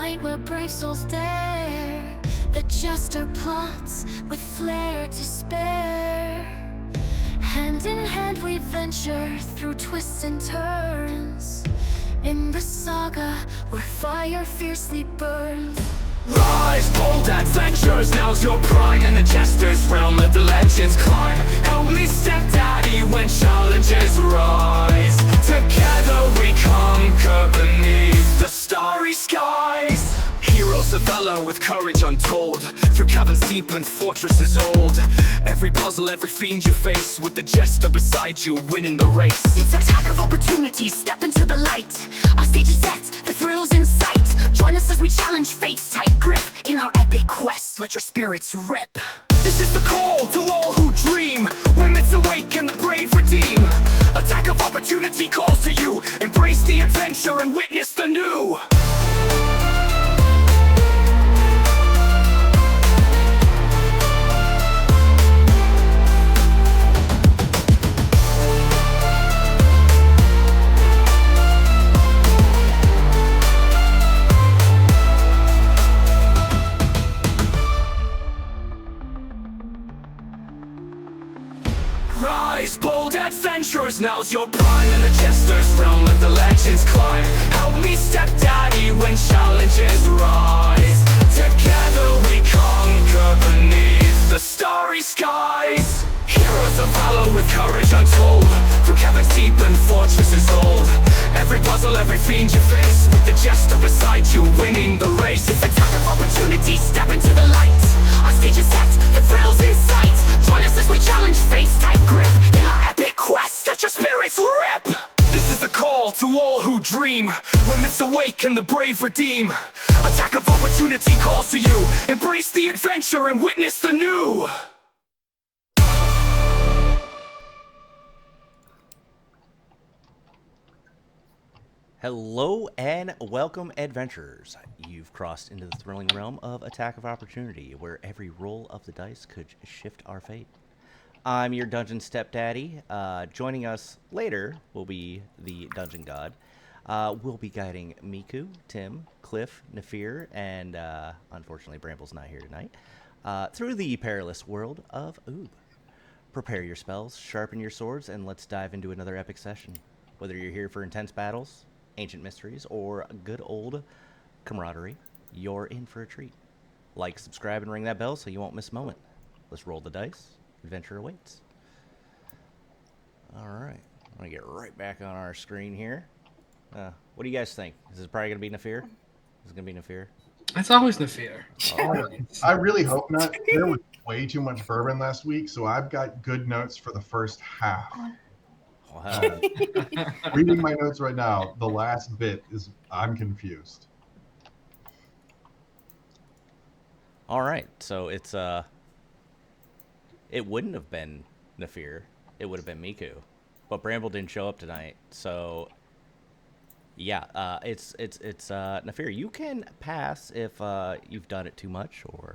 night where brave souls dare. The jester plots with flair to spare. Hand in hand we venture through twists and turns. In the saga where fire fiercely burns. Rise, bold adventures, now's your prime. In the jester's realm, let the legends climb. Help me stepdaddy when challenges rise. Together we conquer beneath the starry skies. Heroes of valor with courage untold. Through caverns deep and fortresses old. Every puzzle, every fiend you face, with the jester beside you, winning the race. It's attack of opportunity, step into the light. Our stage is set, the thrills in sight. Join us as we challenge fate's tight grip. In our epic quest, let your spirits rip. This is the call to all who dream. When myths awake and the brave redeem. Attack of opportunity calls to you. Embrace the adventure and witness the new. Rise, bold adventurers, now's your prime. In the jester's realm, let the legends climb. Help me stepdaddy when challenges rise. Together we conquer beneath the starry skies. Heroes of valor with courage untold. Through caverns deep and fortresses old. Every puzzle, every fiend you face, with the jester beside you, winning the race. It's a time of opportunity, step into the light. Our stage is set, the thrills in sight. Join us as we challenge fate's tight grip. In our epic quest, let your spirits rip. This is the call to all who dream. When myths awake and the brave redeem. Attack of opportunity calls to you. Embrace the adventure and witness the new. Hello and welcome, adventurers. You've crossed into the thrilling realm of Attack of Opportunity, where every roll of the dice could shift our fate. I'm your dungeon stepdaddy. Joining us later will be the dungeon god. We'll be guiding Mecoo, Tim, Cliff, Nefir, and unfortunately Bramble's not here tonight, through the perilous world of Oob. Prepare your spells, sharpen your swords, and let's dive into another epic session. Whether you're here for intense battles, ancient mysteries, or good old camaraderie, you're in for a treat. Like, subscribe, and ring that bell so you won't miss a moment. Let's roll the dice. Adventure awaits. Alright, I'm going to get right back on our screen here. What do you guys think? Is this probably going to be Nefir? Is it going to be Nefir? It's always Nefir. I really hope not. There was way too much bourbon last week, so I've got good notes for the first half. Wow. Reading my notes right now, the last bit is I'm confused. All right, so it's it wouldn't have been Nefir. It would have been Mecoo, but Bramble didn't show up tonight. So yeah, it's Nefir. You can pass if you've done it too much or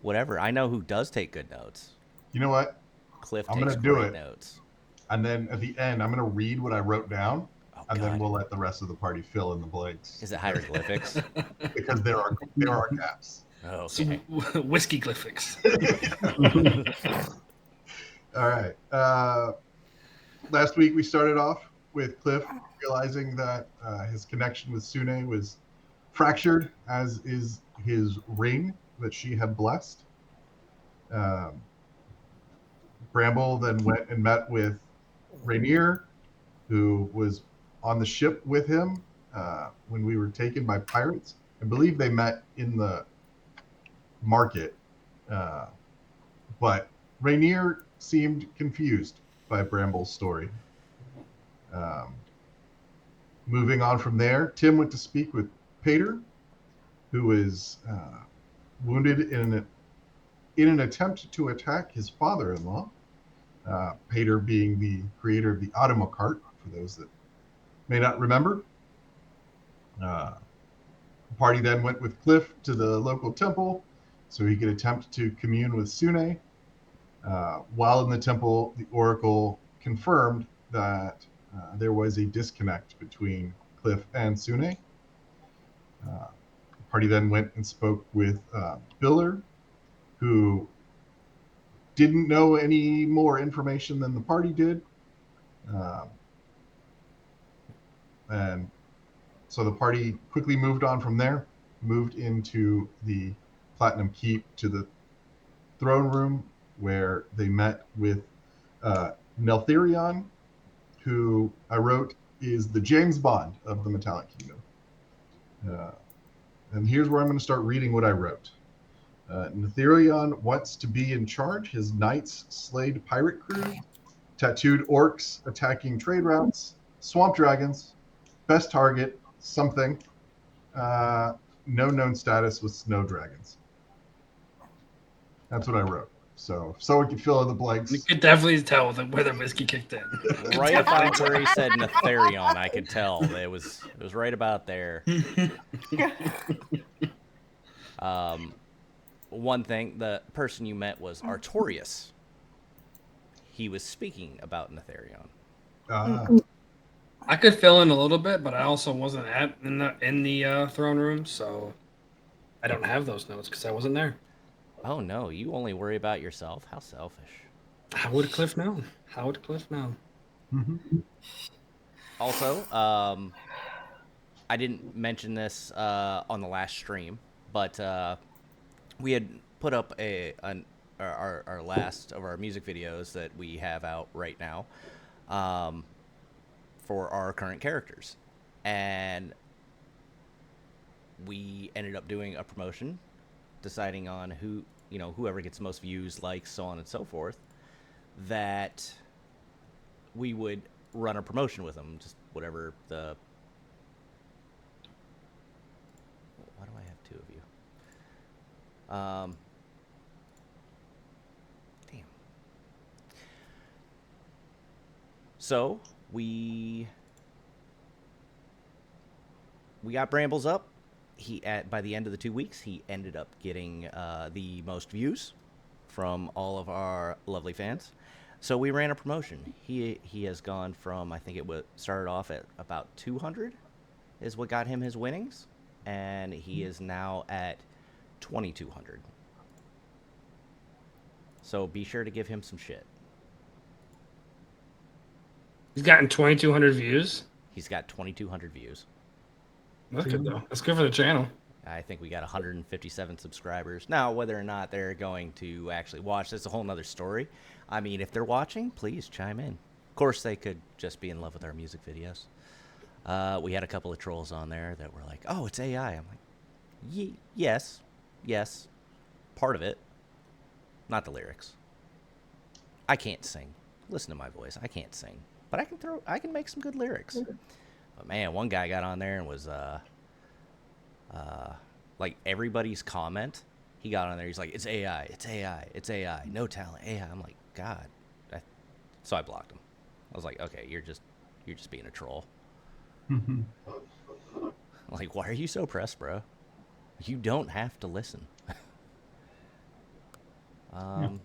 whatever. I know who does take good notes. You know what? Cliff I'm takes gonna do great it. notes. And then at the end, I'm going to read what I wrote down, and God. then we'll let the rest of the party fill in the blanks. Is it hieroglyphics? Because there are gaps. Oh, Some okay. whiskey glyphics. All right. Last week we started off with Cliff realizing that his connection with Sune was fractured, as is his ring that she had blessed. Bramble then went and met with Rainier, who was on the ship with him when we were taken by pirates. I believe they met in the market, but Rainier seemed confused by Bramble's story. Moving on from there, Tim went to speak with Pater, who was wounded in an attempt to attack his father-in-law. Pater being the creator of the Automocart, for those that may not remember. The party then went with Cliff to the local temple so he could attempt to commune with Sune. While in the temple, the oracle confirmed that there was a disconnect between Cliff and Sune. The party then went and spoke with Biller, who didn't know any more information than the party did. Um, and so the party quickly moved on from there, moved into the Platinum Keep to the throne room, where they met with Nelthirion, who I wrote is the James Bond of the Metallic Kingdom. And here's where I'm going to start reading what I wrote. Nefirion wants to be in charge. His knights slayed pirate crew, tattooed orcs attacking trade routes, swamp dragons, best target, something. No known status with snow dragons. That's what I wrote. So if someone can fill in the blanks. You could definitely tell where the whiskey kicked in. Right about where he said Nefarion, I could tell. It was right about there. One thing, the person you met was Artorius. He was speaking about Nefarion. I could fill in a little bit, but I also wasn't in the throne room, so I don't have those notes because I wasn't there. Oh no, you only worry about yourself? How selfish. How would Cliff know? How would Cliff know? Also, I didn't mention this on the last stream, but we had put up our last of our music videos that we have out right now for our current characters, and we ended up doing a promotion, deciding on whoever gets the most views, likes, so on and so forth, that we would run a promotion with them, just whatever the... Why do I have two of you? Damn. So, we got Brambles up. By the end of the 2 weeks, he ended up getting the most views from all of our lovely fans. So we ran a promotion. He has gone from, I think started off at about 200 is what got him his winnings, and he is now at 2,200. So be sure to give him some shit. He's gotten 2,200 views. He's got 2,200 views. That's good though. That's good for the channel. I think we got 157 subscribers. Now, whether or not they're going to actually watch, that's a whole nother story. I mean, if they're watching, please chime in. Of course, they could just be in love with our music videos. We had a couple of trolls on there that were like, oh, it's AI. I'm like, yes, part of it. Not the lyrics. I can't sing. Listen to my voice. I can't sing. But I can make some good lyrics. But man, one guy got on there and was like everybody's comment. He got on there. He's like, "It's AI. It's AI. It's AI. No talent. AI." I'm like, God. So I blocked him. I was like, okay, you're just being a troll. Like, why are you so pressed, bro? You don't have to listen.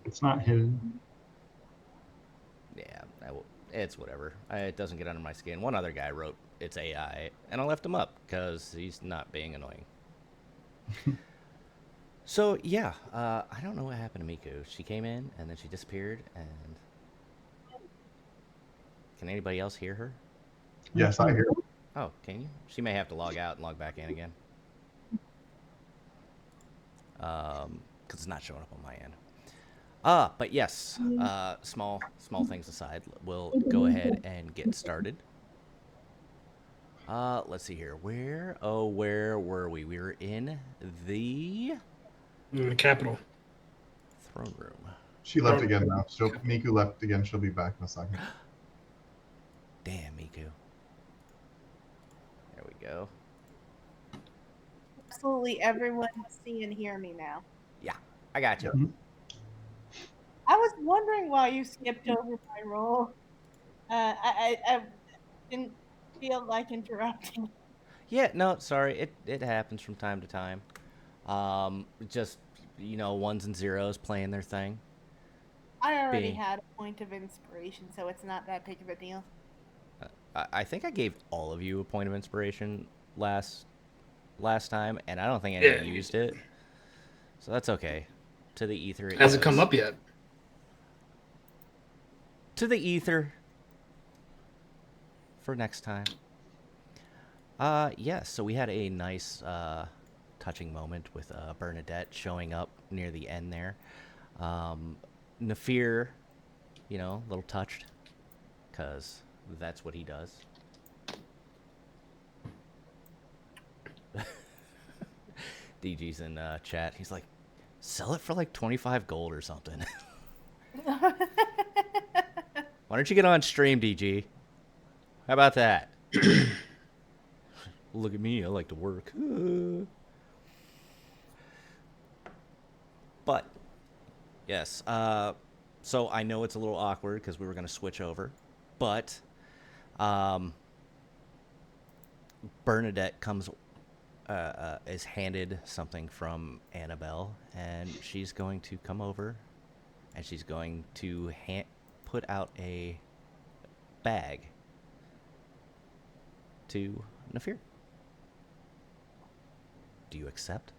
It's not hidden. Yeah, it's whatever. It doesn't get under my skin. One other guy wrote, "It's AI," and I left him up because he's not being annoying. So, yeah, I don't know what happened to Mecoo. She came in, and then she disappeared, and... Can anybody else hear her? Yes, I hear. Oh, can you? She may have to log out and log back in again. Because it's not showing up on my end. But yes, small things aside, we'll go ahead and get started. Let's see here. Where were we? We were in the Capital throne room. She left again now. So Mecoo left again. She'll be back in a second. Damn, Mecoo. There we go. Absolutely everyone see and hear me now. Yeah, I got you. Mm-hmm. I was wondering why you skipped over my role. I didn't feel like interrupting. Yeah, no, sorry. It happens from time to time. Just, ones and zeros playing their thing. I already had a point of inspiration, so it's not that big of a deal. I think I gave all of you a point of inspiration last last time, and I don't think anyone Yeah. used it. So that's okay. To the ether it Hasn't come goes. up yet. To the ether. For next time. Yes, so we had a nice, touching moment with Bernadette showing up near the end there. Nefir, you know, a little touched, because that's what he does. DG's in chat. He's like, sell it for like 25 gold or something. Why don't you get on stream, DG? How about that? Look at me, I like to work. But, yes, so I know it's a little awkward because we were going to switch over, but Bernadette comes, is handed something from Annabelle, and she's going to come over, and she's going to put out a bag to Nefir. Do you accept?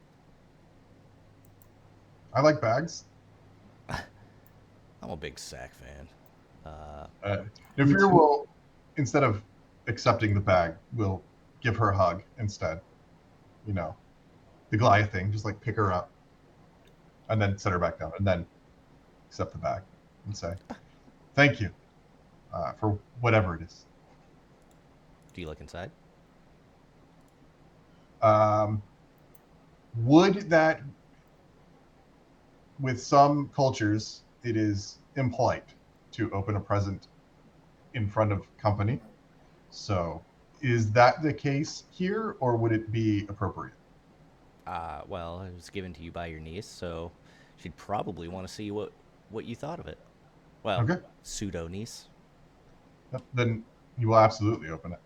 I like bags. I'm a big sack fan. Nefir will, instead of accepting the bag, will give her a hug instead. You know, the Goliath thing, just like pick her up and then set her back down and then accept the bag and say, thank you for whatever it is. Do you look inside? Would that, with some cultures, it is impolite to open a present in front of company. So is that the case here, or would it be appropriate? Well, it was given to you by your niece, so she'd probably want to see what you thought of it. Well, Okay. Pseudo niece. Yep, then you will absolutely open it.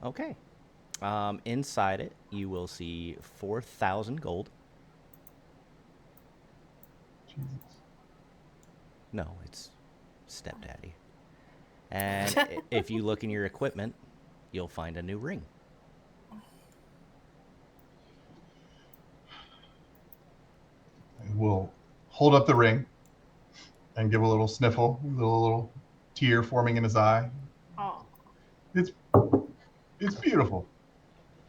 Okay. Inside it, you will see 4,000 gold. Jesus. No, it's stepdaddy. And if you look in your equipment, you'll find a new ring. We'll hold up the ring and give a little sniffle, a little tear forming in his eye. Oh. It's beautiful.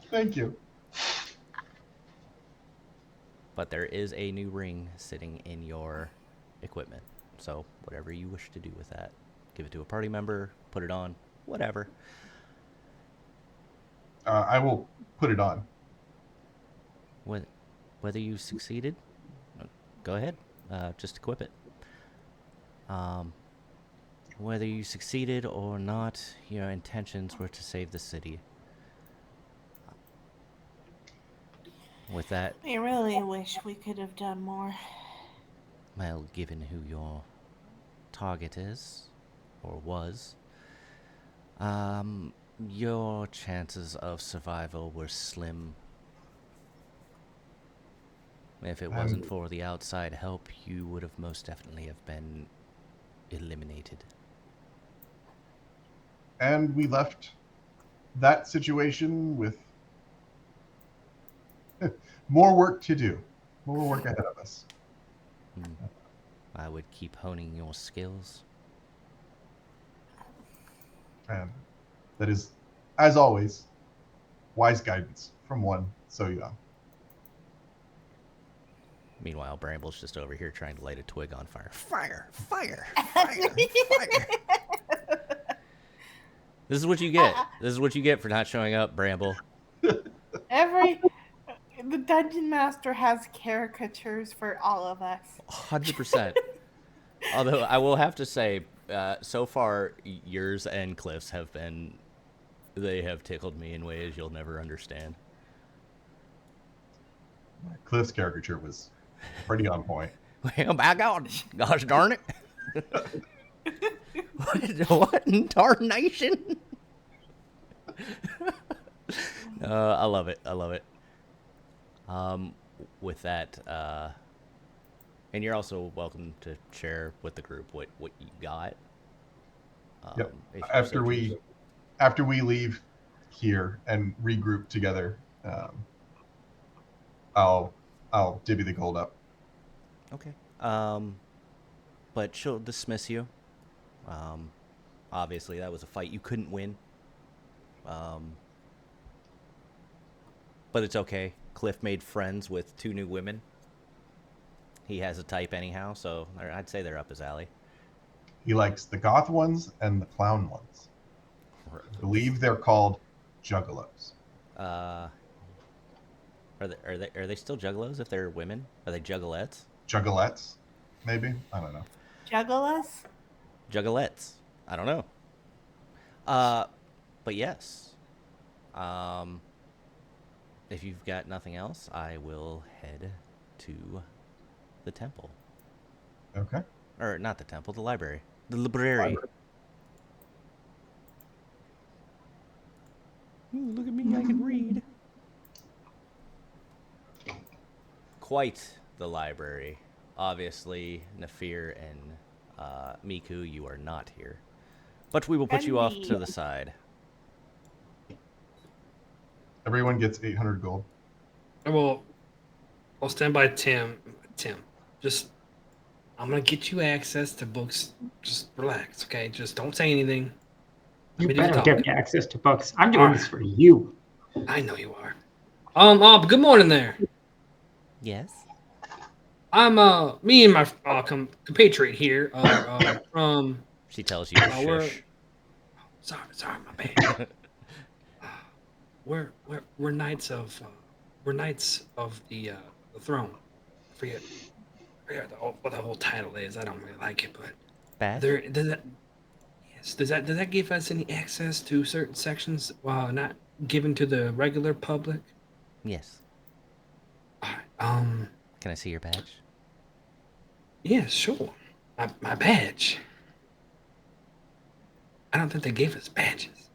Thank you. But there is a new ring sitting in your equipment. So whatever you wish to do with that. Give it to a party member, put it on, whatever. I will put it on. Whether you succeeded, go ahead. Just equip it. Whether you succeeded or not, your intentions were to save the city. With that, I really wish we could have done more. well, given who your target is, or was, your chances of survival were slim. If it wasn't for the outside help, you would have most definitely have been eliminated. And we left that situation with more work to do, more work ahead of us. I would keep honing your skills. And that is, as always, wise guidance from one so young. Meanwhile, Bramble's just over here trying to light a twig on fire. Fire! Fire! Fire! Fire! This is what you get. This is what you get for not showing up, Bramble. The dungeon master has caricatures for all of us. 100%. Although I will have to say, so far, yours and Cliff's they have tickled me in ways you'll never understand. Cliff's caricature was pretty on point. Well, by God, gosh darn it. What in tarnation? I love it. I love it. With that, and you're also welcome to share with the group what you got. Yep. After we leave here and regroup together, I'll divvy the gold up. Okay. But she'll dismiss you. Obviously, that was a fight you couldn't win. But it's okay. Cliff made friends with 2 new women. He has a type anyhow, so I'd say they're up his alley. He likes the goth ones and the clown ones. I believe they're called juggalos. Are they still juggalos if they're women? Are they juggalettes? Juggalettes, maybe? I don't know. Juggle us? Juggalettes. I don't know. But yes. If you've got nothing else, I will head to the temple. Okay. Or not the temple, the library. The library. Ooh, look at me, I can read. Quite the library. Obviously, Nefir and Mecoo, you are not here. But we will put you off to the side. Everyone gets 800 gold. I'll stand by Tim. Tim, just I'm gonna get you access to books. Just relax, okay? Just don't say anything. You better get me access to books. I'm doing this for you. I know you are. Good morning there. Yes. I'm me and my compatriot here. She tells you to shush. Sorry, my bad. We're knights of the throne. I forget what the whole title is. I don't really like it, but Bad? does that give us any access to certain sections while not given to the regular public? Yes. All right, Can I see your badge? yeah, sure. My badge. I don't think they gave us badges.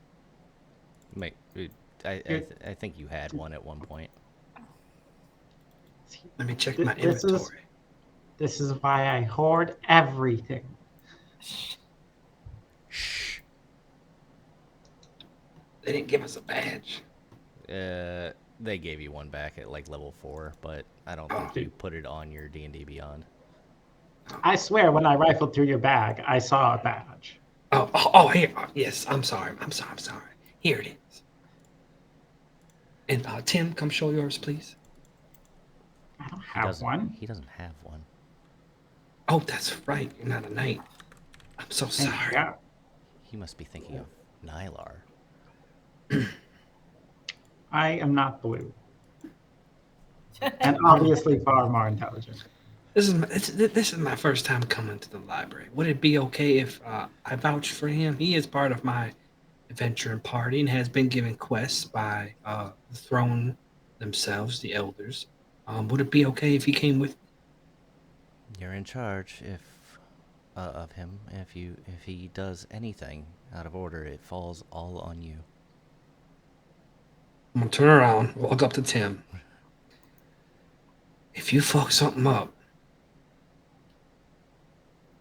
I think you had one at one point. Let me check my inventory. This is why I hoard everything. Shh. They didn't give us a badge. They gave you one back at like level 4, but I don't think you put it on your D&D Beyond. I swear, when I rifled through your bag, I saw a badge. Oh, here. Yes, I'm sorry. Here it is. And Tim, come show yours, please. I don't have one. He doesn't have one. Oh, that's right. You're not a knight. I'm so sorry. Yeah. He must be thinking of Nylar. I am not blue. And obviously far more intelligent. This is my first time coming to the library. Would it be okay if I vouch for him? He is part of my adventuring party and has been given quests by the throne themselves, the elders. Would it be okay if he came with me? You're in charge of him. If he does anything out of order, it falls all on you. I'm gonna turn around, walk up to Tim. If you fuck something up,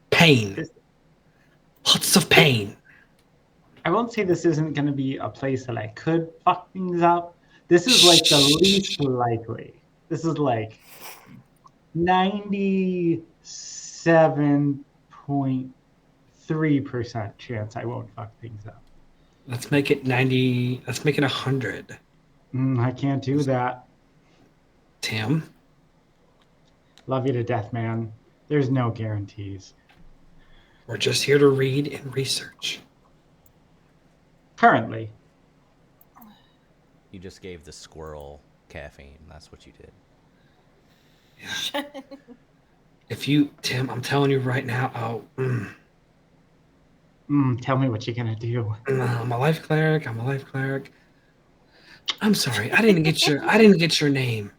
pain. Lots of pain. I won't say this isn't going to be a place that I could fuck things up. This is like the least likely. This is like 97.3% chance I won't fuck things up. Let's make it 90. Let's make it 100. I can't do that. Tim? Love you to death, man. There's no guarantees. We're just here to read and research. Currently. You just gave the squirrel caffeine. That's what you did. Yeah. If you, Tim, I'm telling you right now, Tell me what you're gonna do. I'm a life cleric. I'm sorry, I didn't get your name.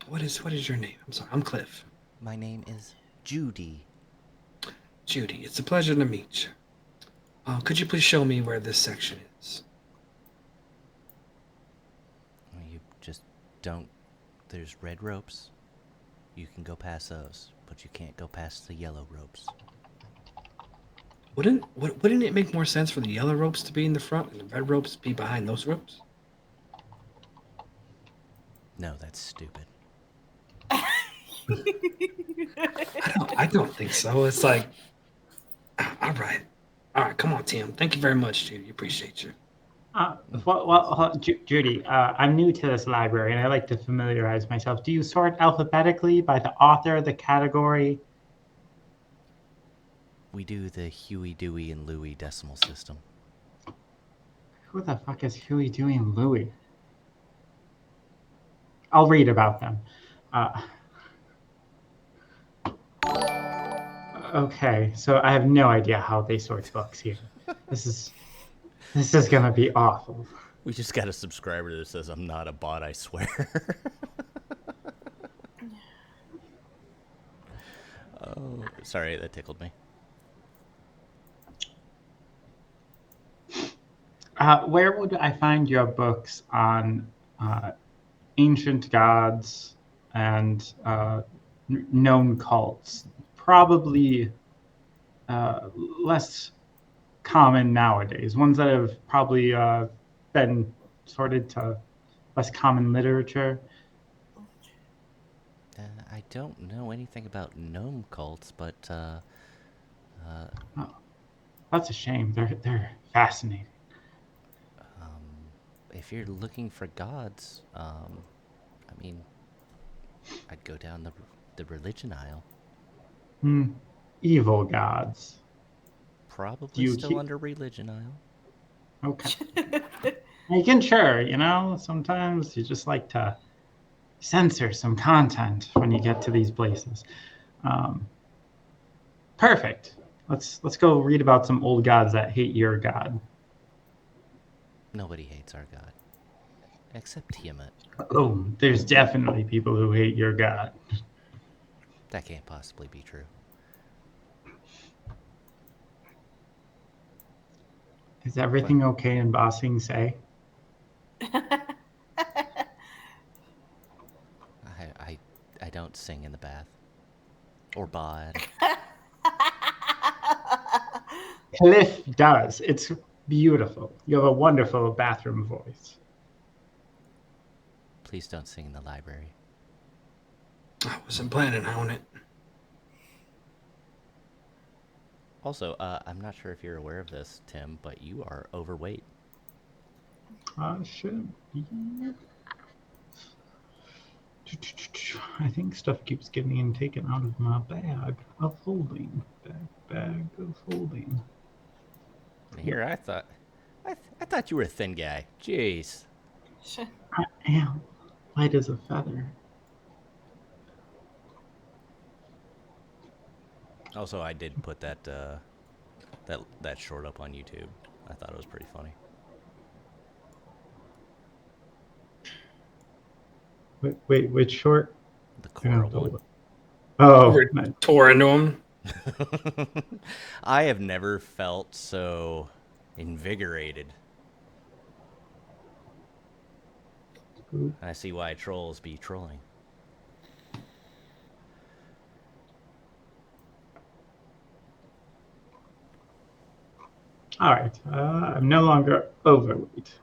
What is your name? I'm sorry, I'm Cliff. My name is Judy. Judy, it's a pleasure to meet you. Could you please show me where this section is? You just don't. There's red ropes. You can go past those, but you can't go past the yellow ropes. Wouldn't it make more sense for the yellow ropes to be in the front and the red ropes to be behind those ropes? No, that's stupid. I don't think so. It's like, all right. All right, come on, Tim. Thank you very much, Judy. Appreciate you. Judy, I'm new to this library and I like to familiarize myself. Do you sort alphabetically by the author, the category? We do the Huey, Dewey, and Louie decimal system. Who the fuck is Huey, Dewey, and Louie? I'll read about them. Okay, so I have no idea how they sort books here. This is gonna be awful. We just got a subscriber that says, I'm not a bot, I swear. Oh, sorry, that tickled me. Where would I find your books on ancient gods and known cults? Probably less common nowadays. Ones that have probably been sorted to less common literature. I don't know anything about gnome cults, but Oh, that's a shame. They're fascinating. if you're looking for gods, I mean, I'd go down the religion aisle. Evil gods. Probably still under religion aisle. Okay. Making sure, sometimes you just like to censor some content when you get to these places. Perfect. Let's go read about some old gods that hate your god. Nobody hates our god. Except Tiamat. Oh, there's definitely people who hate your god. That can't possibly be true. Is everything okay in Bossing Say? I don't sing in the bath. Or bod. Cliff does. It's beautiful. You have a wonderful bathroom voice. Please don't sing in the library. I wasn't planning on it. Also, I'm not sure if you're aware of this, Tim, but you are overweight. I should be. I think stuff keeps getting taken out of my bag of holding. Bag of holding. Here, I thought you were a thin guy. Jeez. I am light as a feather. Also, I did put that short up on YouTube. I thought it was pretty funny. Wait, which short? The Cora one. Oh, We're tore into him. I have never felt so invigorated. I see why trolls be trolling. All right. I'm no longer overweight,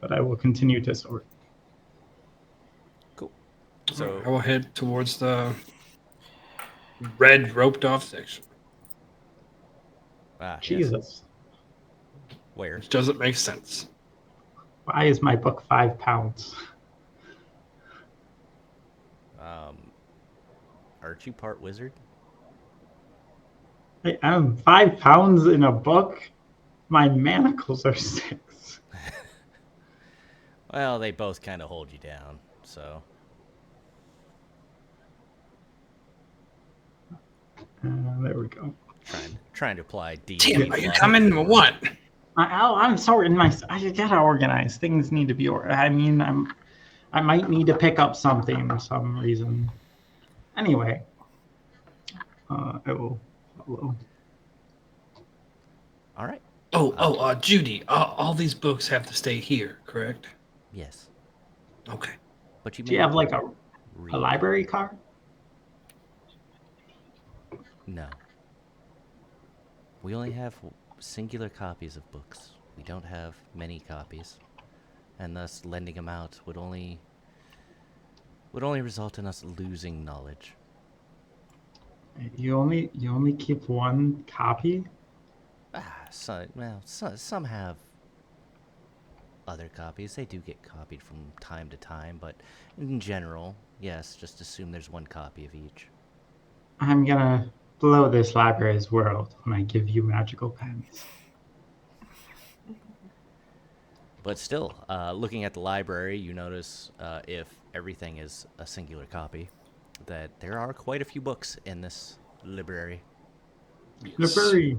but I will continue to sort. Cool. So I will head towards the red roped off section. Jesus. Yes. Where? Which doesn't make sense. Why is my book 5 pounds? Aren't you part wizard? I'm 5 pounds in a book? My manacles are 6. Well, they both kind of hold you down, so. There we go. Trying to apply D. Tim, are you coming or what? I'm sorting I gotta organize. Things need to be organized. I mean, I might need to pick up something for some reason. Anyway, I will follow. All right. Judy, all these books have to stay here, correct? Yes. Okay. But Do you have like a library card? No. We only have singular copies of books. We don't have many copies. And thus lending them out would only would only result in us losing knowledge. You only keep one copy? Some have other copies. They do get copied from time to time, but in general, yes, just assume there's one copy of each. I'm gonna blow this library's world when I give you magical pens. But still, looking at the library, you notice if everything is a singular copy, that there are quite a few books in this library. Library.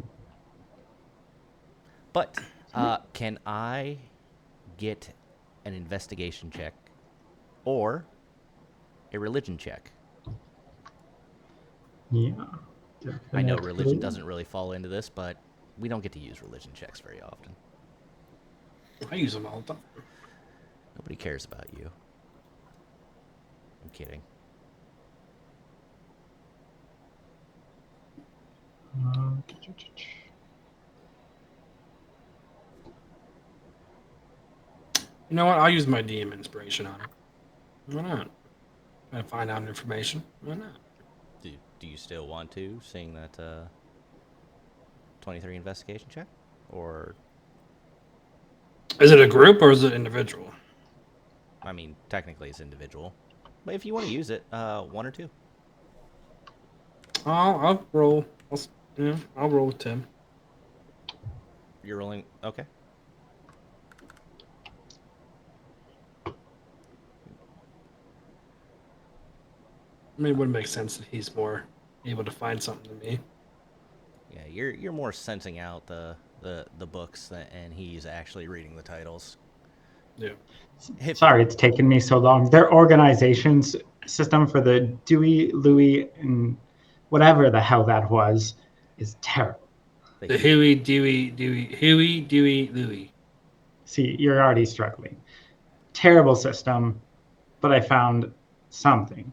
But can I get an investigation check or a religion check? Yeah. I know religion definitely. doesn't really fall into this, but we don't get to use religion checks very often. I use them all the time. Nobody cares about you. I'm kidding. Uh, You know what? I'll use my DM inspiration on it. Why not? Try to find out information. Why not? Do you still want to, seeing that 23 investigation check? Or, Is it a group or is it individual? I mean, technically it's individual. But if you want to use it, 1 or 2. I'll roll. I'll roll with Tim. You're rolling, okay. I mean, it would make sense that he's more able to find something than me. Yeah, you're more sensing out the books, and he's actually reading the titles. Yeah. Sorry, it's taken me so long. Their organization's system for the Dewey, Louie, and whatever the hell that was is terrible. The Huey, Dewey, Louie. See, you're already struggling. Terrible system, but I found something.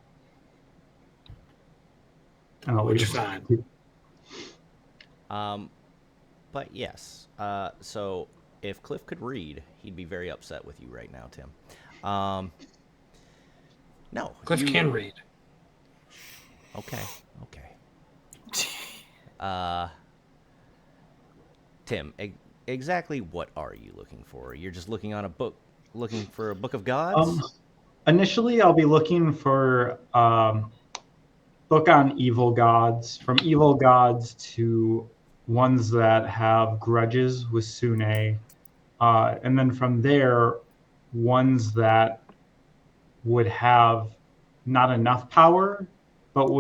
And I'll What'd you leave. find? But yes. So if Cliff could read, he'd be very upset with you right now, Tim. No. Cliff can read. Okay. Tim, exactly what are you looking for? You're just looking for a book of gods? Initially, I'll be looking for book on evil gods, from evil gods to ones that have grudges with Sune, and then from there, ones that would have not enough power, but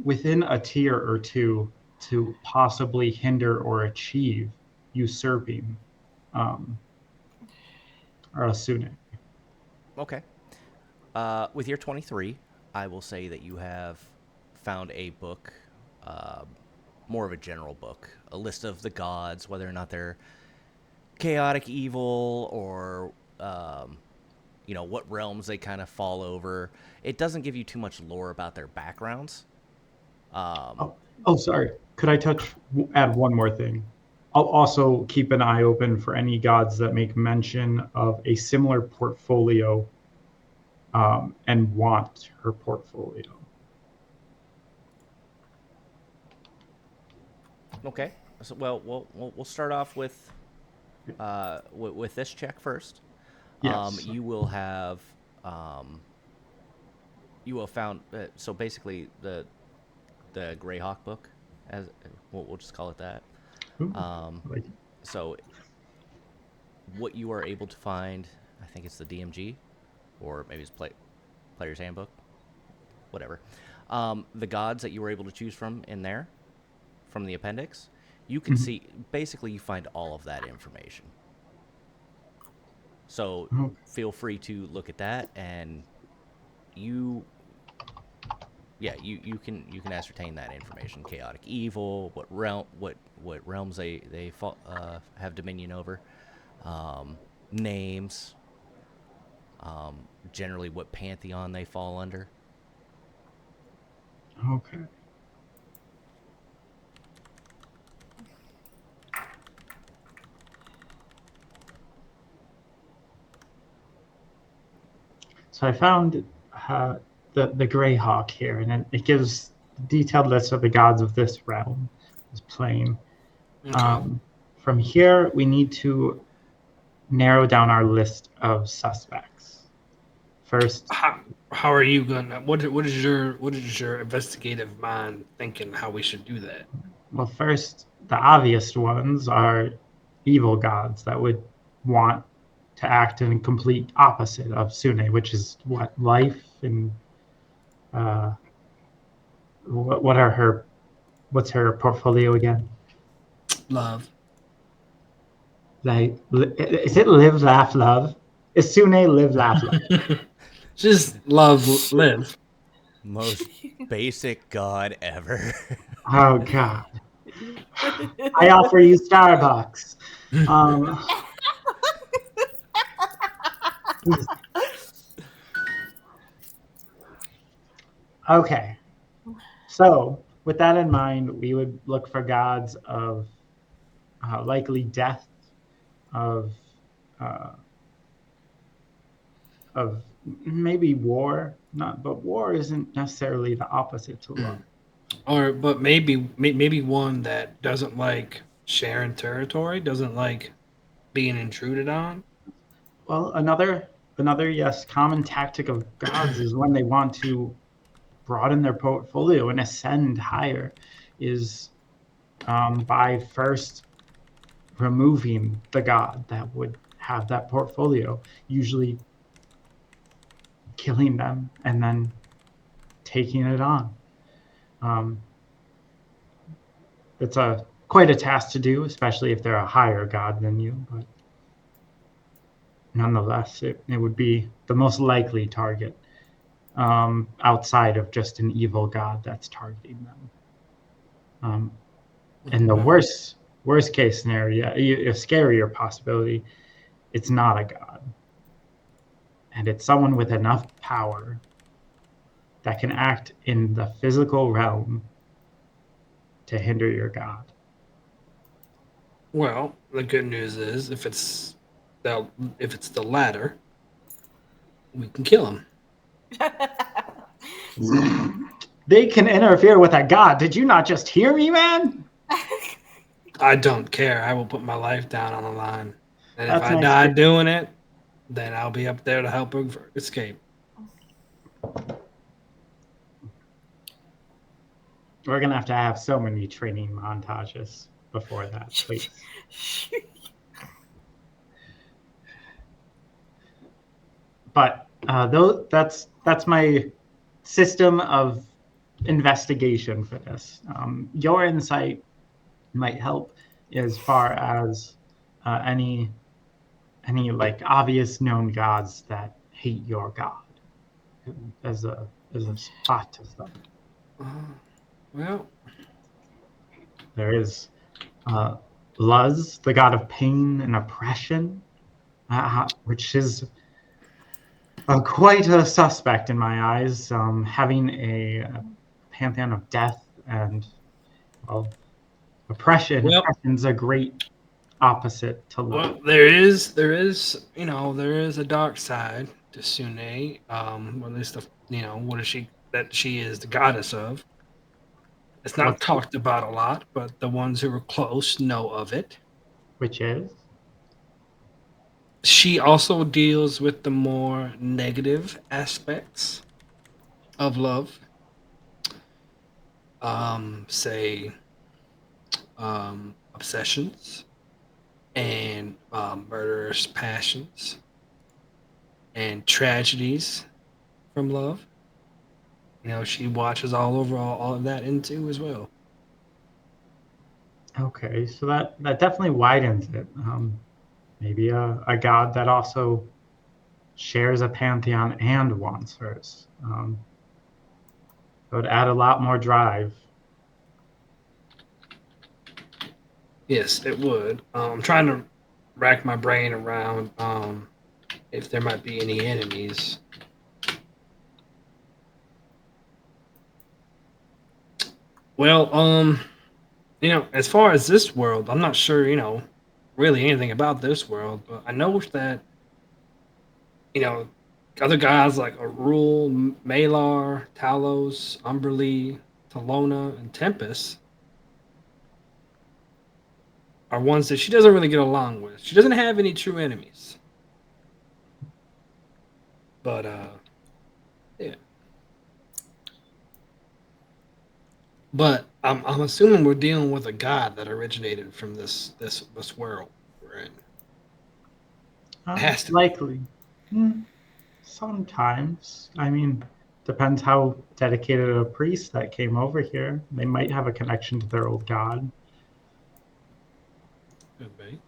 within a tier or two to possibly hinder or achieve usurping Sune. Okay. With your 23, I will say that you have found a book, more of a general book, a list of the gods, whether or not they're chaotic evil or, what realms they kind of fall over. It doesn't give you too much lore about their backgrounds. Sorry. Could I add one more thing? I'll also keep an eye open for any gods that make mention of a similar portfolio and want her portfolio. Okay. So, well, we'll start off with this check first. Yes. You will have found so basically the Greyhawk book, as we'll just call it that. So what you are able to find, I think it's the DMG, or maybe it's Player's Handbook, whatever. The gods that you were able to choose from in there, from the appendix, you can see, basically you find all of that information. So feel free to look at that, and you can ascertain that information. Chaotic evil, what realms they have dominion over, names, generally what pantheon they fall under. Okay. So I found the Greyhawk here, and it gives a detailed list of the gods of this realm, this plane. Okay. From here, we need to narrow down our list of suspects. First, How are you gonna? What is your investigative mind thinking? How we should do that? well, first, the obvious ones are evil gods that would want to act in complete opposite of Sune, which is what life and what's her portfolio again? Love. Like, is it live, laugh, love? Is Sune live, laugh, love? Just love, live. Most basic god ever. Oh God! I offer you Starbucks. Um, okay. So, with that in mind, we would look for gods of likely death, of uh, of maybe war. Not, but war isn't necessarily the opposite to love. But maybe one that doesn't like sharing territory, doesn't like being intruded on. Well, another yes, common tactic of gods is when they want to broaden their portfolio and ascend higher, is by first removing the god that would have that portfolio, usually killing them and then taking it on. It's quite a task to do, especially if they're a higher god than you, but nonetheless, it would be the most likely target outside of just an evil god that's targeting them. And the worst case scenario, a scarier possibility, it's not a god. And it's someone with enough power that can act in the physical realm to hinder your god. Well, the good news is if it's the latter, we can kill him. They can interfere with a god. Did you not just hear me, man? I don't care. I will put my life down on the line, and That's if I nice die to- doing it, then I'll be up there to help her escape. We're gonna have to have so many training montages before that, please. But that's my system of investigation for this. Your insight might help as far as any like obvious known gods that hate your god as a spot to start. Well, There is Luz, the god of pain and oppression, which is quite a suspect in my eyes. Having a pantheon of death and oppression. Well- Oppression's a great opposite to love. well, there is a dark side to Sune. Or at least what is she that she is the goddess of. It's not What's- talked about a lot, but the ones who are close know of it. Which is She also deals with the more negative aspects of love. Say obsessions and murderous passions and tragedies from love. She watches all over all of that into as well. okay. So that definitely widens it. Maybe a god that also shares a pantheon and wants hers. It would add a lot more drive. Yes, it would. I'm trying to rack my brain around if there might be any enemies. Well, as far as this world, I'm not sure, really anything about this world, but I know that, other guys like Arul, Malar, Talos, Umberly, Talona, and Tempest are ones that she doesn't really get along with. She doesn't have any true enemies. But yeah. But I'm assuming we're dealing with a god that originated from this world we're in. It has to be. Likely. Sometimes. I mean, depends how dedicated a priest that came over here. They might have a connection to their old god. Could be.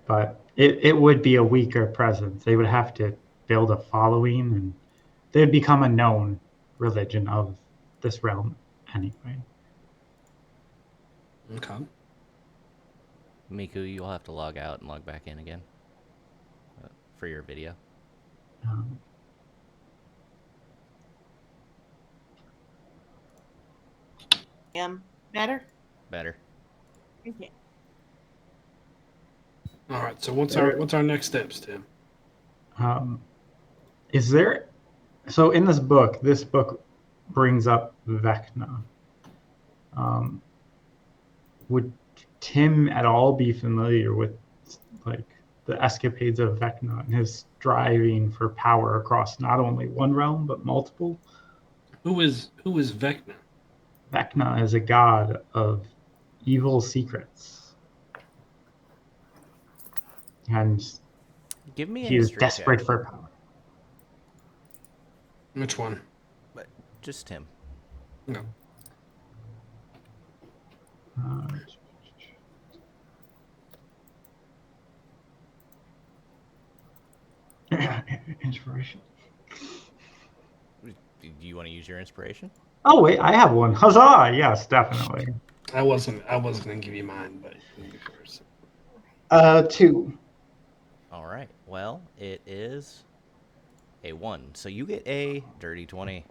But it would be a weaker presence. They would have to build a following, and they'd become a known religion of this realm anyway. Okay. Mecoo, you'll have to log out and log back in again for your video. Better? Better. Okay. All right. So what's our next steps, Tim? Is there? So in this book brings up Vecna. Would Tim at all be familiar with like the escapades of Vecna and his striving for power across not only one realm but multiple? Who is Vecna? Vecna is a god of evil secrets, and Give me a he is history desperate check. for power. Which one? But just Tim. No. Inspiration. Do you want to use your inspiration? Oh wait, I have one. Huzzah! Yes, definitely. I wasn't gonna give you mine, but you can go first. 2. All right. Well, it is a 1. So you get a dirty 20.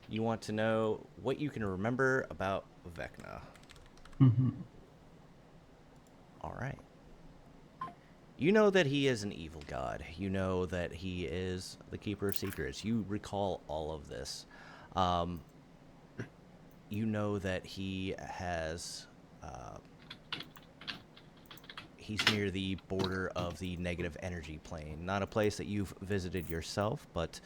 You want to know what you can remember about Vecna. Mm-hmm. All right. You know that he is an evil god. You know that he is the keeper of secrets. You recall all of this. You know that he has... he's near the border of the negative energy plane. Not a place that you've visited yourself, but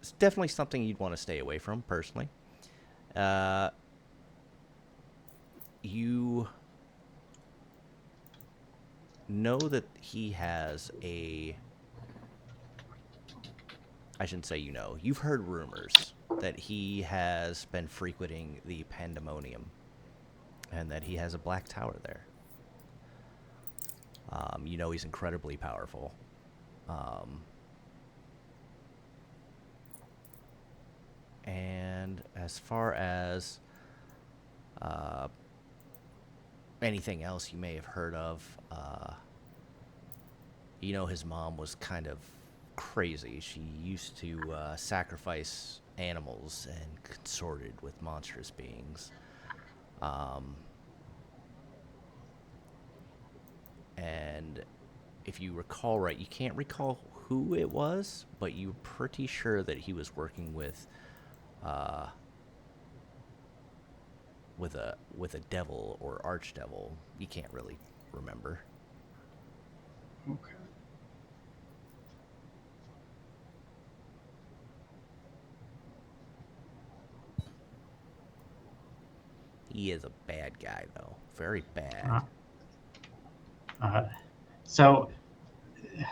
it's definitely something you'd want to stay away from, personally. You know that he has a... I shouldn't say you know. You've heard rumors that he has been frequenting the Pandemonium and that he has a black tower there. You know he's incredibly powerful. And as far as anything else you may have heard of, you know his mom was kind of crazy. She used to sacrifice animals and consorted with monstrous beings. And if you recall right, you can't recall who it was, but you're pretty sure that he was working with a devil or archdevil. You can't really remember. Okay. He is a bad guy, though. Very bad. So,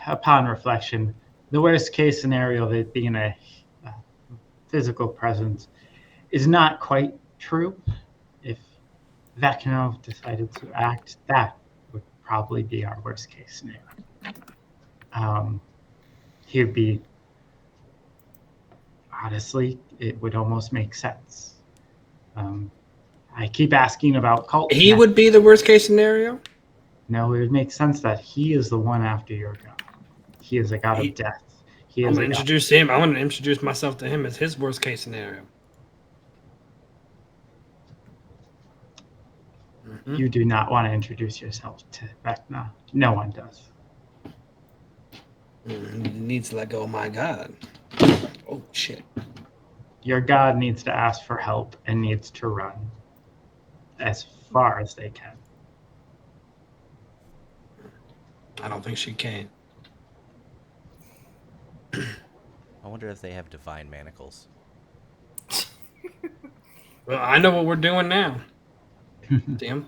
upon reflection, the worst case scenario of it being a physical presence is not quite true. If Vecna decided to act, that would probably be our worst case scenario. He would be, honestly, it would almost make sense. I keep asking about cult. He would be the worst case scenario? No, it would make sense that he is the one after your god. He is a god of death. I'm going to introduce him. I want to introduce myself to him as his worst case scenario. You do not want to introduce yourself to Vecna. No one does. Needs to let go of my god. Oh shit. Your god needs to ask for help and needs to run as far as they can. I don't think she can. I wonder if they have divine manacles. Well, I know what we're doing now. Tim,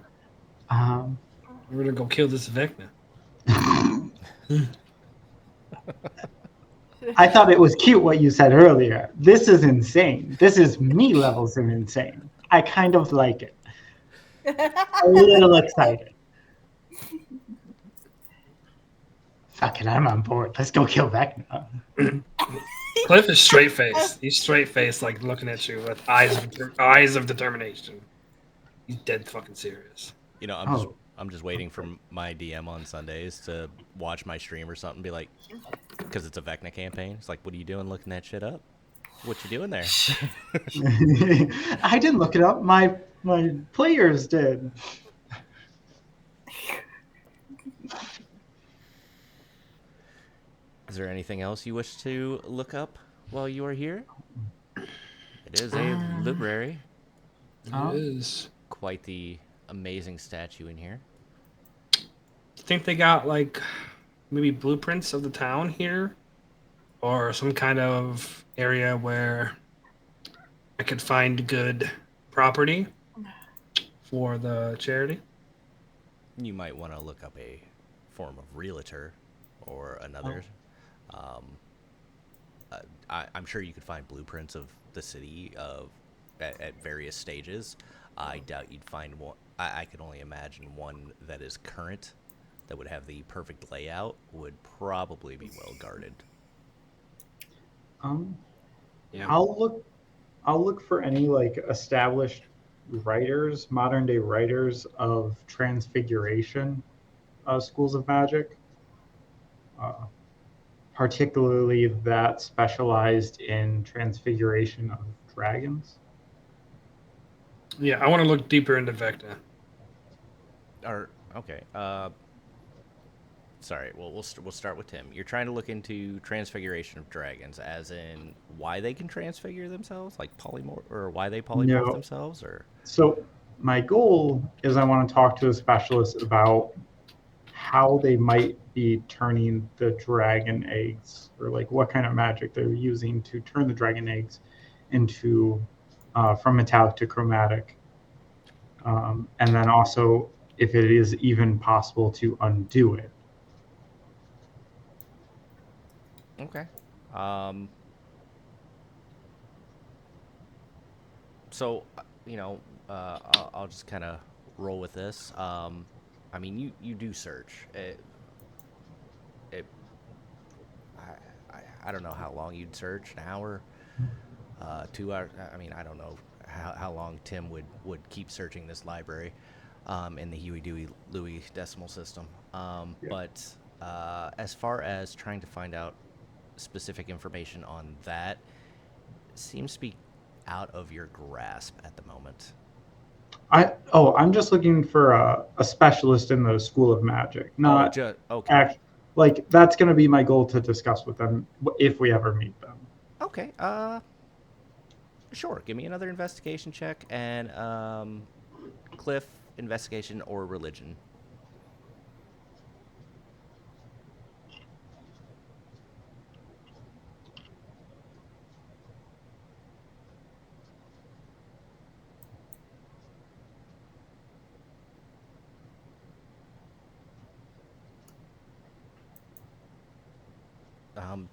Um, we're gonna go kill this Vecna. I thought it was cute what you said earlier. This is insane. This is me levels of insane. I kind of like it. A little excited. Fuck it, I'm on board. Let's go kill Vecna. Cliff is straight faced. He's straight faced, like looking at you with eyes of determination. He's dead fucking serious. You know, I'm just waiting for my DM on Sundays to watch my stream or something. And be like, because it's a Vecna campaign. It's like, what are you doing looking that shit up? What you doing there? I didn't look it up. My players did. Is there anything else you wish to look up while you are here? It is a library. It is. Quite the amazing statue in here. You think they got like maybe blueprints of the town here, or some kind of area where I could find good property for the charity? You might want to look up a form of realtor or another. I'm sure you could find blueprints of the city at various stages. I doubt you'd find one. I could only imagine one that is current, that would have the perfect layout, would probably be well guarded. Yeah. I'll look for any like established writers, modern day writers of transfiguration schools of magic, particularly that specialized in transfiguration of dragons. Yeah, I want to look deeper into Vecna. Okay. Sorry. Well, we'll start with Tim. You're trying to look into transfiguration of dragons, as in why they can transfigure themselves, like polymorph, or why they polymorph themselves, or. So my goal is I want to talk to a specialist about how they might be turning the dragon eggs, or like what kind of magic they're using to turn the dragon eggs into from metallic to chromatic, and then also if it is even possible to undo it. Okay. So, I'll just kind of roll with this. I mean, you do search. I don't know how long you'd search. An hour, 2 hours. I mean, I don't know how long Tim would keep searching this library in the Huey, Dewey, Louie decimal system. But as far as trying to find out specific information on that, seems to be out of your grasp at the moment. I'm just looking for a specialist in the school of magic, not okay. Like that's going to be my goal to discuss with them if we ever meet them. Okay. Sure. Give me another investigation check, and Cliff, investigation or religion.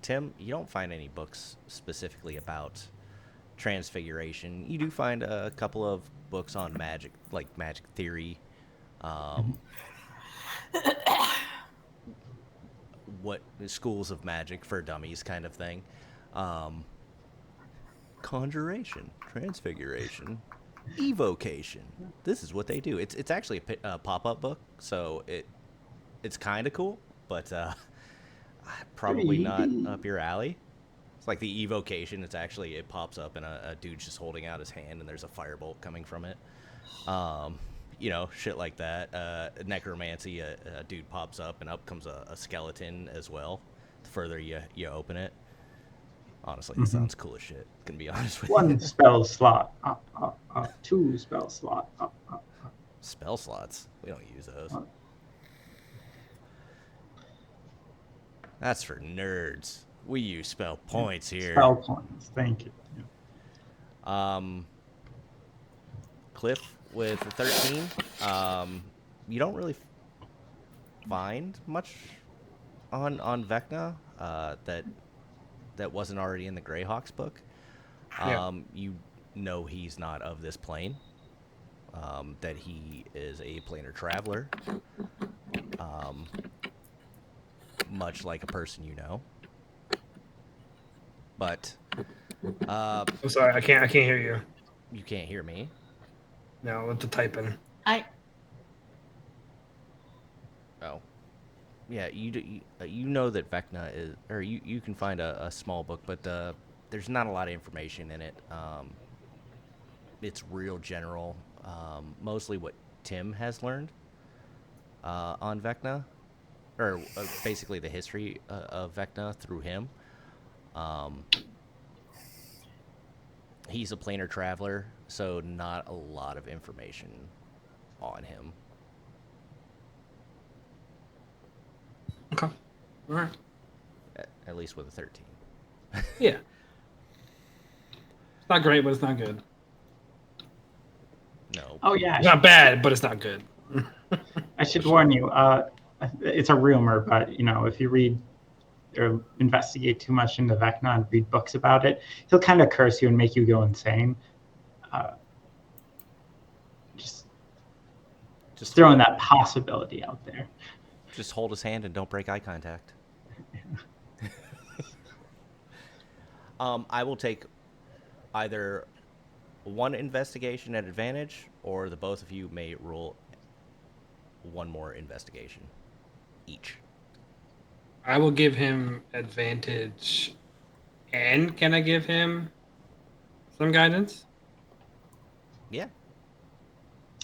Tim, you don't find any books specifically about transfiguration. You do find a couple of books on magic, like magic theory, what schools of magic for dummies kind of thing. Conjuration, transfiguration, evocation. This is what they do. It's actually a pop-up book, so it's kind of cool, but probably not up your alley. It's like the evocation. It pops up and a dude's just holding out his hand and there's a firebolt coming from it. shit like that. Necromancy, a dude pops up and up comes a skeleton as well. The further you open it, honestly, it sounds cool as shit. Gonna be honest with you. One spell slot. Two spell slot. Spell slots, we don't use those. That's for nerds. We use spell points here. Spell points. Thank you. Cliff with a 13. You don't really find much on Vecna that wasn't already in the Greyhawk's book. You know he's not of this plane. That he is a planar traveler. Much like a person you know. But I'm sorry, I can't hear you. You can't hear me? No, with the typing. Oh. Yeah, you know that Vecna is, or you can find a small book, but there's not a lot of information in it. It's real general. Mostly what Tim has learned on Vecna, or basically the history of Vecna through him. He's a planar traveler, so not a lot of information on him. Okay. All right. At least with a 13. Yeah. It's not great, but it's not good. No. Oh yeah. It's not bad, but it's not good. I should warn you. It's a rumor, but if you read or investigate too much into Vecna and read books about it, he'll kind of curse you and make you go insane. Just throwing that possibility out there. Just hold his hand and don't break eye contact. I will take either one investigation at advantage, or the both of you may roll one more investigation each. I will give him advantage. And can I give him some guidance? Yeah.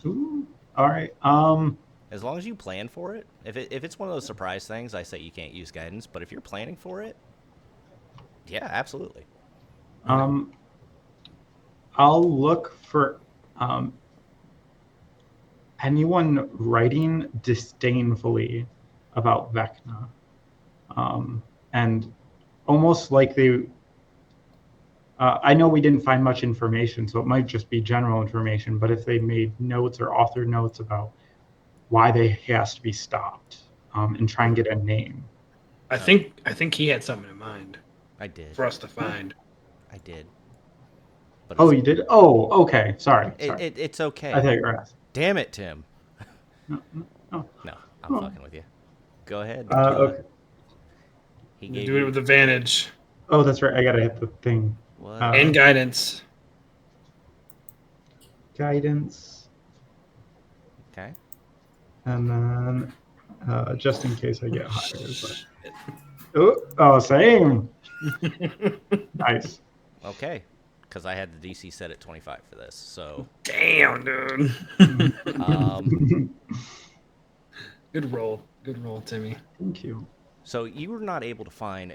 Ooh. All right. As long as you plan for it. If it's one of those surprise things, I say you can't use guidance. But if you're planning for it, yeah, absolutely. I'll look for anyone writing disdainfully about Vecna, and almost like they. I know we didn't find much information, so it might just be general information. But if they made notes or authored notes about why he has to be stopped, and try and get a name. I think he had something in mind. I did. For us to find. I did. But you did? Oh, okay. Sorry. It's okay. I thought you were asking. Damn it, Tim. No, I'm fucking with you. Go ahead. Okay. He gave do it with advantage. Oh, that's right. I gotta hit the thing. What? And guidance. Guidance. Okay. And then, just in case I get higher. But... same. Nice. Okay. Because I had the DC set at 25 for this, so... Damn, dude. Good roll, Timmy. Thank you. So you were not able to find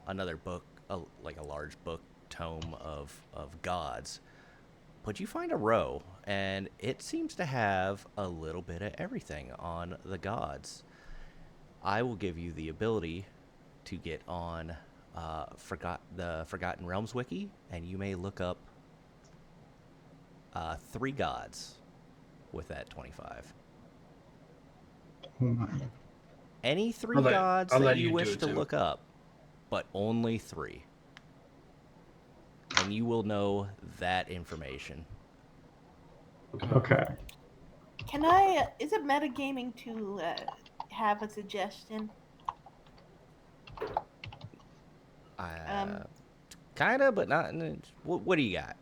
another book, like a large book tome of gods, but you find a row, and it seems to have a little bit of everything on the gods. I will give you the ability to get on the Forgotten Realms wiki, and you may look up 3 gods with that 25. Oh my. Any 3 gods that you wish to look up, but only 3. And you will know that information. Okay. Can I? Is it metagaming to have a suggestion? Kinda, but not. What do you got?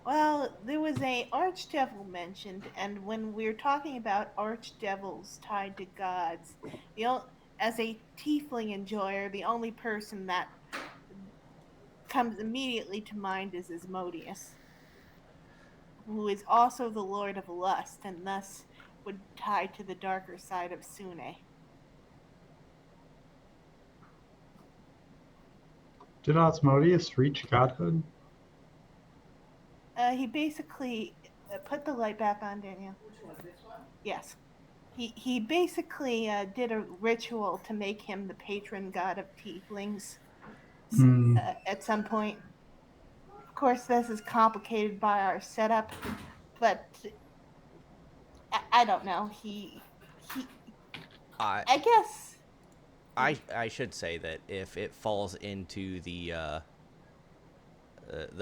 Well, there was a archdevil mentioned, and when we were talking about archdevils tied to gods, as a tiefling enjoyer, the only person that comes immediately to mind is Asmodeus. who is also the Lord of Lust and thus would tie to the darker side of Sune. Did Osmodius reach godhood? He basically put the light back on, Daniel. Which one? This one? Yes. He basically did a ritual to make him the patron god of tieflings at some point. Of course, this is complicated by our setup, but I don't know. He I guess I should say that if it falls into the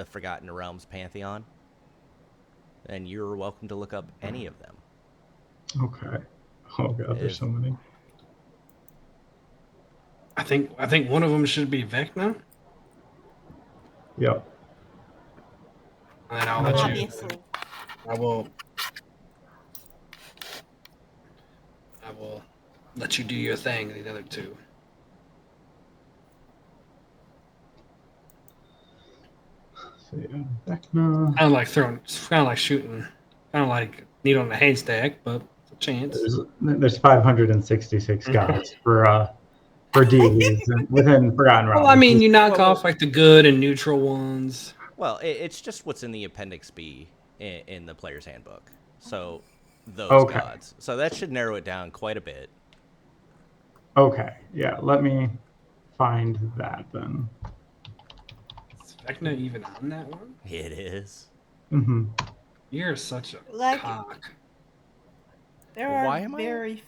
Forgotten Realms pantheon, then you're welcome to look up any of them. Okay. Oh god, there's so many. I think one of them should be Vecna. Yep. And then I'll let you. obviously. I will let you do your thing. The other two. So yeah, Vecna. Kind of like shooting, kind of like needle in a haystack, but it's a chance. There's 566 gods for deities within Forgotten Realms. Well, I mean, you knock off like the good and neutral ones. Well, it's just what's in the Appendix B in the player's handbook. So those Okay. gods. So that should narrow it down quite a bit. Okay, yeah, let me find that then. Is Vecna even on that one? It is. Mm-hmm. You're such a Like- cock. There are Why am I- very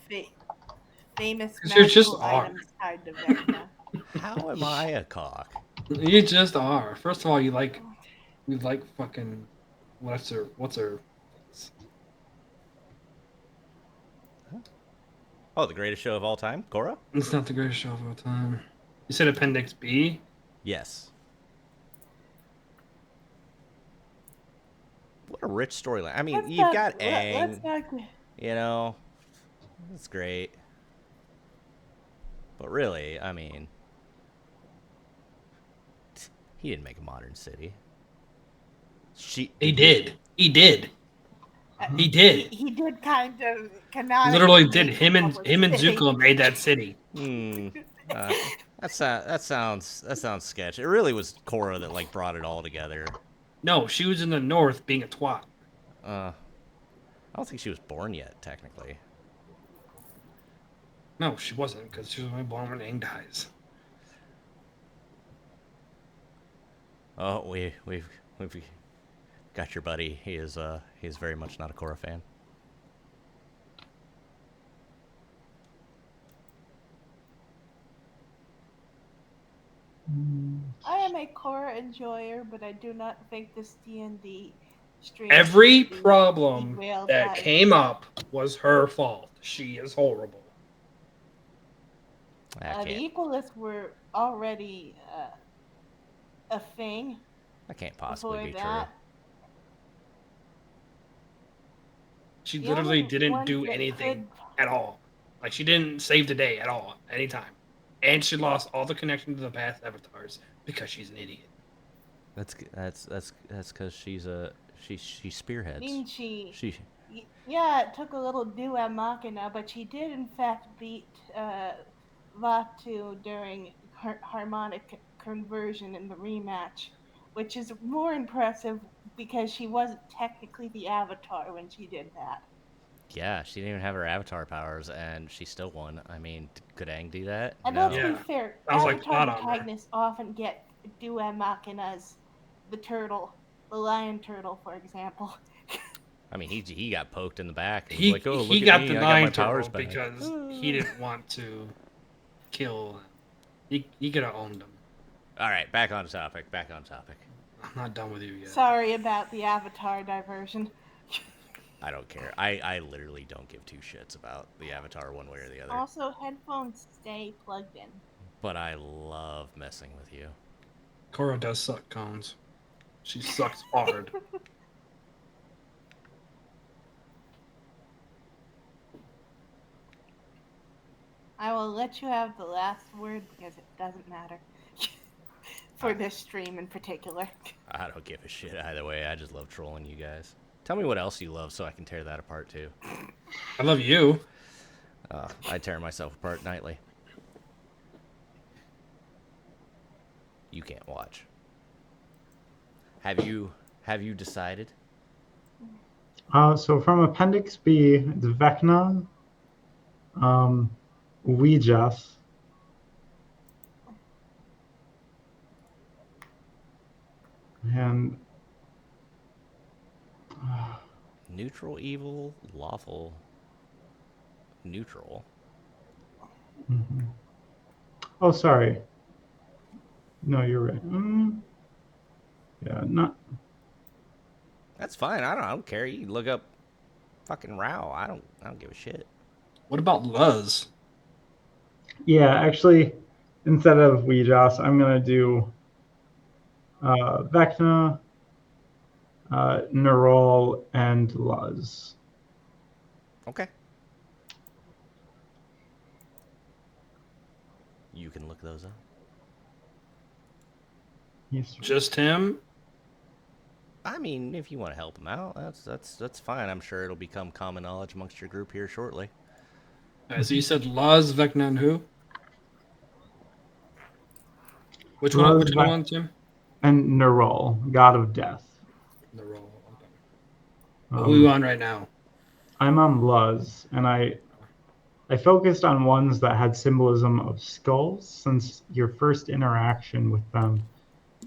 famous 'Cause you're just magical are. items tied to Vecna. How am I a cock? You just are. First of all, you like fucking what's her Oh, the greatest show of all time, Korra? It's not the greatest show of all time. You said Appendix B? Yes. What a rich storyline. I mean, Let's you've not- got let's Aang, not- you know, that's great. But really, I mean, he didn't make a modern city. He did. He did. He did. He did kind of canonically. Literally did. make Him a and public city. Zuko made that city. That sounds sketchy. It really was Korra that like brought it all together. No, she was in the north being a twat. I don't think she was born yet, technically. No, she wasn't, because she was only born when Aang dies. Oh, we've got your buddy. He is very much not a Korra fan. I am a Korra enjoyer, but I do not think this D&D stream. Every should be problem derailed that by- came up was her fault. She is horrible. I The can't. Equalists were already a thing That can't possibly before be that. true. She The literally only didn't ones do that anything could- at all. Like, she didn't save the day at all, anytime. And she lost all the connection to the past avatars because she's an idiot. That's because she spearheads. I mean, she She yeah, it took a little Dua Machina, but she did in fact beat Vatu during harmonic conversion in the rematch, which is more impressive because she wasn't technically the Avatar when she did that. Yeah, she didn't even have her avatar powers, and she still won. I mean, could Aang do that? And No. let's Yeah. be fair, Sounds like Avatar plot armor. protagonists often get Dua Machinas, the turtle, the lion turtle, for example. I mean, he got poked in the back. And He, was like, oh, he look got at me, the I got my nine powers turtle back. because he didn't want to kill. He could have owned him. All right, back on topic. Back on topic. I'm not done with you yet. Sorry about the Avatar diversion. I don't care. I literally don't give two shits about the avatar one way or the other. Also, headphones stay plugged in. But I love messing with you. Korra does suck cones. She sucks hard. I will let you have the last word because it doesn't matter. For this stream in particular. I don't give a shit either way. I just love trolling you guys. Tell me what else you love so I can tear that apart too. I love you. I tear myself apart nightly. You can't watch. Have you decided? So from Appendix B, it's Vecna, Ouijas, and Neutral, evil, lawful, neutral. mhm. Oh, sorry. No, you're right. Yeah, not. That's fine. I don't care. You can look up fucking Row. I don't give a shit. What about Luz? Yeah, actually, instead of Ouijas, I'm gonna do Vecna, Neural, and Luz. Okay. You can look those up. Yes. Just him? I mean, if you want to help him out, that's fine. I'm sure it'll become common knowledge amongst your group here shortly. So you said Luz, Vecna, and who? Which Luz, one, Tim? and Neural, God of Death. The roll. Okay. Who are you on right now? I'm on Luz, and I focused on ones that had symbolism of skulls, since your first interaction with them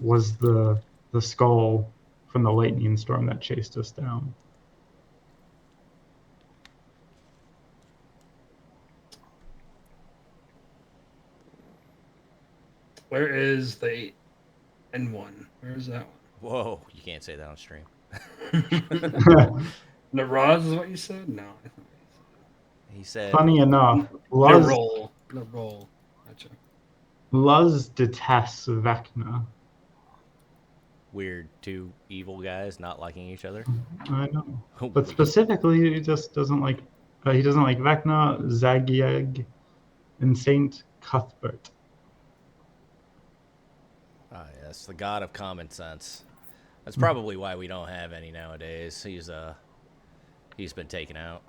was the skull from the lightning storm that chased us down. Where is the N1? Where is that Whoa, you can't say that on stream. one? Naraz is what you said? No. That's not what you He said, Funny enough, said. The roll. Gotcha. Luz detests Vecna. weird two evil guys not liking each other. I know, but specifically, he just doesn't like. He doesn't like Vecna, Zagieg, and Saint Cuthbert. Ah, yes, the god of common sense. That's probably why we don't have any nowadays. He's been taken out.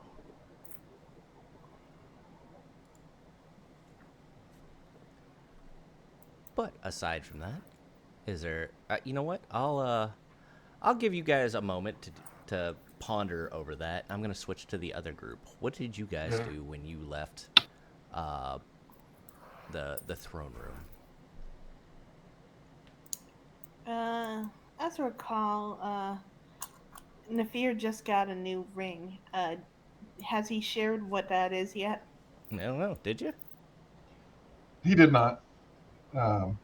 But aside from that, is there? You know what? I'll give you guys a moment to ponder over that. I'm gonna switch to the other group. What did you guys do when you left the throne room? As I recall, Nefir just got a new ring. Has he shared what that is yet? I don't know. Did you? He did not. Um,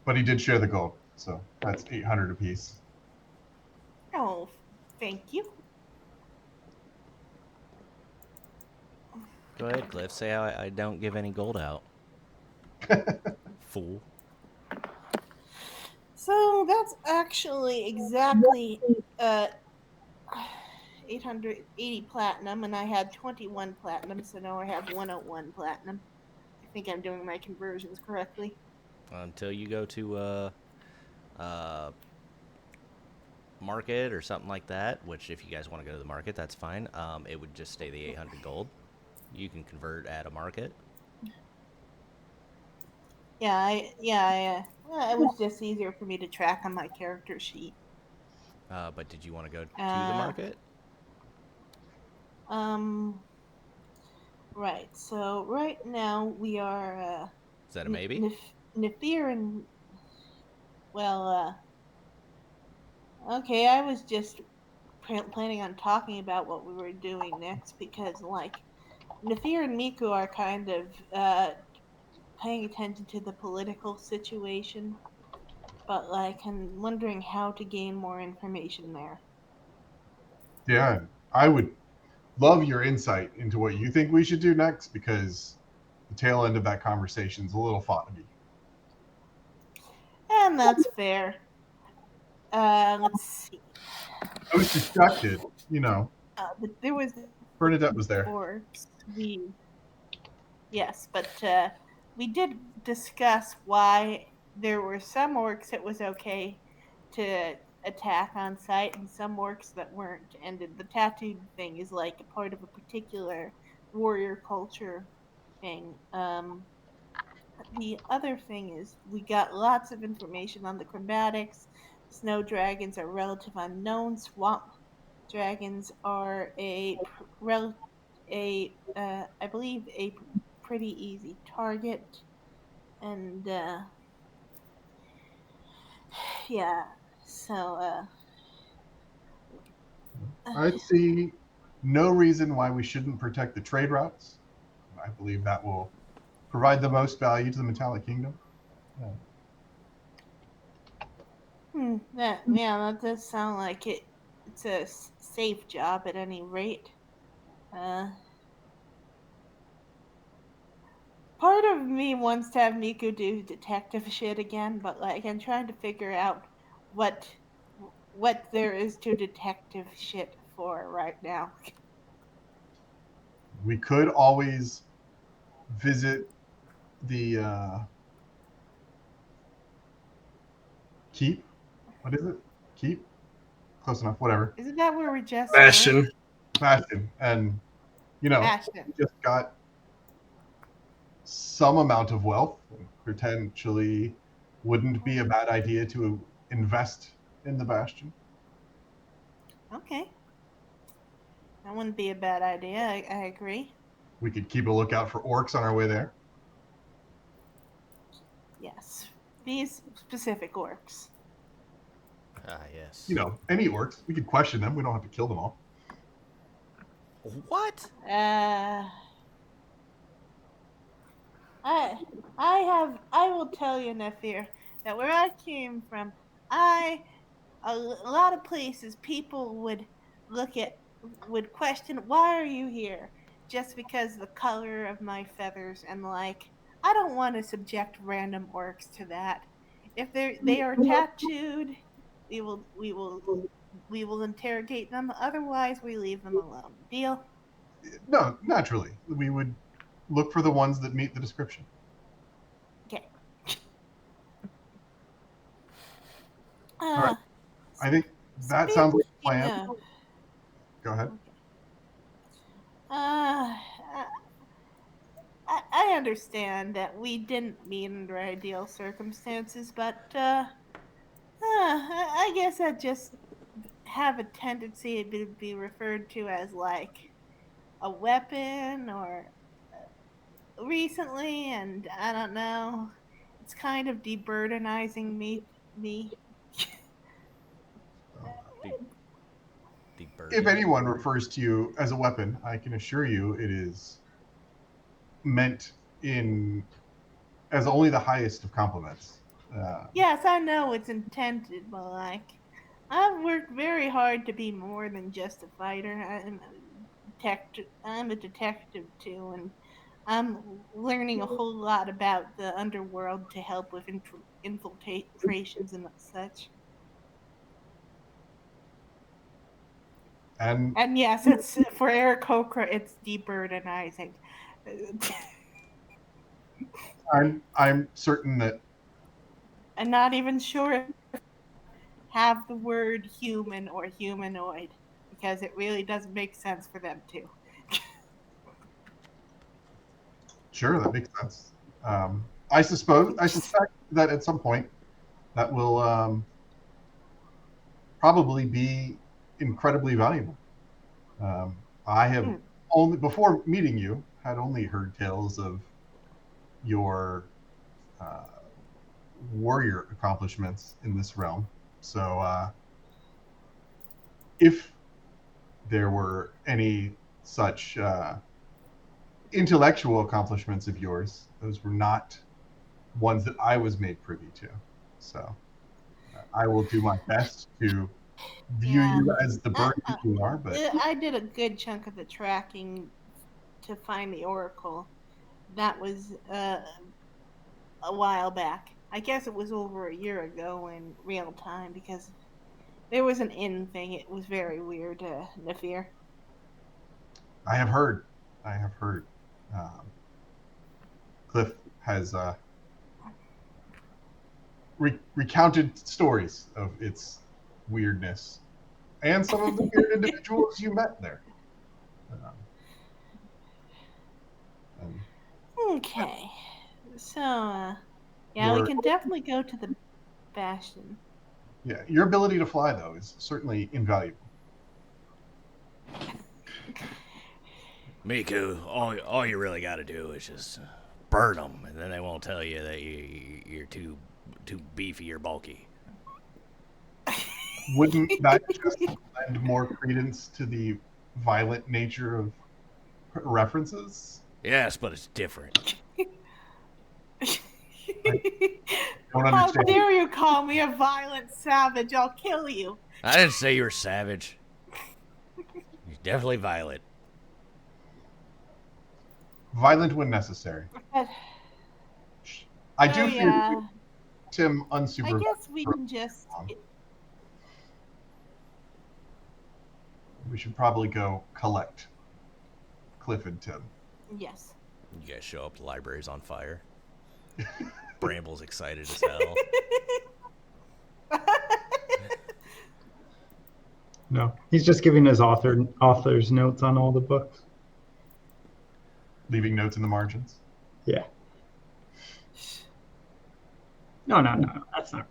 but he did share the gold, so that's 800 apiece. Oh, thank you. Go ahead, Cliff. Say I don't give any gold out. Fool. So that's actually exactly 880 platinum, and I had 21 platinum, so now I have 101 platinum. I think I'm doing my conversions correctly. Until you go to market or something like that, which if you guys want to go to the market, that's fine. It would just stay the 800 gold. You can convert at a market. It was just easier for me to track on my character sheet. But did you want to go to the market? Right. So right now we are Is that a maybe? Nefir and okay. I was just planning on talking about what we were doing next because like Nefir and Mecoo are kind of paying attention to the political situation, but like I'm wondering how to gain more information there. Yeah, I would love your insight into what you think we should do next because the tail end of that conversation is a little foggy. And that's fair. Let's see. I was distracted, But there was Bernadette was there. orcs. Yes, but we did discuss why there were some orcs it was okay to attack on site and some orcs that weren't. And the tattooed thing is like a part of a particular warrior culture thing. The other thing is we got lots of information on the chromatics. Snow dragons are relative unknown. Swamp dragons are I believe a pretty easy target. And yeah, so I see no reason why we shouldn't protect the trade routes. I believe that will provide the most value to the Metallic Kingdom. that does sound like it. It's a safe job at any rate. Uh, Part of me wants to have Mecoo do detective shit again, but like I'm trying to figure out what what there is to detective shit for right now. We could always visit the keep. What is it? Keep? Close enough, whatever. Isn't that where we just were? Bastion. Bastion. And, you know, Bastion. we just got some amount of wealth. Potentially wouldn't be a bad idea to invest in the Bastion. Okay. That wouldn't be a bad idea. I agree. We could keep a lookout for orcs on our way there. Yes. These specific orcs. Ah, yes. You know, any orcs. We could question them. We don't have to kill them all. What? I will tell you, Nefir, that where I came from, a lot of places people would question, why are you here? Just because the color of my feathers, and like, I don't want to subject random orcs to that. If they are tattooed, we will interrogate them. Otherwise, we leave them alone. Deal? No, naturally. We would look for the ones that meet the description. Okay. All right. I think that sounds like a plan. Go ahead. Uh, I understand that we didn't meet under ideal circumstances, but I guess I just have a tendency to be referred to as like a weapon or recently, and I don't know. It's kind of deburdenizing me. If anyone refers to you as a weapon, I can assure you it is meant in as only the highest of compliments. Yes, I know it's intended, but like, I've worked very hard to be more than just a fighter. I'm a detective too, and I'm learning a whole lot about the underworld to help with infiltrations and such. And yes, it's for Eric Okra. It's deburdenizing. I'm certain that I'm not even sure if have the word human or humanoid because it really doesn't make sense for them to. sure that makes sense. I suspect that at some point that will probably be incredibly valuable. I have only before meeting you had only heard tales of your warrior accomplishments in this realm. So if there were any such intellectual accomplishments of yours, those were not ones that I was made privy to. So I will do my best to view you as the bird that you are. But I did a good chunk of the tracking to find the oracle. That was a while back. I guess it was over a year ago in real time because there was an inn thing. It was very weird, Nefir. I have heard. Cliff has recounted stories of its weirdness and some of the weird individuals you met there. And Okay. So, yeah, we Your- can definitely go to the bastion. yeah, your ability to fly though is certainly invaluable. Mecoo, all you really got to do is just burn them, and then they won't tell you that you're too beefy or bulky. Wouldn't that just lend more credence to the violent nature of references? Yes, but it's different. Don't How understand. dare you call me a violent savage? I'll kill you. I didn't say you were savage. You're definitely violent. Violent when necessary. But, I do fear yeah, Tim I unsupervised. guess we can just. We should probably go collect Cliff and Tim. Yes. You guys show up, the library's on fire. Bramble's excited as hell. No, he's just giving his author's notes on all the books. Leaving notes in the margins. Yeah. No, that's not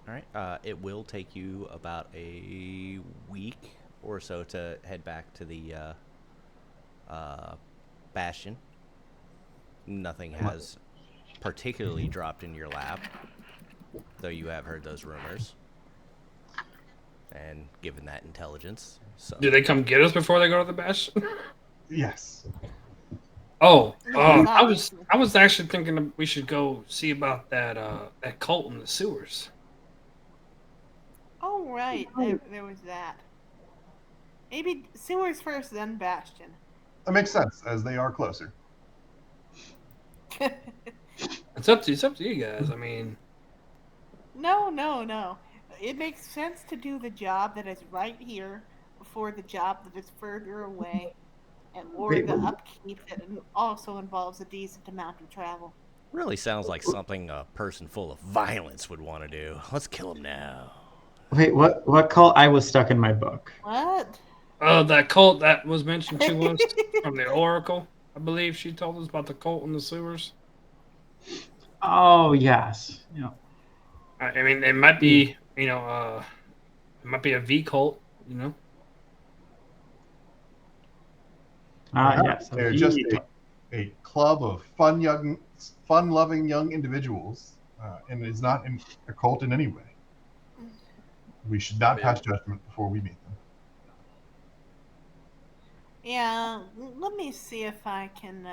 right. All right. It will take you about a week or so to head back to the bastion. Nothing has particularly dropped in your lap, though you have heard those rumors and given that intelligence. So Do they come get us before they go to the bastion? Yes. Oh, No, I was actually thinking that we should go see about that cult in the sewers. Oh, right. There was that. Maybe sewers first, then bastion. That makes sense, as they are closer. It's up to you guys. I mean, No. It makes sense to do the job that is right here before the job that is further away, or Wait, the what? upkeep that also involves a decent amount of travel. really sounds like something a person full of violence would want to do. Let's kill him now. Wait, what cult? I was stuck in my book. What? that cult that was mentioned to us from the Oracle, I believe she told us about the cult in the sewers. Oh, yes. Yeah. I mean, it might be, it might be a V cult, Yes. They're just a club of fun-loving young individuals, and it's not a cult in any way. We should not pass judgment before we meet them. Yeah, let me see if I can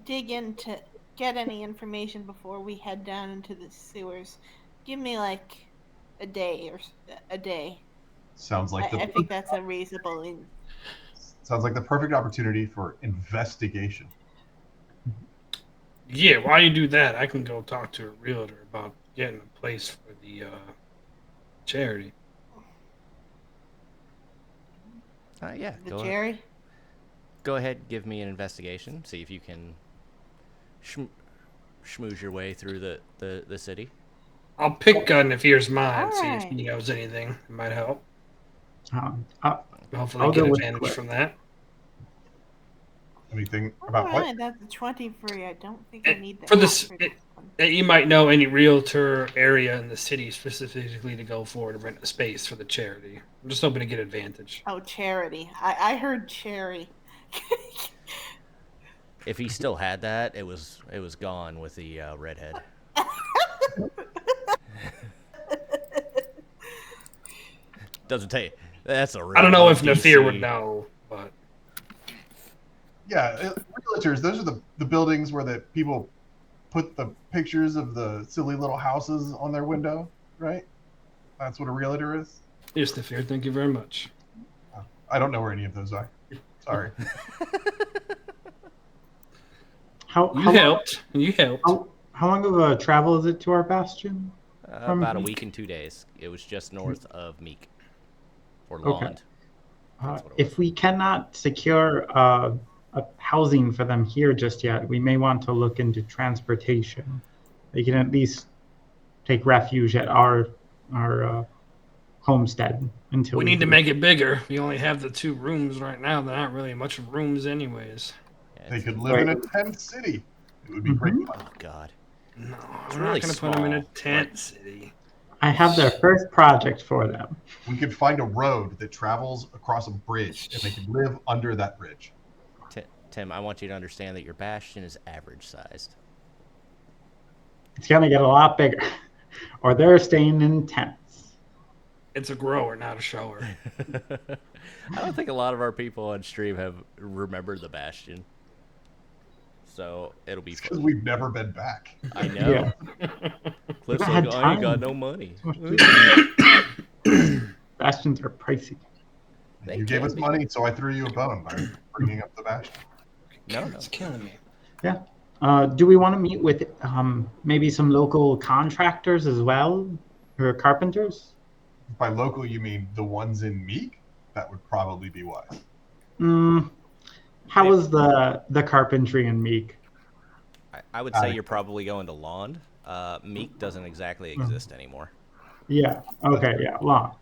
dig into get any information before we head down into the sewers. Give me like a day or a day. Sounds like I think that's a reasonable. Sounds like the perfect opportunity for investigation. Yeah, while you do that, I can go talk to a realtor about getting a place for the charity. Yeah, The Jerry. Go ahead, give me an investigation. See if you can schmooze your way through the city. I'll pick Nefir's mind, see if Alright. he knows anything that might help. Hopefully I'll get go with advantage Cliff. from that. Anything about Alright, what? that's a 20 free. I don't think I need that. For this, one. you might know any realtor area in the city specifically to go for to rent a space for the charity. I'm just hoping to get advantage. Oh, charity. I heard cherry. If he still had that, it was gone with the redhead. Doesn't take. That's a real. I don't know if DC. Nefir would know, but Yeah, realtors. Those are the buildings where the people put the pictures of the silly little houses on their window, right? That's what a realtor is. yes, Nefir, thank you very much. I don't know where any of those are. Sorry. You helped. You helped. How long of a travel is it to our bastion? About a week and 2 days. It was just north of Meek. Or Lond. That's what it was. If we cannot secure a housing for them here just yet, we may want to look into transportation. They can at least take refuge at our homestead until We need to do. make it bigger. We only have the 2 rooms right now. They're not really much rooms, anyways. Yeah, They it's- could live in a tent city. It would be great Mhm. fun. oh God. No, It's we're really not going to put them in a small, tent like- city. I have their first project for them. We could find a road that travels across a bridge, and they could live under that bridge. Tim, I want you to understand that your bastion is average sized. It's gonna get a lot bigger, or they're staying in tents. It's a grower, not a shower. I don't think a lot of our people on stream have remembered the bastion, so it'll be Because fun. we've never been back. I know. Yeah. Cliff's I like, had I ain't got time. no money. Bastions are pricey. They You gave can us be. money, so I threw you a bone by bringing up the bastion. No, It's killing me. Yeah. Do we want to meet with maybe some local contractors as well, or carpenters? By local, you mean the ones in Meek? That would probably be wise. How is the carpentry in Meek? I would say you're probably going to Lond. Meek doesn't exactly exist anymore. Yeah. Okay. Yeah. Lond.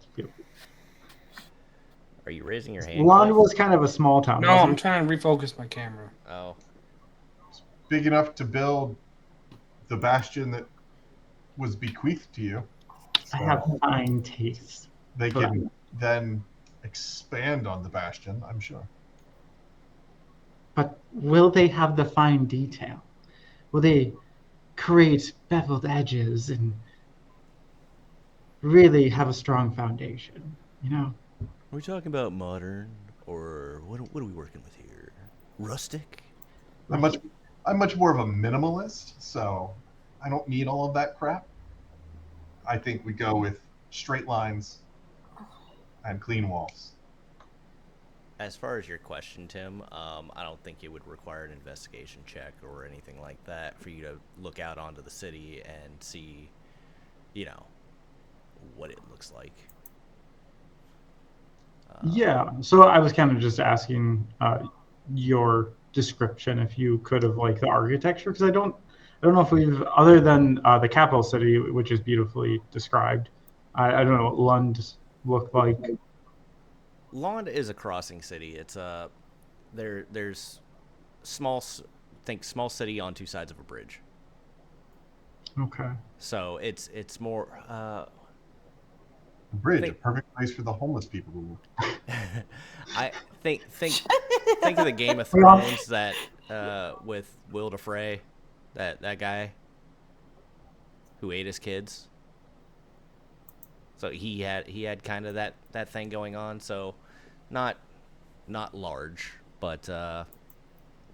Are you raising your hand? Lond Cliff? was kind of a small town. No, wasn't I'm it? trying to refocus my camera. Oh, Big enough to build the bastion that was bequeathed to you. I So have fine taste. they can then expand on the bastion, I'm sure. But will they have the fine detail? Will they create beveled edges and really have a strong foundation? You know? are we talking about modern or what are we working with here? Rustic? I'm much more of a minimalist, so I don't need all of that crap. I think we go with straight lines and clean walls. As far as your question, Tim, I don't think it would require an investigation check or anything like that for you to look out onto the city and see, you know, what it looks like. Yeah. So I was kind of just asking your description, if you could have like the architecture, because I don't know if we've, other than the capital city, which is beautifully described. I don't know what Lund looked like. Lond is a crossing city. It's there's small city on 2 sides of a bridge. Okay. So it's more The bridge, a Think- perfect place for the homeless people to live. I think of the Game of Thrones that with Will DeFrey, that guy who ate his kids. So he had kind of that thing going on. So not large, but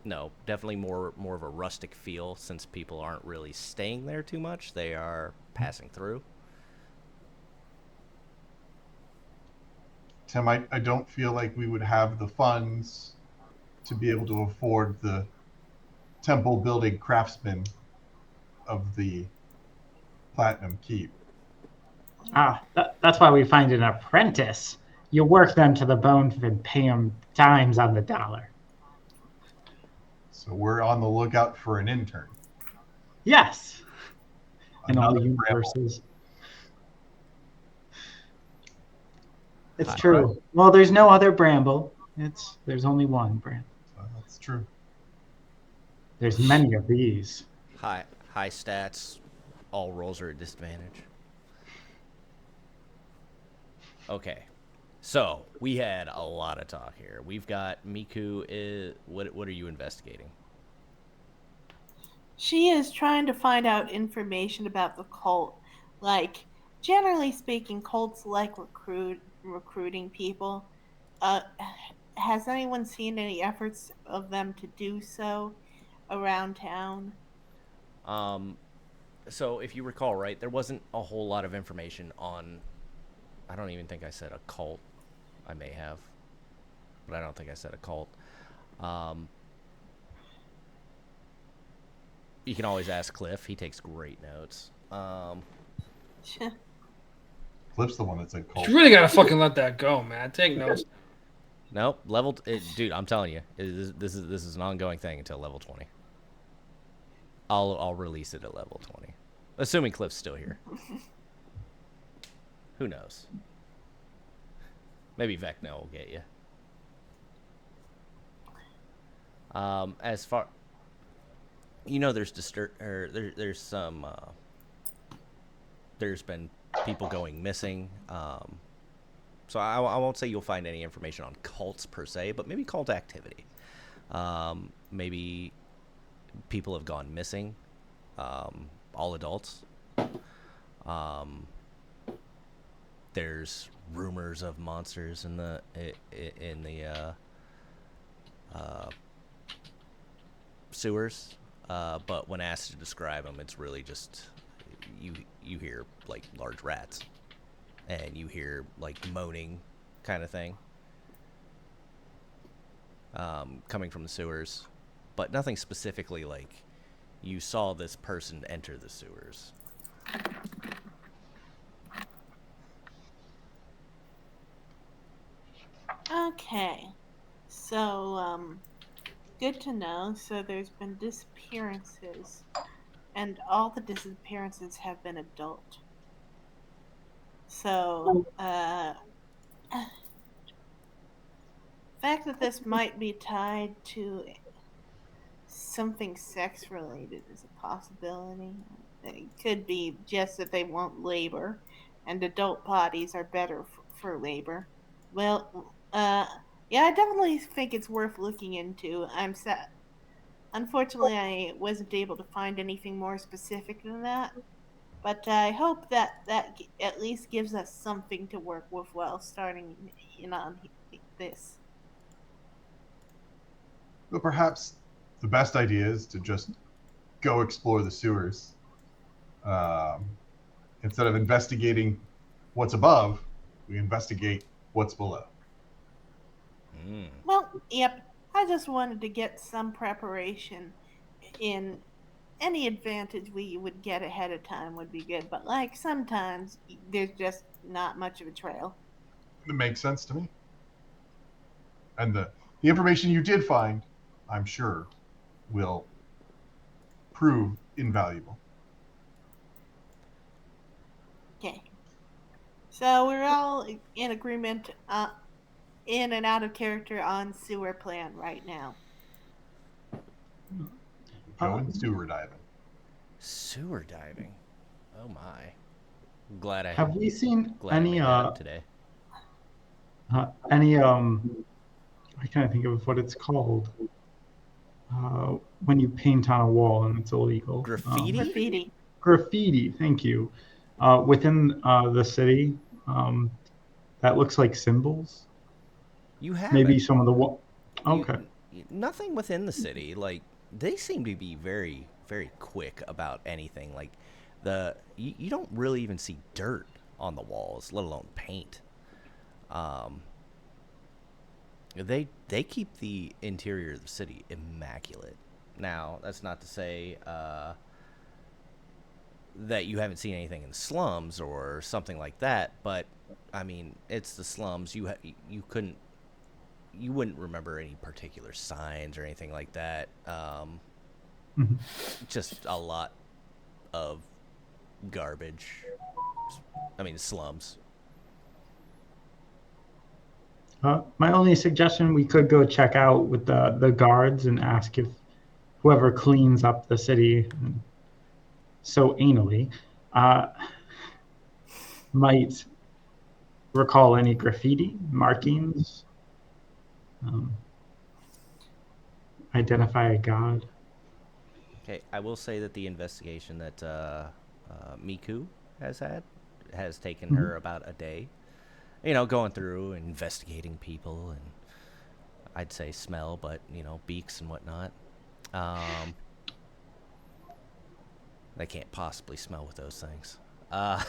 no, definitely more of a rustic feel since people aren't really staying there too much. They are passing through. Tim, I don't feel like we would have the funds to be able to afford the temple building craftsmen of the Platinum Keep. That's why we find an apprentice. You work them to the bone and pay them dimes on the dollar. So we're on the lookout for an intern. Yes. In all Another universes. It's Hi. true. Well, there's no other Bramble. There's only one Bramble. That's true. There's many of these. High stats, all rolls are at disadvantage. Okay, so we had a lot of talk here. We've got Mecoo. What are you investigating? She is trying to find out information about the cult. Like, generally speaking, cults like recruiting people. Has anyone seen any efforts of them to do so around town? So if you recall, right, there wasn't a whole lot of information on. I don't even think I said a cult. I may have, but I don't think I said a cult. You can always ask Cliff. He takes great notes. Cliff's the one that said cold. You really gotta fucking let that go, man. Take notes. Nope, dude. I'm telling you, this is an ongoing thing until level 20. I'll release it at level 20. Assuming Cliff's still here. Who knows? Maybe Vecna will get you. As far, there's there's some there's been people going missing. So I won't say you'll find any information on cults per se, but maybe cult activity. Maybe people have gone missing. All adults. There's rumors of monsters in the sewers, but when asked to describe them, it's really just you hear like large rats, and you hear like moaning kind of thing coming from the sewers, but nothing specifically like you saw this person enter the sewers. Okay. So, good to know. So there's been disappearances, and all the disappearances have been adult. So, fact that this might be tied to something sex related is a possibility. It could be just that they won't labor, and adult bodies are better for labor. Well, yeah, I definitely think it's worth looking into. I'm sad. Unfortunately, I wasn't able to find anything more specific than that. But I hope that at least gives us something to work with while starting in on this. But perhaps the best idea is to just go explore the sewers. Um, Instead of investigating what's above, we investigate what's below. Well, yep. I just wanted to get some preparation in any advantage we would get ahead of time would be good. But like sometimes there's just not much of a trail. It makes sense to me. And the information you did find, I'm sure, will prove invaluable. Okay. So we're all in agreement, in and out of character on sewer plan right now. Going sewer diving. Sewer diving. Oh my. Glad I Have we seen glad I any made that up today. any I can't think of what it's called. When you paint on a wall and it's illegal. Graffiti? Graffiti. Graffiti, thank you. Within the city, that looks like symbols. You have Maybe it. some of the wall. Okay. Nothing within the city. Like they seem to be very, very quick about anything. Like you don't really even see dirt on the walls, let alone paint. They keep the interior of the city immaculate. Now, that's not to say that you haven't seen anything in the slums or something like that, but I mean, it's the slums. You wouldn't remember any particular signs or anything like that. Just a lot of garbage. I mean, slums. My only suggestion, we could go check out with the guards and ask if whoever cleans up the city so anally might recall any graffiti markings, identify a god. Okay, I will say that the investigation that Mecoo has taken her about a day. Going through and investigating people and I'd say smell, but beaks and whatnot. They can't possibly smell with those things. I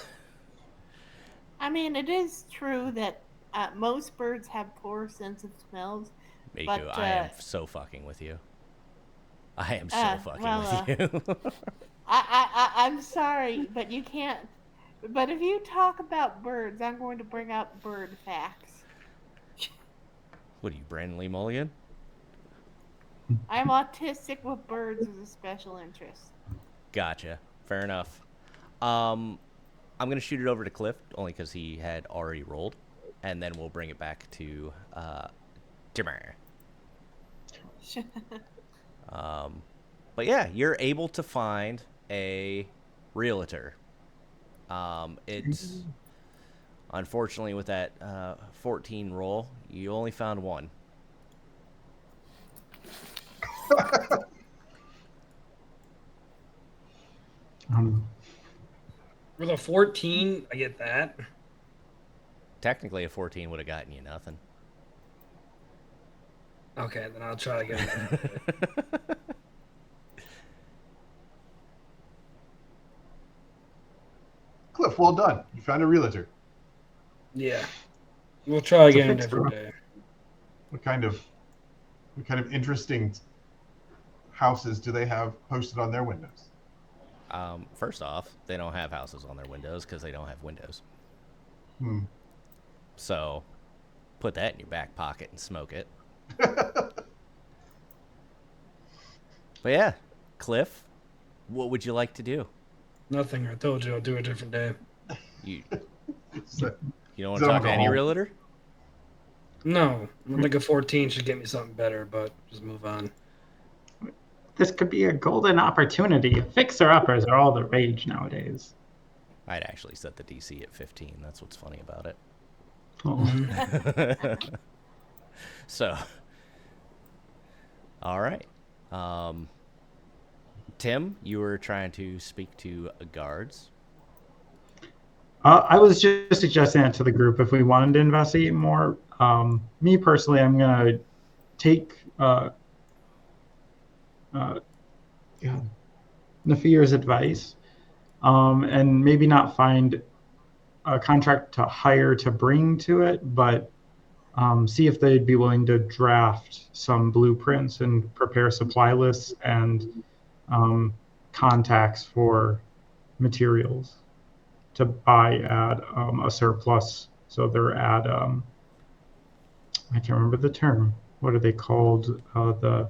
mean, it is true that most birds have poor sense of smells. Mecoo, But, I am so fucking with you. I am so fucking with you. I'm sorry, but you can't. But if you talk about birds, I'm going to bring up bird facts. What are you, Brandon Lee Mulligan? I'm autistic with birds as a special interest. Gotcha. Fair enough. I'm gonna shoot it over to Cliff only because he had already rolled, and then we'll bring it back to Timmer. But yeah, you're able to find a realtor. It's unfortunately with that 14 roll, you only found one. With a 14, I get that. Technically, a 14 would have gotten you nothing. Okay, then I'll try again. Cliff, well done. You found a realtor. Yeah. We'll try It's a again a fixer. different day. What kind of interesting houses do they have posted on their windows? First off, they don't have houses on their windows because they don't have windows. Hmm. So, put that in your back pocket and smoke it. But yeah, Cliff, what would you like to do? Nothing. I told you I'll do a different day. You So- you don't want So to I'm talk to going any home. realtor? No, I think a 14 should get me something better, but just move on. This could be a golden opportunity. Fixer-uppers are all the rage nowadays. I'd actually set the DC at 15. That's what's funny about it. Oh. So, all right. Tim, you were trying to speak to guards. I was just suggesting that to the group if we wanted to investigate more. Me personally, I'm gonna take Nefir's advice, and maybe not find a contract to hire to bring to it, but see if they'd be willing to draft some blueprints and prepare supply lists and contacts for materials to buy at a surplus. So they're at, I can't remember the term. What are they called? The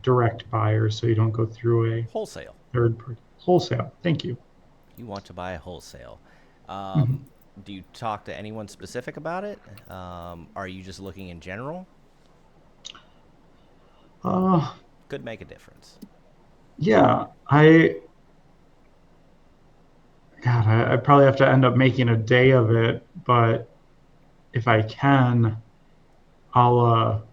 direct buyers, so you don't go through a Wholesale. third party. Wholesale. Thank you. You want to buy a wholesale. Mhm. Do you talk to anyone specific about it? Are you just looking in general? Could make a difference. Yeah, I probably have to end up making a day of it, but if I can, I'll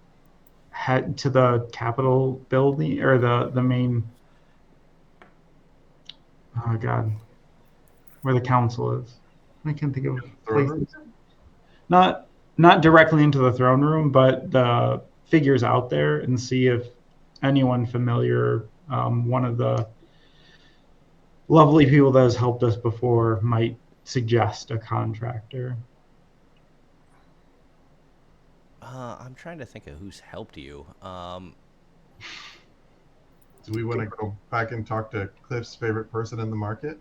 head to the Capitol building or the main. Oh God, where the council is. I can't think of Throne room? places. Not directly into the throne room, but the figures out there and see if anyone familiar, one of the lovely people that has helped us before might suggest a contractor. I'm trying to think of who's helped you. Do we want to go back and talk to Cliff's favorite person in the market?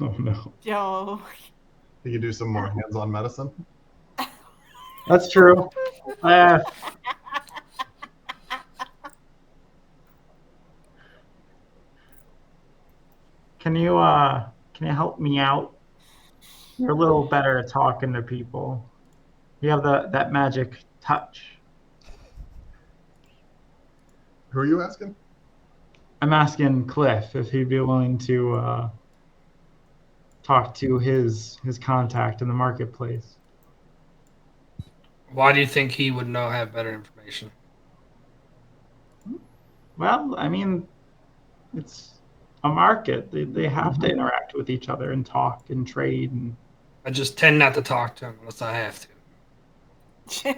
Oh no, Joe. He could do some more hands-on medicine. that's true. Can you help me out? You're a little better at talking to people. You have that magic touch. Who are you asking? I'm asking Cliff if he'd be willing to talk to his contact in the marketplace. Why do you think he would have better information? Well, I mean, it's a market. They have to interact with each other and talk and trade. And I just tend not to talk to him unless I have to.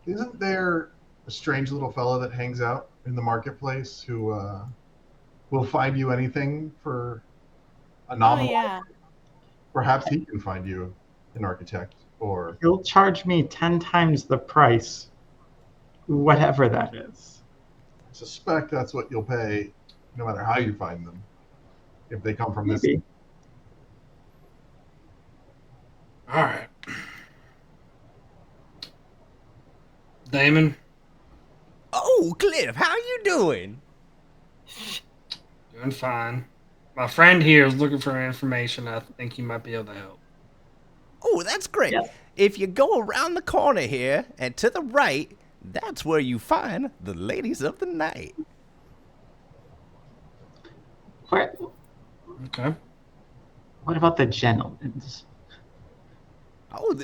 Isn't there a strange little fellow that hangs out in the marketplace who will find you anything for a Oh nominal? yeah. Perhaps he can find you an architect, or he'll charge me 10 times the price, whatever that is. I suspect that's what you'll pay, no matter how you find them, if they come from this. Maybe. All right. Damon, Oh, Cliff, how you doing? doing fine. My friend here is looking for information. I think he might be able to help. Oh, that's great. Yes. If you go around the corner here and to the right, that's where you find the ladies of the night. Where, Okay. what about the gentlemen? Oh,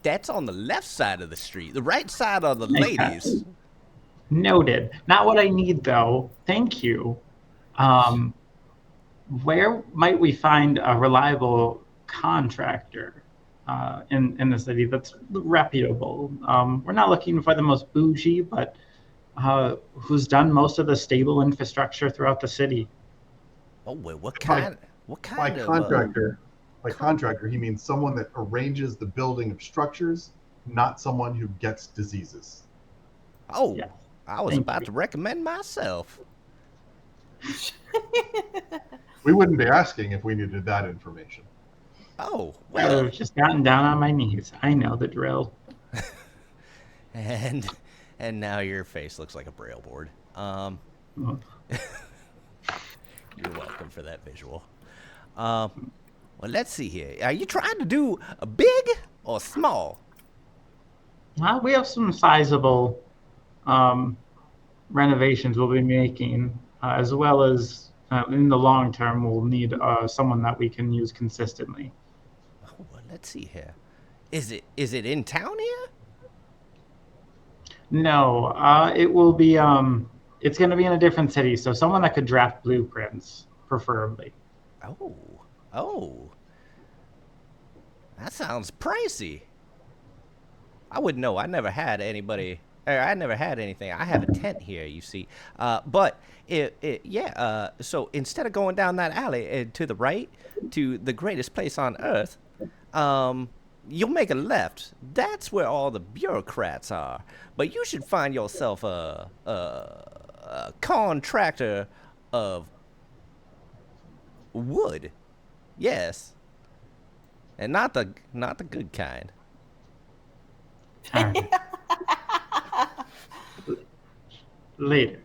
that's on the left side of the street. The right side are the Okay. ladies. Noted. Not what I need, though. Thank you. Where might we find a reliable contractor in the city that's reputable? We're not looking for the most bougie, but who's done most of the stable infrastructure throughout the city. Oh, well, what By- kind? What By kind of contractor, he means someone that arranges the building of structures, not someone who gets diseases. Oh, Yes. I was Thank about you. to recommend myself. We wouldn't be asking if we needed that information. Oh, well, I've just gotten down on my knees. I know the drill. and now your face looks like a braille board. Oh. You're welcome for that visual. Well, let's see here. Are you trying to do a big or small? We have some sizable renovations we'll be making, as well as in the long term, we'll need someone that we can use consistently. Oh, well, let's see here. Is it in town here? No, it will be. It's going to be in a different city, so someone that could draft blueprints, preferably. Oh. That sounds pricey. I wouldn't know. I never had anybody. I never had anything. I have a tent here, you see. But so instead of going down that alley to the right to the greatest place on earth, you'll make a left. That's where all the bureaucrats are. But you should find yourself a contractor of wood. Yes. And not the good kind. All right. Later.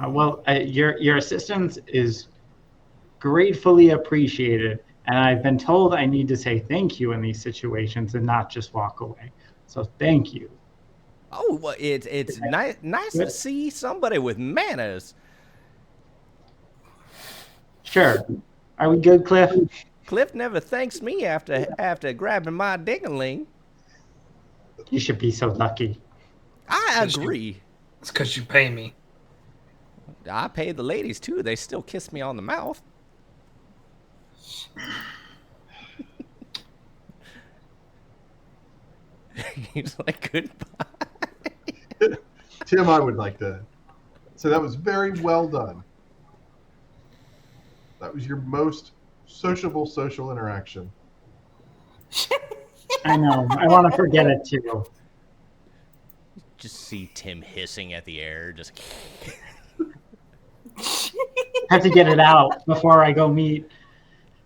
Your assistance is gratefully appreciated, and I've been told I need to say thank you in these situations and not just walk away. So thank you. Oh, well, it's nice to see somebody with manners. Sure. Are we good, Cliff? Cliff never thanks me after grabbing my ding-a-ling. You should be so lucky. I agree. It's because you pay me. I pay the ladies too. They still kiss me on the mouth. He's like, goodbye. Tim, I would like to say that was very well done. That was your most sociable social interaction. I know. I want to forget it too. Just see Tim hissing at the air. Just. Have to get it out before I go meet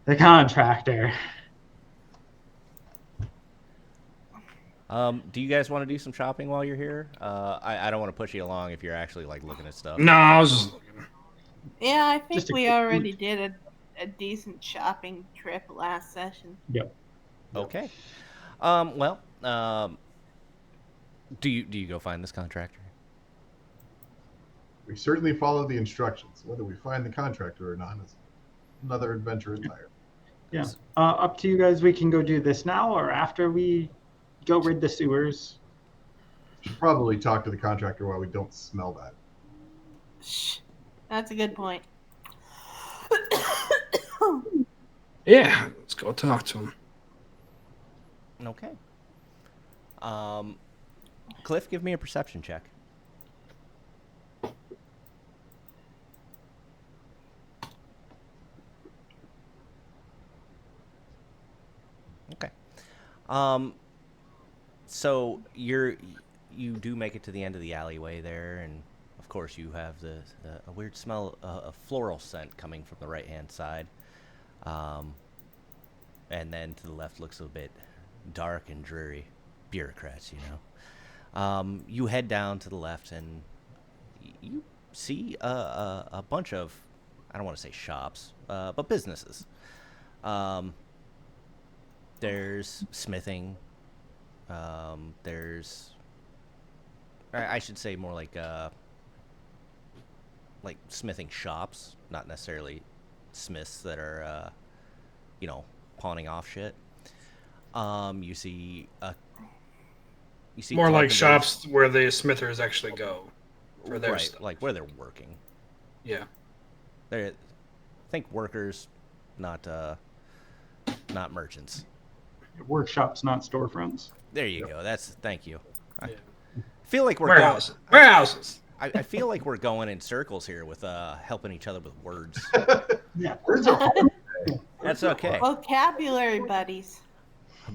the contractor. Do you guys want to do some shopping while you're here? I don't want to push you along if you're actually like looking at stuff. No, I was just looking. Yeah, I think Just a we quick- already did a decent shopping trip last session. Yep. Okay. Do you go find this contractor? We certainly follow the instructions. Whether we find the contractor or not is another adventure entirely. Yeah. Up to you guys. We can go do this now or after we go rid the sewers. Should probably talk to the contractor while we don't smell that. Shh, that's a good point. Yeah, let's go talk to him. Okay. Cliff, give me a perception check. Okay. So you do make it to the end of the alleyway there, and of course you have a weird smell, a floral scent coming from the right-hand side. And then to the left looks a bit dark and dreary. Bureaucrats, you know. You head down to the left and you see a bunch of I don't want to say shops, but businesses. There's smithing. There's, I should say more like smithing shops, not necessarily smiths that are, pawning off shit. You see More like carpenters. shops where the smithers actually go for their Right, stuff. like where they're working. Yeah. They think workers, not merchants. Workshops, not storefronts. There you go. Thank you. I Yeah. feel like we're Warehouses. going. Warehouses. I feel like we're going in circles here with helping each other with words. Yeah. Words are hard. That's okay. Vocabulary buddies.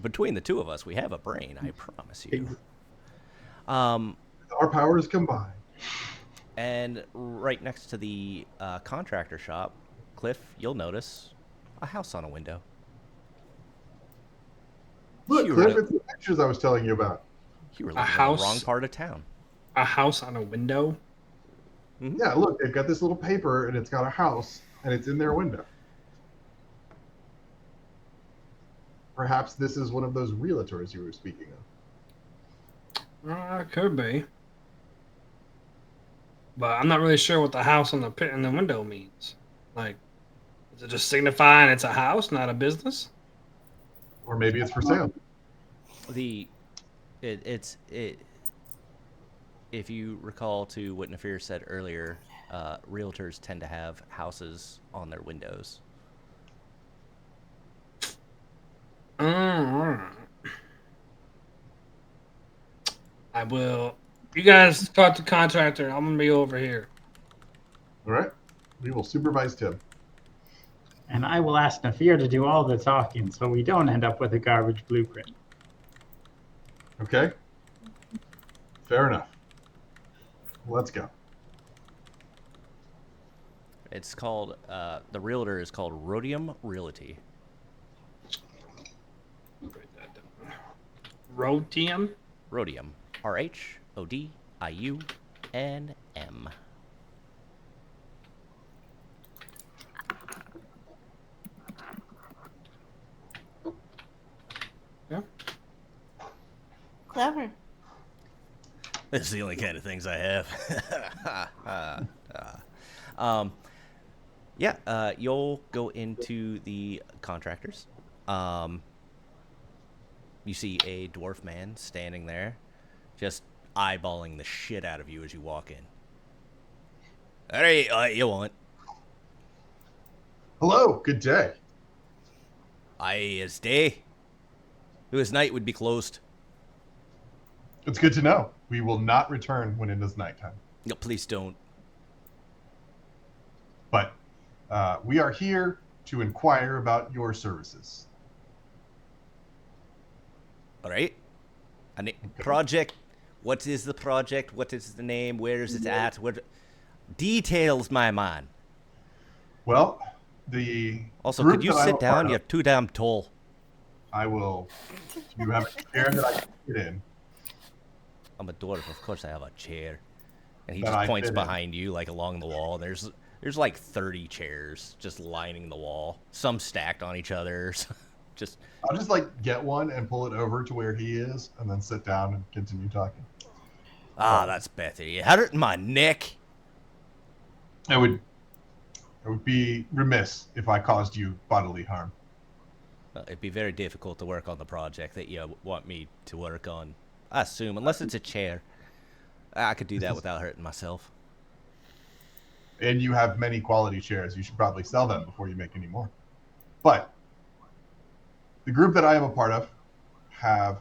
Between the two of us, we have a brain. I promise you. Um, Our powers combined. and right next to the contractor shop, Cliff, you'll notice a house on a window. Look, You Cliff, were- it's the pictures I was telling you about. You were A living in house? the wrong part of town. A house on a window. Yeah, look, they've got this little paper, and it's got a house, and it's in their window. Perhaps this is one of those realtors you were speaking of. Could be. But I'm not really sure what the house on the pit in the window means. Like, is it just signifying it's a house, not a business? Or maybe it's for sale. If you recall to what Nefir said earlier, realtors tend to have houses on their windows. Alright. I will. You guys talk to contractor. I'm gonna be over here. All right? We will supervise Tim. And I will ask Nefir to do all the talking so we don't end up with a garbage blueprint. Okay? Fair enough. Let's go. It's called, the realtor is called Rhodium Realty. Write that down. Rhodium. Rhodium. RHODIUNM. Yeah. Clever. That's the only kind of things I have. You'll go into the contractors. You see a dwarf man standing there, just eyeballing the shit out of you as you walk in. Hey, you want? Hello, good day. It's day. It was night would be closed. It's good to know. We will not return when it is nighttime. No, please don't. But we are here to inquire about your services. All right. Project. What is the project? What is the name? Where is it at? What details, my man? Well, the Also, group could you that I'm sit a down? part of, You're too damn tall. I will. You have a chair that I can sit in. I'm a dwarf. Of course, I have a chair. And he That just I points fit in. behind you, like along the wall. There's like 30 chairs just lining the wall. Some stacked on each other. Just I'll just like get one and pull it over to where he is, and then sit down and continue talking. that's better. You hurt my neck. I would be remiss if I caused you bodily harm. It'd be very difficult to work on the project that you want me to work on. I assume, unless it's a chair. I could do that without hurting myself. And you have many quality chairs. You should probably sell them before you make any more. But the group that I am a part of have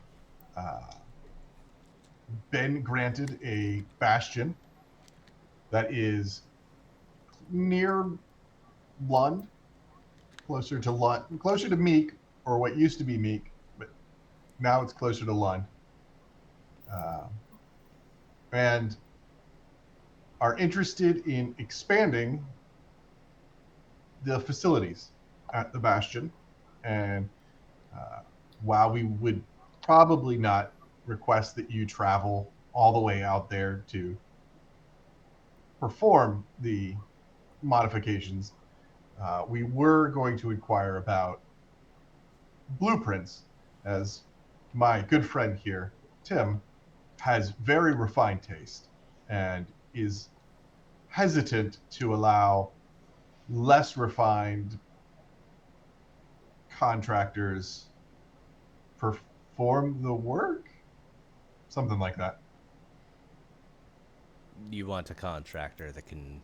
been granted a bastion that is near Lund, closer to Meek, or what used to be Meek, but now it's closer to Lund. And are interested in expanding the facilities at the bastion. And while we would probably not request that you travel all the way out there to perform the modifications, We were going to inquire about blueprints, as my good friend here, Tim, has very refined taste and is hesitant to allow less refined contractors perform the work, something like that. You want a contractor that can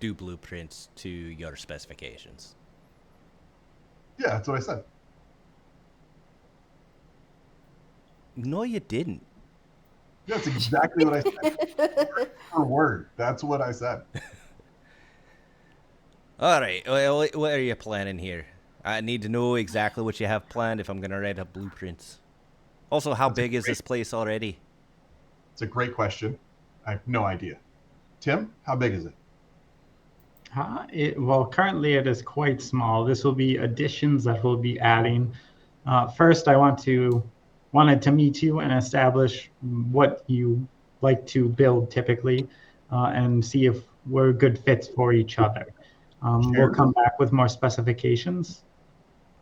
do blueprints to your specifications. Yeah, that's what I said. No, you didn't. That's exactly what I said. Word for word. That's what I said. All right. Well, what are you planning here? I need to know exactly what you have planned if I'm going to write up blueprints. Also, how big is this place already? It's a great question. I have no idea. Tim, how big is it? Well, currently it is quite small. This will be additions that we'll be adding. First, I wanted to meet you and establish what you like to build typically, and see if we're good fits for each other. We'll Chairs? come back with more specifications.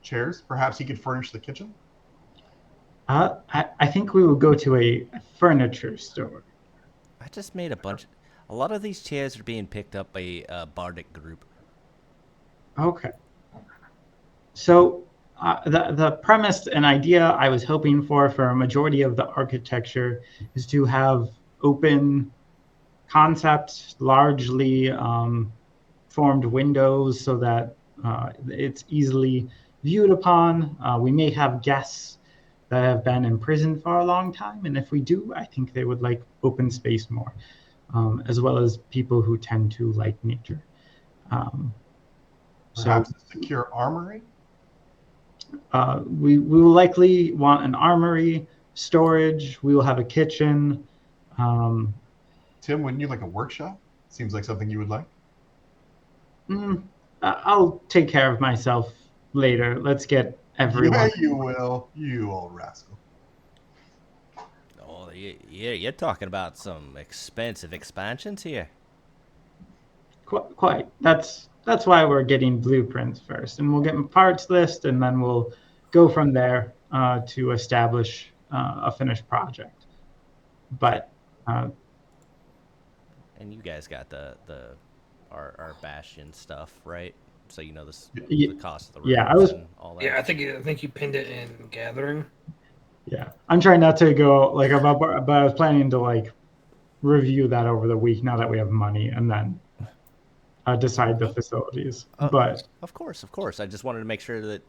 Chairs? Perhaps he could furnish the kitchen? I think we will go to a furniture store. I just made a lot of these chairs are being picked up by a bardic group. Okay. So the premise and idea I was hoping for a majority of the architecture is to have open concepts, largely formed windows, so that it's easily viewed upon. We may have guests that have been imprisoned for a long time, and if we do, I think they would like open space more, as well as people who tend to like nature. Perhaps a secure armory? We will likely want an armory, storage. We will have a kitchen. Tim, wouldn't you like a workshop? Seems like something you would like. I'll take care of myself later. Let's get everyone. Yeah, you will. You old rascal. Oh, you're talking about some expensive expansions here. Quite. That's why we're getting blueprints first, and we'll get a parts list, and then we'll go from there to establish a finished project. But and you guys got our bastion stuff, right? So you know the cost of the rooms. Yeah, I was. And all that. Yeah, I think you pinned it in gathering. Yeah, I'm trying not to go like about, but I was planning to like review that over the week now that we have money, and then decide the facilities. But of course. I just wanted to make sure that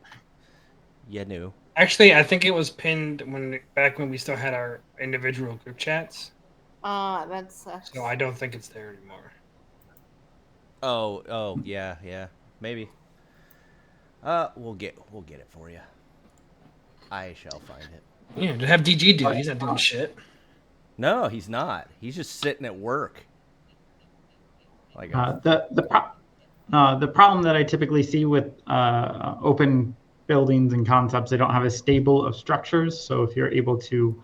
you knew. Actually, I think it was pinned back when we still had our individual group chats. That sucks. So I don't think it's there anymore. Oh, yeah, maybe. We'll get it for you. I shall find it. Yeah, to have DG do it. He's not doing shit. No, he's not. He's just sitting at work. Like the problem that I typically see with open buildings and concepts, they don't have a stable of structures. So if you're able to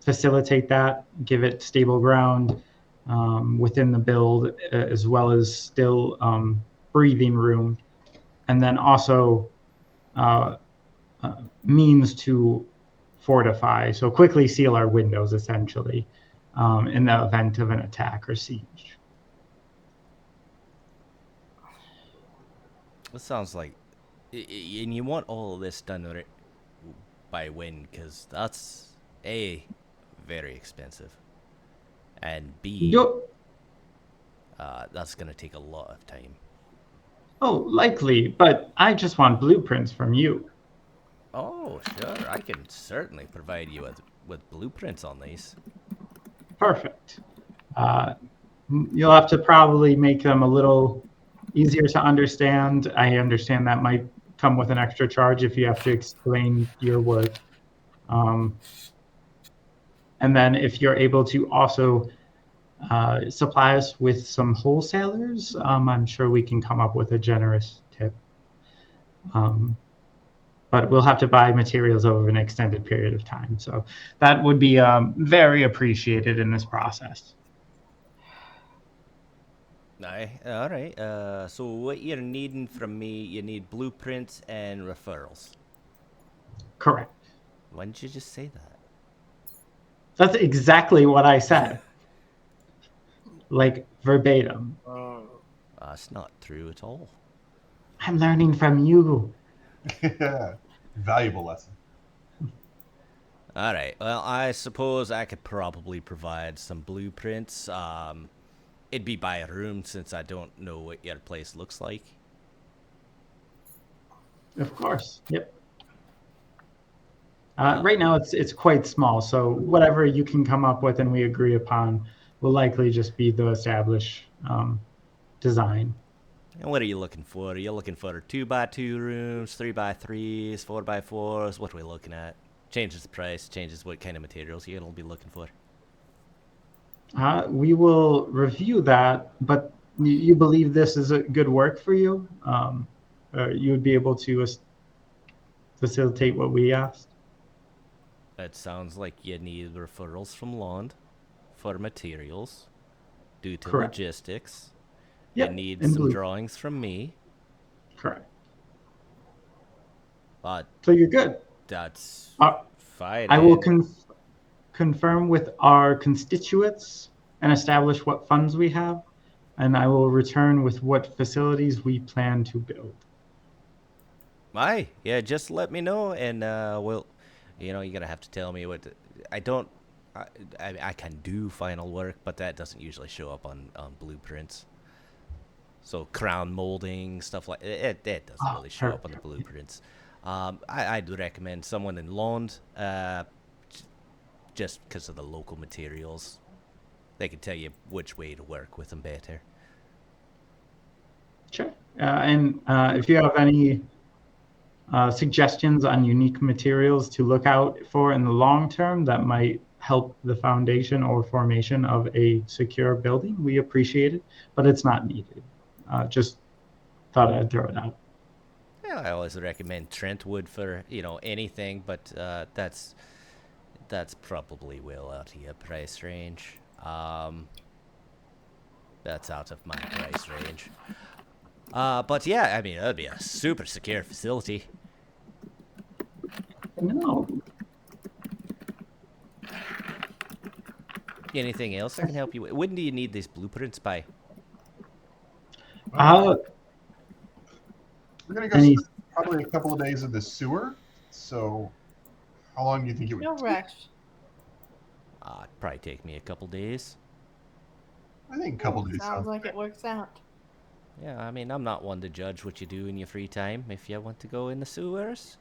facilitate that, give it stable ground within the build, as well as still breathing room, and then also means to fortify, so quickly seal our windows essentially in the event of an attack or siege. It sounds like, and you want all of this done by when? Because that's A, very expensive, and B, that's gonna take a lot of time. Oh, likely, but I just want blueprints from you. Oh, sure. I can certainly provide you with blueprints on these. Perfect. You'll have to probably make them a little easier to understand. I understand that might come with an extra charge if you have to explain your work. And then if you're able to also supply us with some wholesalers, I'm sure we can come up with a generous tip. But we'll have to buy materials over an extended period of time. So that would be very appreciated in this process. Aye, all right. So what you're needing from me, you need blueprints and referrals. Correct. Why didn't you just say that? That's exactly what I said. Like verbatim. That's not true at all. I'm learning from you. Valuable lesson. All right. Well, I suppose I could probably provide some blueprints. It'd be by room since I don't know what your place looks like. Of course. Yep. Right now, it's quite small, so whatever you can come up with and we agree upon will likely just be the established design. And what are you looking for? Are you looking for 2x2 rooms, 3x3s, 4x4s? What are we looking at? Changes the price, changes what kind of materials you're gonna be looking for. We will review that, but you believe this is a good work for you? You would be able to facilitate what we asked? It sounds like you need referrals from Lond for materials due to Correct. logistics. Yep, You need in some blue. drawings from me. Correct. But So you're good. that's Uh, fine. I will and- confirm with our constituents and establish what funds we have, and I will return with what facilities we plan to build. Aye, yeah, just let me know, and we'll, you're gonna have to tell me what. I don't. I can do final work, but that doesn't usually show up on blueprints. So crown molding stuff like it doesn't really show up on the blueprints. I'd recommend someone in Lond, just because of the local materials. They can tell you which way to work with them better. Sure. And if you have any suggestions on unique materials to look out for in the long term that might help the foundation or formation of a secure building, we appreciate it, but it's not needed. Just thought I'd throw it out. Yeah, I always recommend Trentwood for anything, but that's probably well out of your price range. That's out of my price range. But yeah, I mean that'd be a super secure facility. No. Anything else I can help you with? When do you need these blueprints by? We're gonna go Any- spend probably a couple of days in the sewer. So, how long do you think it would No take? rush. It'd probably take me a couple days. I think a couple days Sounds like it works out. Yeah, I mean I'm not one to judge what you do in your free time. If you want to go in the sewers,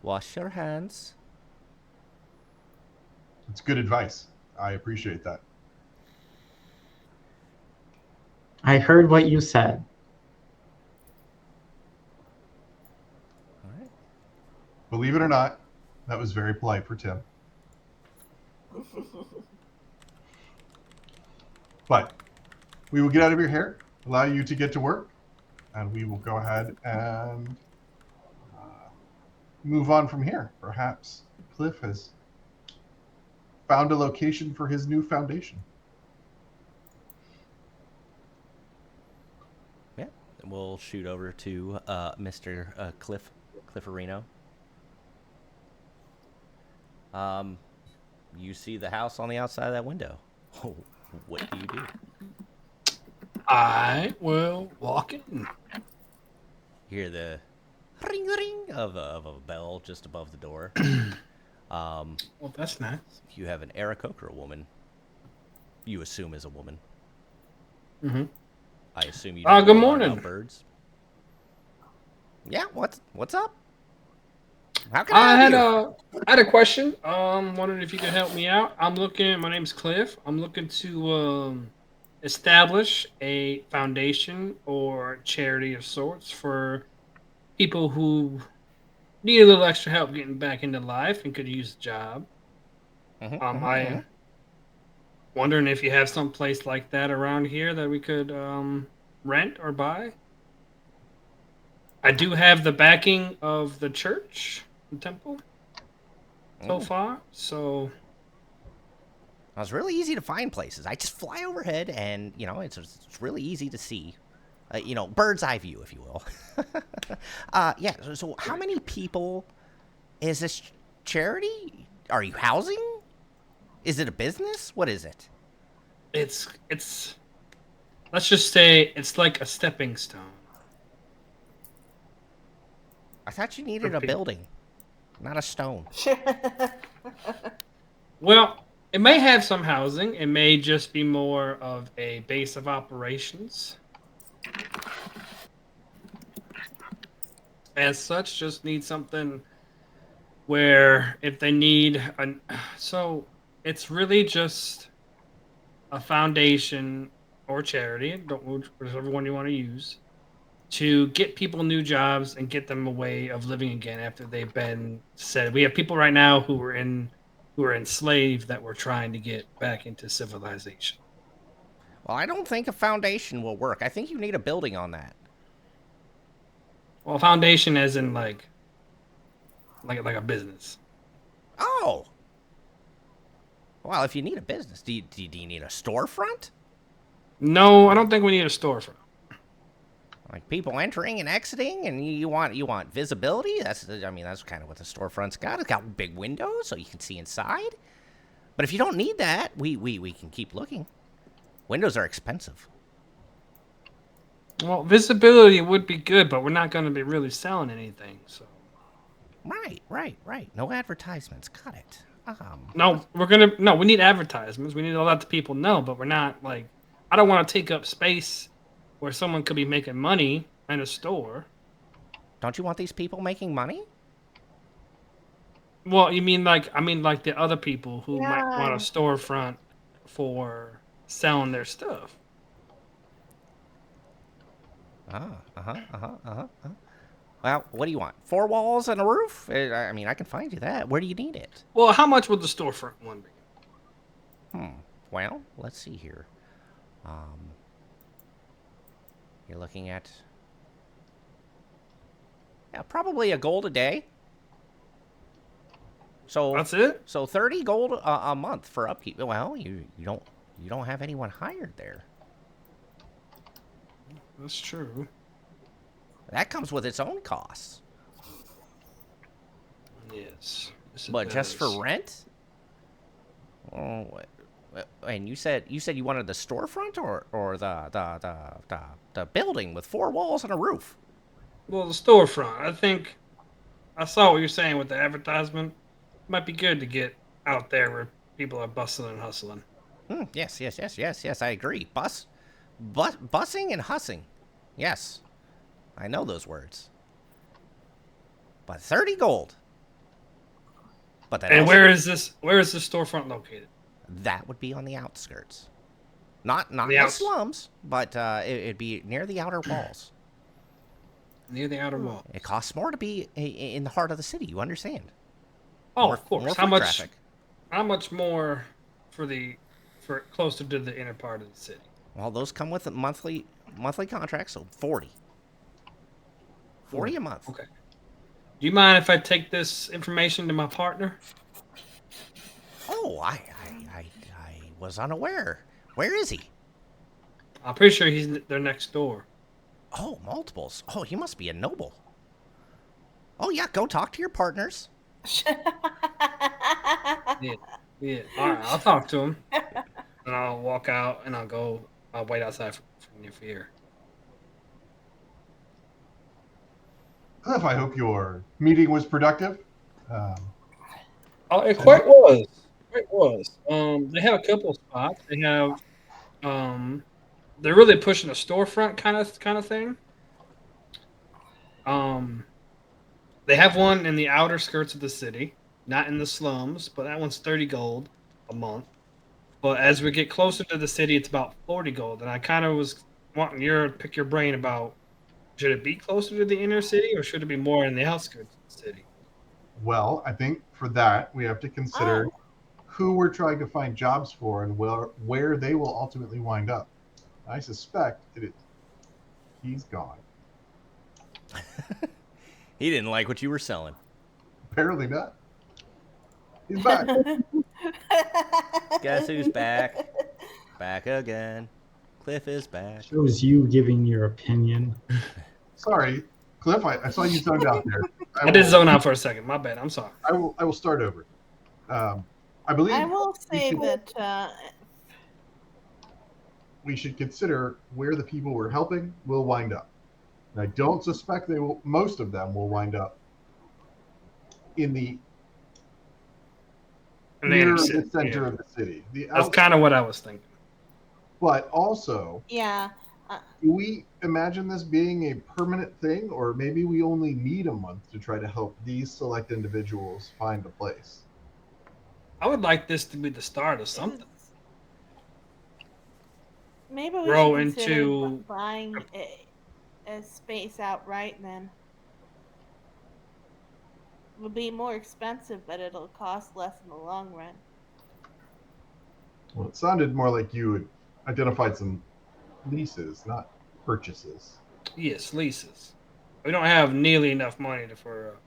wash your hands. It's good advice. I appreciate that. I heard what you said. All right. Believe it or not, that was very polite for Tim. But we will get out of your hair, allow you to get to work, and we will go ahead and move on from here. Perhaps Cliff has found a location for his new foundation. Yeah, and we'll shoot over to Mr. Clifferino. You see the house on the outside of that window. Oh, what do you do? I will walk in. Hear the ring of a bell just above the door. Well, that's nice. You have an Aarakocra woman. You assume is a woman. Mm-hmm. I assume you. Good know a lot morning. about birds. Yeah, what's up? How can I help you? I had a question. Wondering if you could help me out. My name's Cliff. I'm looking to establish a foundation or charity of sorts for people who need a little extra help getting back into life and could use a job. I wondering if you have some place like that around here that we could rent or buy. I do have the backing of the church, the temple, so far. So It's really easy to find places. I just fly overhead, and it's really easy to see. Bird's eye view, if you will. Yeah. So how many people is this charity? Are you housing? Is it a business? What is it? It's let's just say it's like a stepping stone. I thought you needed a building, not a stone. Well, it may have some housing. It may just be more of a base of operations. As such, just need something where if they need so it's really just a foundation or charity, whichever one you want to use, to get people new jobs and get them a way of living again after they've been set. We have people right now who are enslaved that we're trying to get back into civilization. Well, I don't think a foundation will work. I think you need a building on that. Well, foundation as in like a business. Oh. Well, if you need a business, do you need a storefront? No, I don't think we need a storefront. Like people entering and exiting, and you want visibility. That's kind of what the storefront's got. It's got big windows so you can see inside. But if you don't need that, we can keep looking. Windows are expensive. Well, visibility would be good, but we're not going to be really selling anything. So. Right. No advertisements. Got it. No, we need advertisements. We need to let the people know, but we're not like, I don't want to take up space where someone could be making money in a store. Don't you want these people making money? Well, you mean like the other people who might Yeah. want a storefront for selling their stuff. Well, what do you want? 4 walls and a roof? I can find you that. Where do you need it? Well, how much would the storefront one be? Well, let's see here. You're looking at probably a gold a day. So That's it? So 30 gold a month for upkeep. Well, you don't have anyone hired there. That's true. That comes with its own costs. Yes. But just for rent? Oh, and you said you wanted the storefront or the building with 4 walls and a roof. Well, the storefront. I think I saw what you're saying with the advertisement. Might be good to get out there where people are bustling and hustling. Yes. I agree. Bussing and hussing. Yes, I know those words. But 30 gold. But that. And where is this storefront located? That would be on the outskirts. Not in the slums, but it'd be near the outer walls. Near the outer wall. It costs more to be in the heart of the city. You understand? Oh, of course. How much? Traffic. How much more for closer to the inner part of the city? Well, those come with a monthly contracts, so 40 a month. Okay. Do you mind if I take this information to my partner? Oh, I was unaware. Where is he? I'm pretty sure they're next door. Oh, multiples. Oh, he must be a noble. Oh, yeah, go talk to your partners. Yeah. All right, I'll talk to him. And I'll walk out and I'll wait outside for Nefir. I hope your meeting was productive. It quite was. They have a couple of spots. They have, they're really pushing a storefront kind of thing. They have one in the outer skirts of the city, not in the slums, but that one's 30 gold a month. But as we get closer to the city, it's about 40 gold. And I kind of was wanting pick your brain about, should it be closer to the inner city or should it be more in the outskirts of the city? Well, I think for that, we have to consider who we're trying to find jobs for and where they will ultimately wind up. I suspect he's gone. He didn't like what you were selling. Apparently not. He's back. Guess who's back? Back again. Cliff is back. Shows you giving your opinion. Sorry, Cliff. I saw you zoned out there. I did zone out for a second. My bad. I'm sorry. I will start over. I believe I will say should- that we should consider where the people we're helping will wind up. And I don't suspect they will. Most of them will wind up in the near the center of the city. That's kind of what I was thinking. But also, yeah. do we imagine this being a permanent thing, or maybe we only need a month to try to help these select individuals find a place? I would like this to be the start of something. Maybe we Grow should consider into- buying a space outright then. It'll be more expensive, but it'll cost less in the long run. Well, it sounded more like you had identified some leases, not purchases. Yes, leases. We don't have nearly enough money for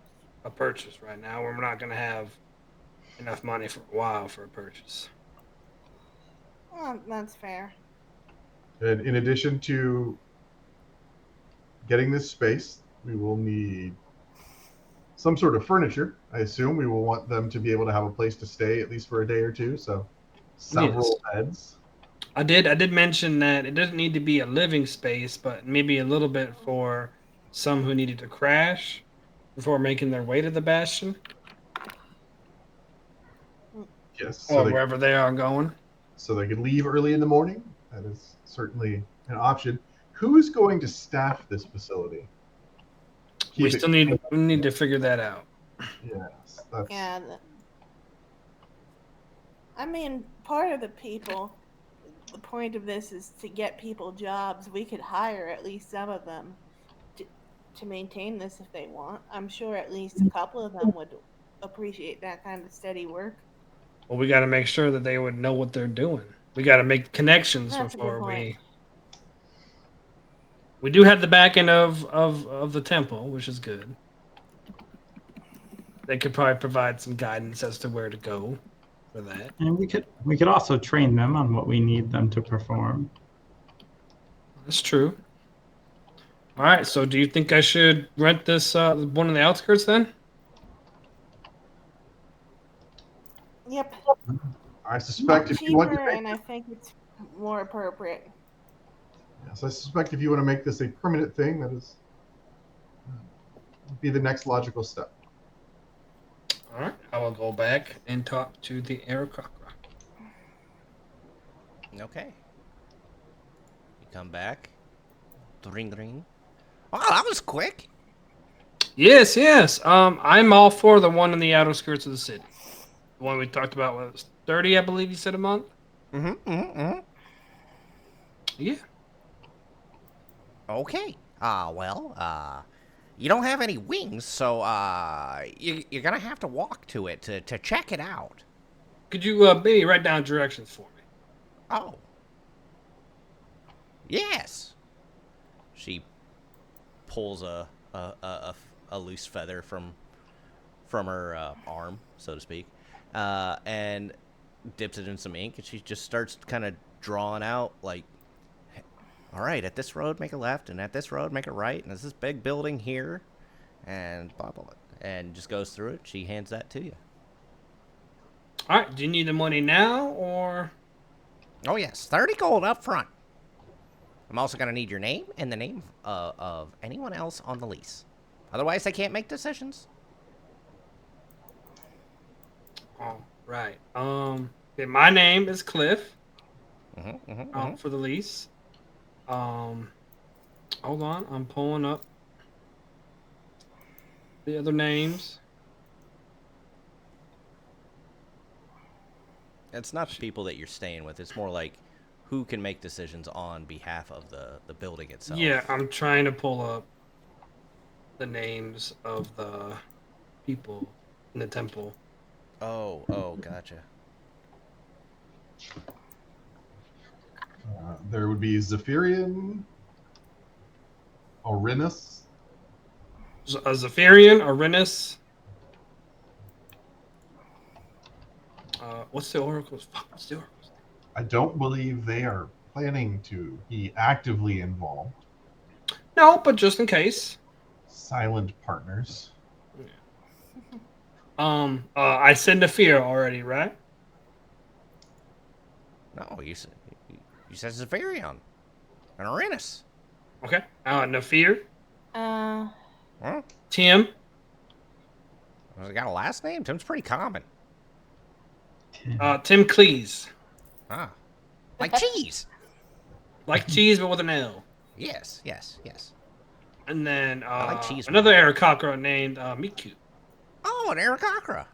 a purchase right now. We're not going to have enough money for a while for a purchase. Well, that's fair. And in addition to getting this space, we will need some sort of furniture. I assume we will want them to be able to have a place to stay at least for a day or two. So several beds. I did mention that it doesn't need to be a living space, but maybe a little bit for some who needed to crash before making their way to the bastion Yes. or wherever they are going. So they could leave early in the morning. That is certainly an option. Who is going to staff this facility? We need to figure that out. Yes. That's, Yeah. I mean, part of the point of this is to get people jobs. We could hire at least some of them to maintain this if they want. I'm sure at least a couple of them would appreciate that kind of steady work. Well, we got to make sure that they would know what they're doing. We got to make connections That's a good before point. we do have the back end of the temple, which is good. They could probably provide some guidance as to where to go for that. And we could also train them on what we need them to perform. That's true. All right, so do you think I should rent this one on the outskirts then? Yep. I suspect if you want to Cheaper, make and I think it's more appropriate. Yes, I suspect if you want to make this a permanent thing, that is be the next logical step. All right, I will go back and talk to the Aarakocra. Okay. You come back. Ring, ring. Oh, that was quick. Yes. I'm all for the one on the outer skirts of the city. The one we talked about was 30, I believe you said, a month. Yeah. Okay. You don't have any wings, so you're gonna have to walk to it to check it out. Could you maybe write down directions for me? Oh. Yes. She pulls a loose feather from her arm, so to speak, and dips it in some ink, and she just starts kind of drawing out like, all right, at this road make a left, and at this road make a right, and there's this big building here, and blah blah blah, and just goes through it. She hands that to you. All right, do you need the money now or? Oh yes, 30 gold up front. I'm also gonna need your name and the name of anyone else on the lease. Otherwise, they can't make decisions. All right. Okay, my name is Cliff. For the lease. Hold on, I'm pulling up the other names. It's not the people that you're staying with. It's more like who can make decisions on behalf of the building itself. Yeah, I'm trying to pull up the names of the people in the temple. Oh, gotcha. There would be Zephyrian, Orinus, A Zephyrian, Orinus. What's the oracle's? Fuck, what's the oracle's? I don't believe they are planning to be actively involved. No, but just in case. Silent partners. I said Nefir already, right? No, you said Zephyrion and Uranus. Okay. Nefir, Huh? Tim. Has it got a last name? Tim's pretty common. Tim Cleese. Ah, like cheese. Like cheese, but with an L. Yes, yes, yes. And then I like cheese. another Aarakocra named Mecoo. Oh, an Aarakocra.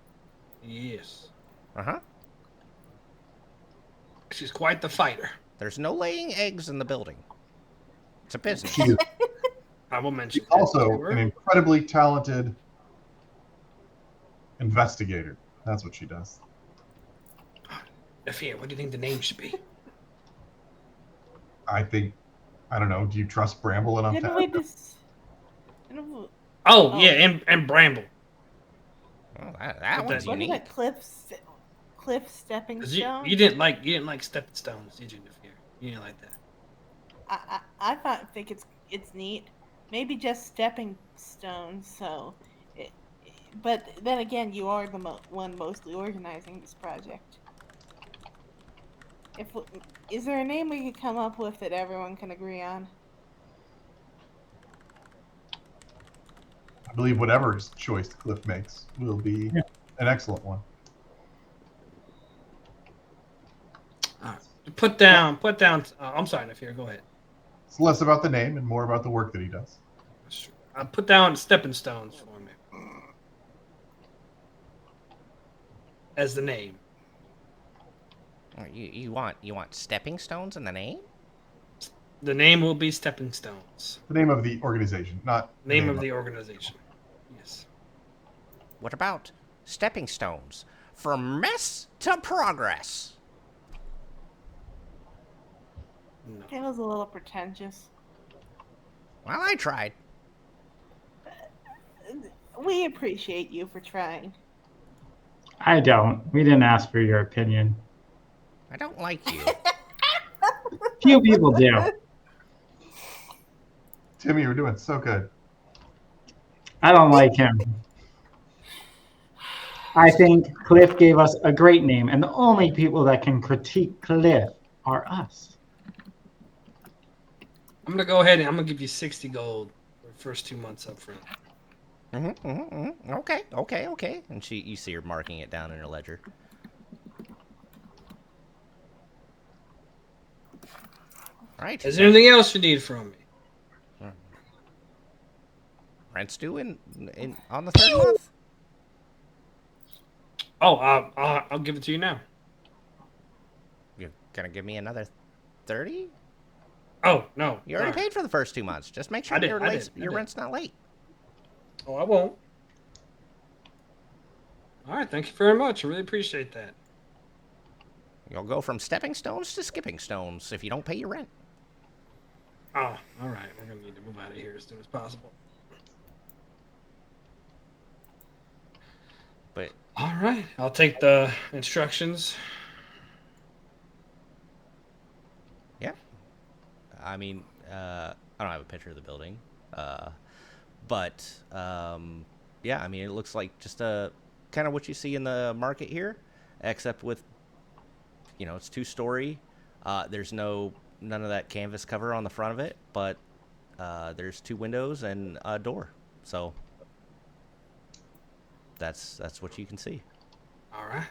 Yes. Uh-huh. She's quite the fighter. There's no laying eggs in the building. It's a business. She is I will mention she's that also to her. an incredibly talented investigator. That's what she does. Nefir, what do you think the name should be? I don't know. Do you trust Bramble enough Didn't to we just? Oh, yeah, and Bramble. Oh, that one's What unique. about Cliff Stepping 'Cause Stone? you didn't like stepping stones, did you, Nefir? You didn't like that. I think it's neat. Maybe just stepping stones. So, but then again, you are the one mostly organizing this project. Is there a name we could come up with that everyone can agree on? I believe whatever choice Cliff makes will be an excellent one. Put down. I'm sorry, Nefir. Go ahead. It's less about the name and more about the work that he does. Put down stepping stones for me as the name. You want stepping stones in the name? The name will be stepping stones. The name of the organization, not Name of the organization. Yes. What about stepping stones from mess to progress? No. It was a little pretentious. Well, I tried. We appreciate you for trying. I don't. We didn't ask for your opinion. I don't like you. Few people do. Timmy, you're doing so good. I don't like him. I think Cliff gave us a great name, and the only people that can critique Cliff are us. I'm gonna go ahead and I'm gonna give you 60 gold for the first 2 months up front. Okay. And you see her marking it down in her ledger. All right. Is there anything else you need from me? Rent's due on the 3rd month. Oh, I'll give it to you now. You're gonna give me another 30? Oh no, You already sorry. paid for the first 2 months. Just make sure I did, your I did. rent's not late. Oh, I won't. All right, thank you very much. I really appreciate that. You'll go from stepping stones to skipping stones if you don't pay your rent. Oh, all right. We're gonna need to move out of here as soon as possible. But All right, I'll take the instructions. yeah, I mean, I don't have a picture of the building, but yeah, I mean, it looks like just kind of what you see in the market here, except with, it's 2-story. There's none of that canvas cover on the front of it, but there's 2 windows and a door. So that's what you can see. All right.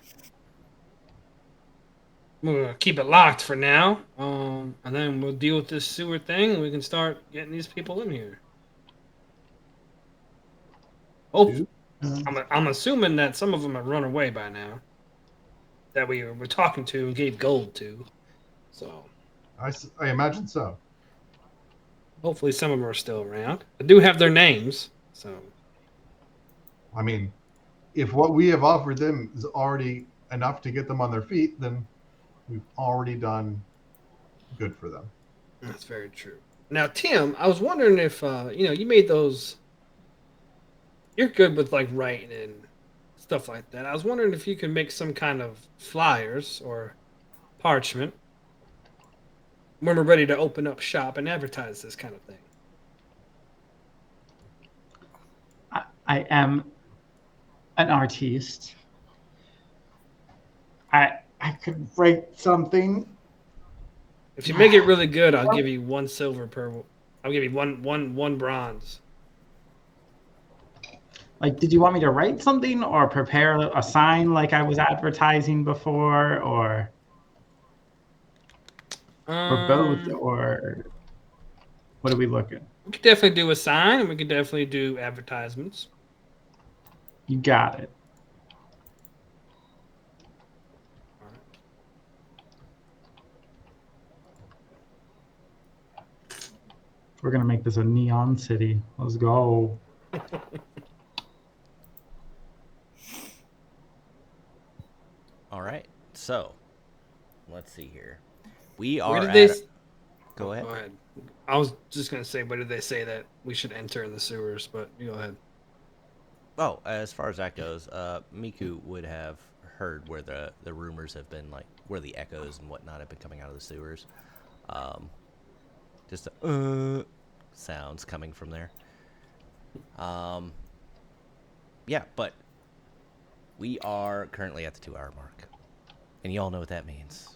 I'm gonna keep it locked for now, and then we'll deal with this sewer thing, and we can start getting these people in here. Oh, I'm assuming that some of them have run away by now. That we were talking to and gave gold to. So I imagine so. hopefully some of them are still around. I do have their names, so I mean, if what we have offered them is already enough to get them on their feet, then we've already done good for them. that's very true. Now, Tim, I was wondering if you made those. You're good with like writing and stuff like that. I was wondering if you could make some kind of flyers or parchment when we're ready to open up shop and advertise this kind of thing. I am an artiste. I could write something. If you make it really good, I'll give you 1 silver per. I'll give you one bronze. Like, did you want me to write something or prepare a sign like I was advertising before, or both, or what are we looking? We could definitely do a sign, and we could definitely do advertisements. You got it. We're gonna make this a neon city. Let's go. All right. So, let's see here. We are Where did at... they? Go ahead. Go ahead. I was just gonna say, where did they say that we should enter in the sewers? But you go ahead. Oh, as far as that goes, Mecoo would have heard where the rumors have been, like, where the echoes and whatnot have been coming out of the sewers. Just sounds coming from there. Yeah, but we are currently at the 2-hour mark. And you all know what that means.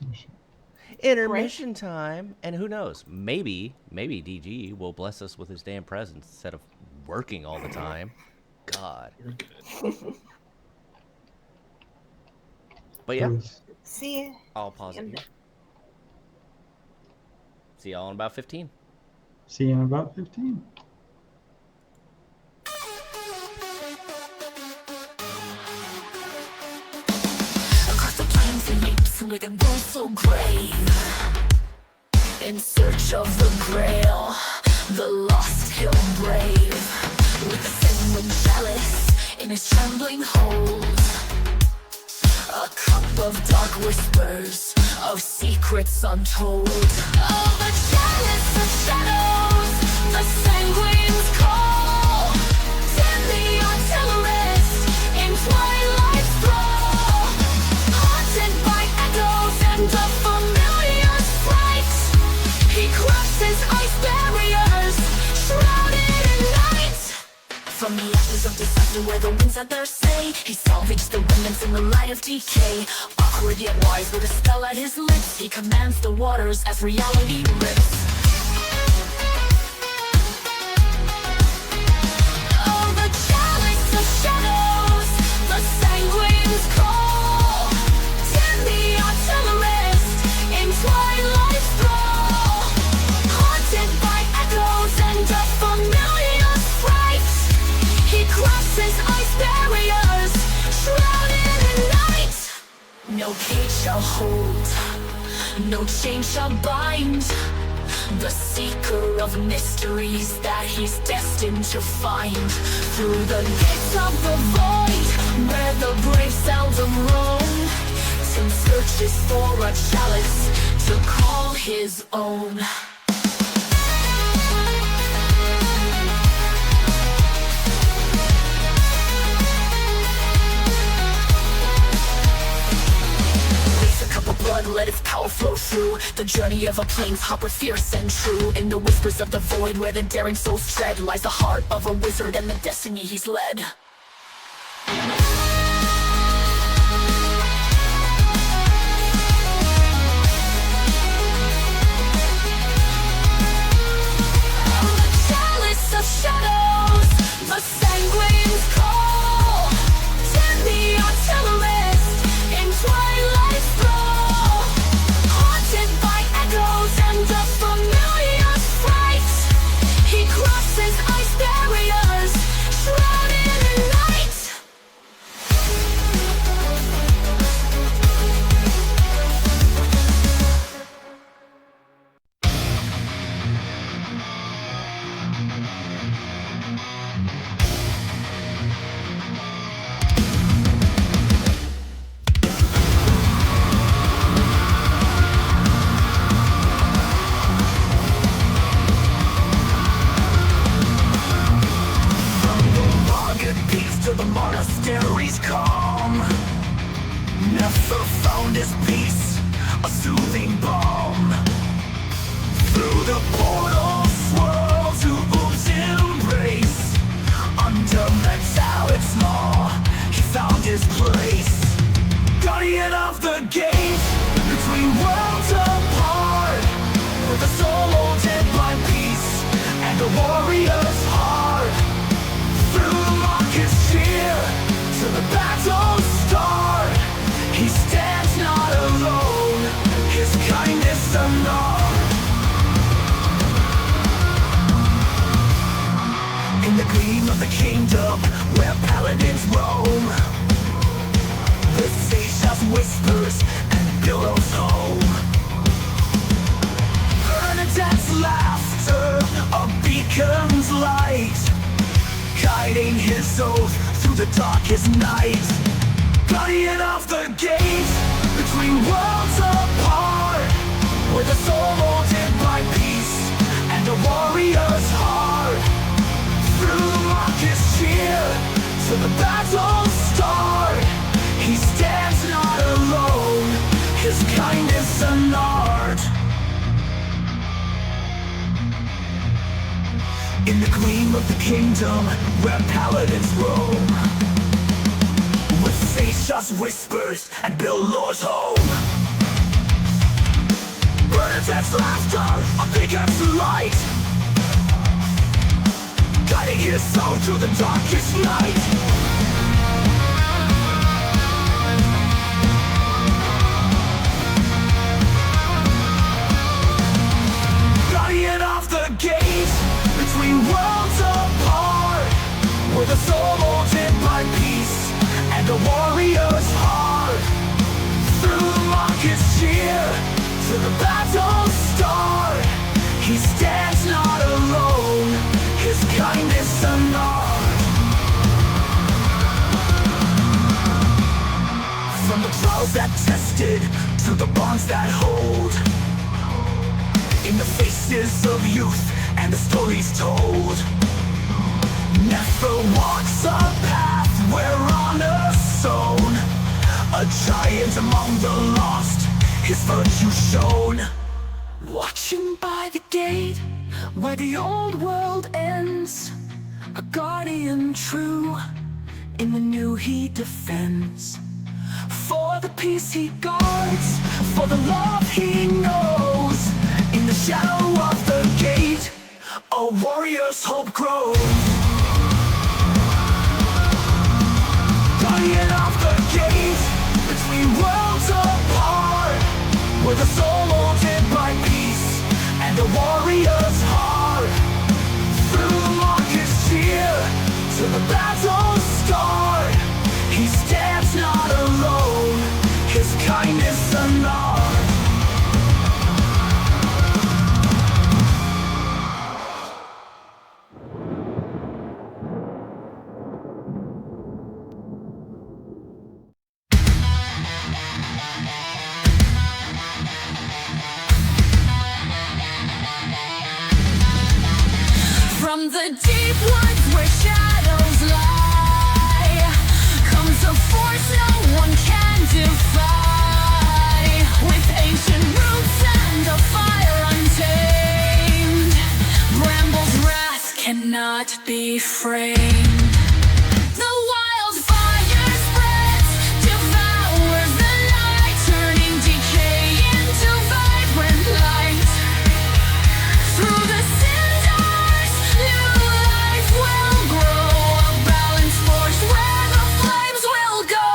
Intermission time. And who knows? Maybe DG will bless us with his damn presence instead of working all the time. God. You're good. But yeah, See, I'll pause it here. See y'all in about 15. See you in about 15. Across the plains and apes with a bull so grave, in search of the grail, the lost hill brave, with the sanguine chalice in his trembling hold, a cup of dark whispers, of secrets untold. Oh, the chalice of shadows, the sanguine's call, dim the artillerist in twilight's thrall, haunted by echoes and a familiar fright. He crosses ice barriers, shrouded in night. From the ashes of disaster where the winds had their say, he salvaged the remnants in the light of decay. Awkward yet wise with a spell at his lips, he commands the waters as reality rips. Oh, the chalice of shadows, the sanguine's call, dim the artillerist in twilight's thrall, haunted by echoes and a familiar fright. He crosses ice barriers, shrouded in night. No cage shall hold, no chain shall bind the seeker of mysteries that he's destined to find. Through the gates of the void, where the brave seldom roam, Tim searches for a chalice to call his own. Blood, let its power flow through the journey of a plains hopper, fierce and true. In the whispers of the void where the daring souls tread, lies the heart of a wizard and the destiny he's led. The chalice of shadows, the sanguine's call, dim the artillerist in twilight's thrall, haunted by echoes and a familiar fright. He crosses ice barriers, shrouded in beckons light, guiding his oath through the darkest night. Guardian of the gate, between worlds apart, with a soul molded by peace and a warrior's heart. Through the raucous cheer to the battle's start, he stands not alone, his kindness an art. In the gleam of the kingdom where paladins roam, with Seisha's whispers and Billor's home. Bernadette's laughter, a beacon light, guiding his soul through the darkest night. Guardian of the gate, between worlds apart, with a soul molded by peace and a warrior's heart. Through the raucous cheer to the battle's start, he stands not alone, his kindness an art. From the trials that tested to the bonds that hold, in the faces of youth and the stories told, Nefir walks a path where honor's sown, a giant among the lost, his virtue shown. Watching by the gate where the old world ends, a guardian true, in the new he defends. For the peace he guards, for the love he knows, in the shadow of the gate, a warrior's hope grows. Guardian of the gate, between worlds apart, with a soul molded by peace and a warrior's heart. Through the raucous cheer to the battle's start, he stands not alone, his kindness an art. From the deep woods where shadows lie, comes a force no one can defy. With ancient roots and a fire untamed, Bramble's wrath cannot be framed. The wildfire spreads, devours the night, turning decay into vibrant light. Through the cinders, new life will grow, a balance forged where the flames will go.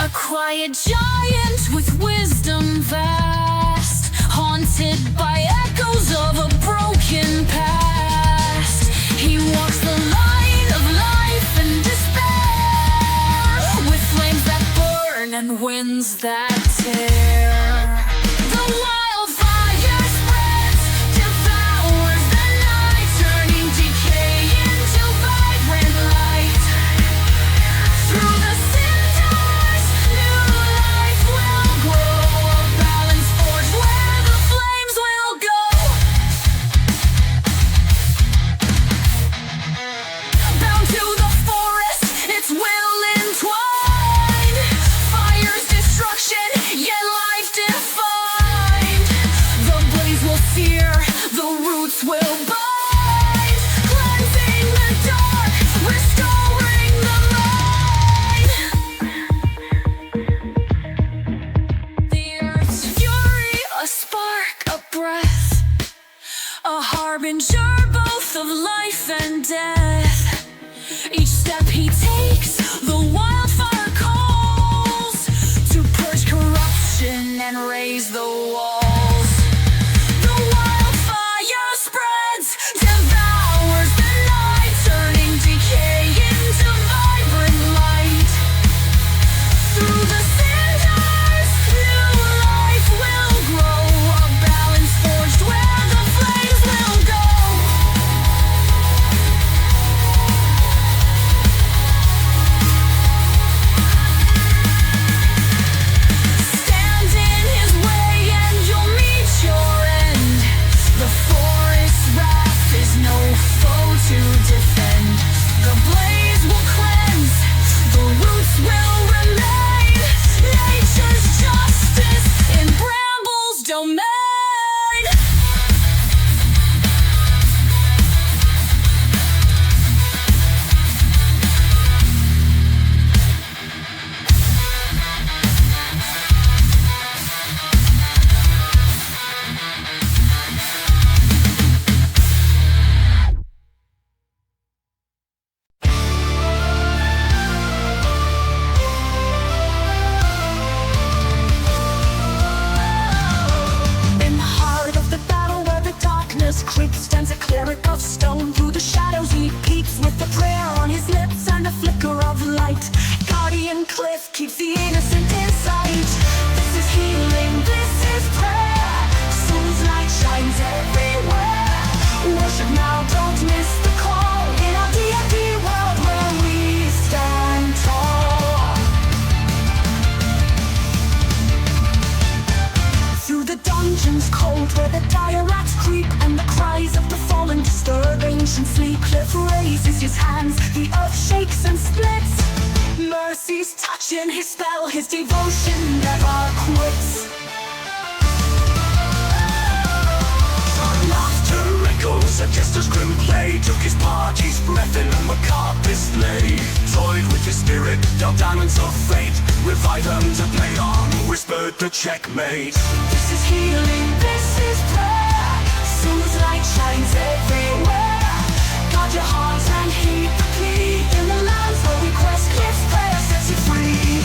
A quiet giant with wisdom vast, haunted by echoes of a broken past. He walks the line of life and despair, with flames that burn and winds that tear. The wildfire spreads, devours the night, turning decay into vibrant light. Through the cinders, new life will grow, a balance forged where the flames will go. Bound to the forest, its will entwined, fire's destruction, yet life defined. The blaze will sear, the roots will bind, cleansing the dark, restoring the mind. The earth's fury, a spark, a breath, a harbinger both of life and death. Each step he takes, the wildfire calls, to purge corruption and raise the walls. The wildfire spreads, devours the night, turning decay into vibrant light. Through the cinders, new life will grow, a balance forged cold, where the dire rats creep and the cries of the fallen disturb ancient sleep. Cliff raises his hands, the earth shakes and splits. Mercy's touching his spell, his devotion never quits. Laughter echoes, a jester's grim play took his party's breath in a macabre display. Toyed with his spirit, dealt diamonds of fate, revived them to play on, whispered the checkmate. This is healing, this is prayer, soothes light shines everywhere. Guard your hearts and heed the plea, in the lands where we quest, Cliff's prayer sets you free.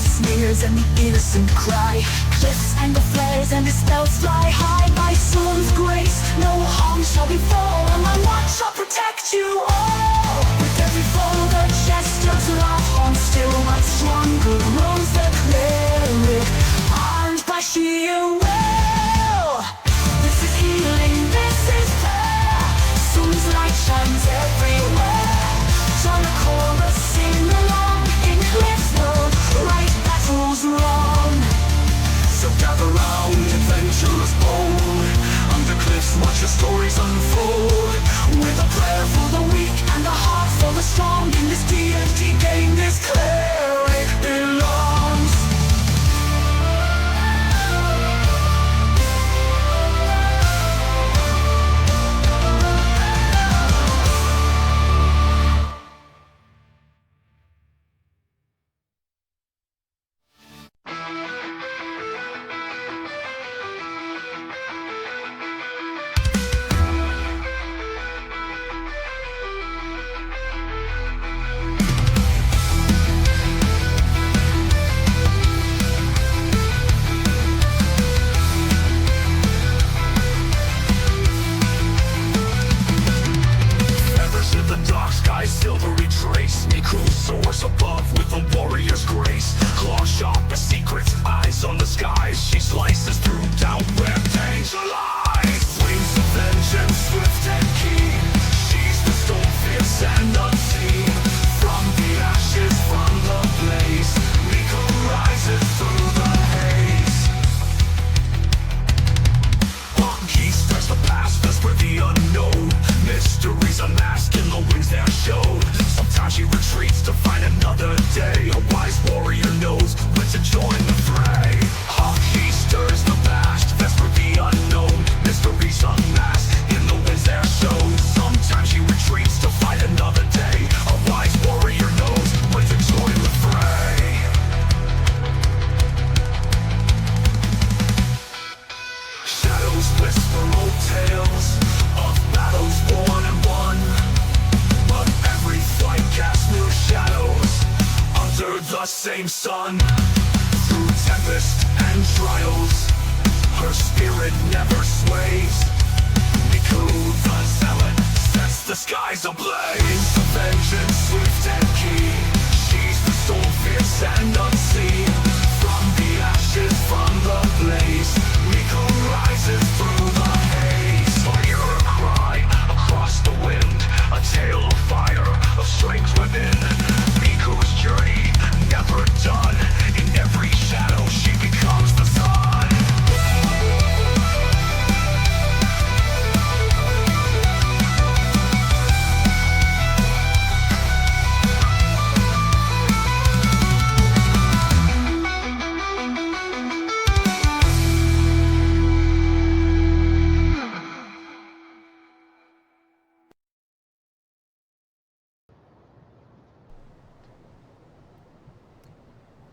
Sneers and the innocent cry, Cliff's anger flares and his spells fly high. By Storm's grace, no harm shall befall, and my watch shall protect you all. With every foe the jester's laugh on, still much stronger rose the cleric, armed by sheer will. This is healing, this is prayer, soon's light shines everywhere. Join the chorus, sing along, in Cliff's world, right battles wrong. So gather round, adventurers bold, under Cliff's watch your stories unfold. With a prayer for the weak and a heart for the strong, in this D&D game this cleric belongs. Silvery trace, Mecoo soars above with a warrior's grace. Claws sharp as secrets, eyes on the skies. She slices through down where danger lies. Wings of vengeance, swift and keen. She's the storm, fierce and unseen. From the ashes, from the blaze, Mecoo rises through the haze. He stirs the past, that's where the unknown mysteries unmasked in the winds that show. Sometimes she retreats to find another day. A wise warrior knows when to join the fray. He stirs the past, that's where the unknown mysteries unmasked in the winds that show. Sometimes she retreats to find another day. A wise warrior knows when to join the fray. Shadows whisper old tales of battles won and won, but every flight casts new shadows under the same sun. Through tempest and trials, her spirit never sways. Mecoo the zealot sets the skies ablaze. The vengeance swift and keen, she's the soul fierce and unseen. From the ashes, from the blaze, Mecoo rises through the haze. Hear her cry across the wind, a tale of fire, of strength within. Mekoo's journey never done. In every shadow she becomes the sun.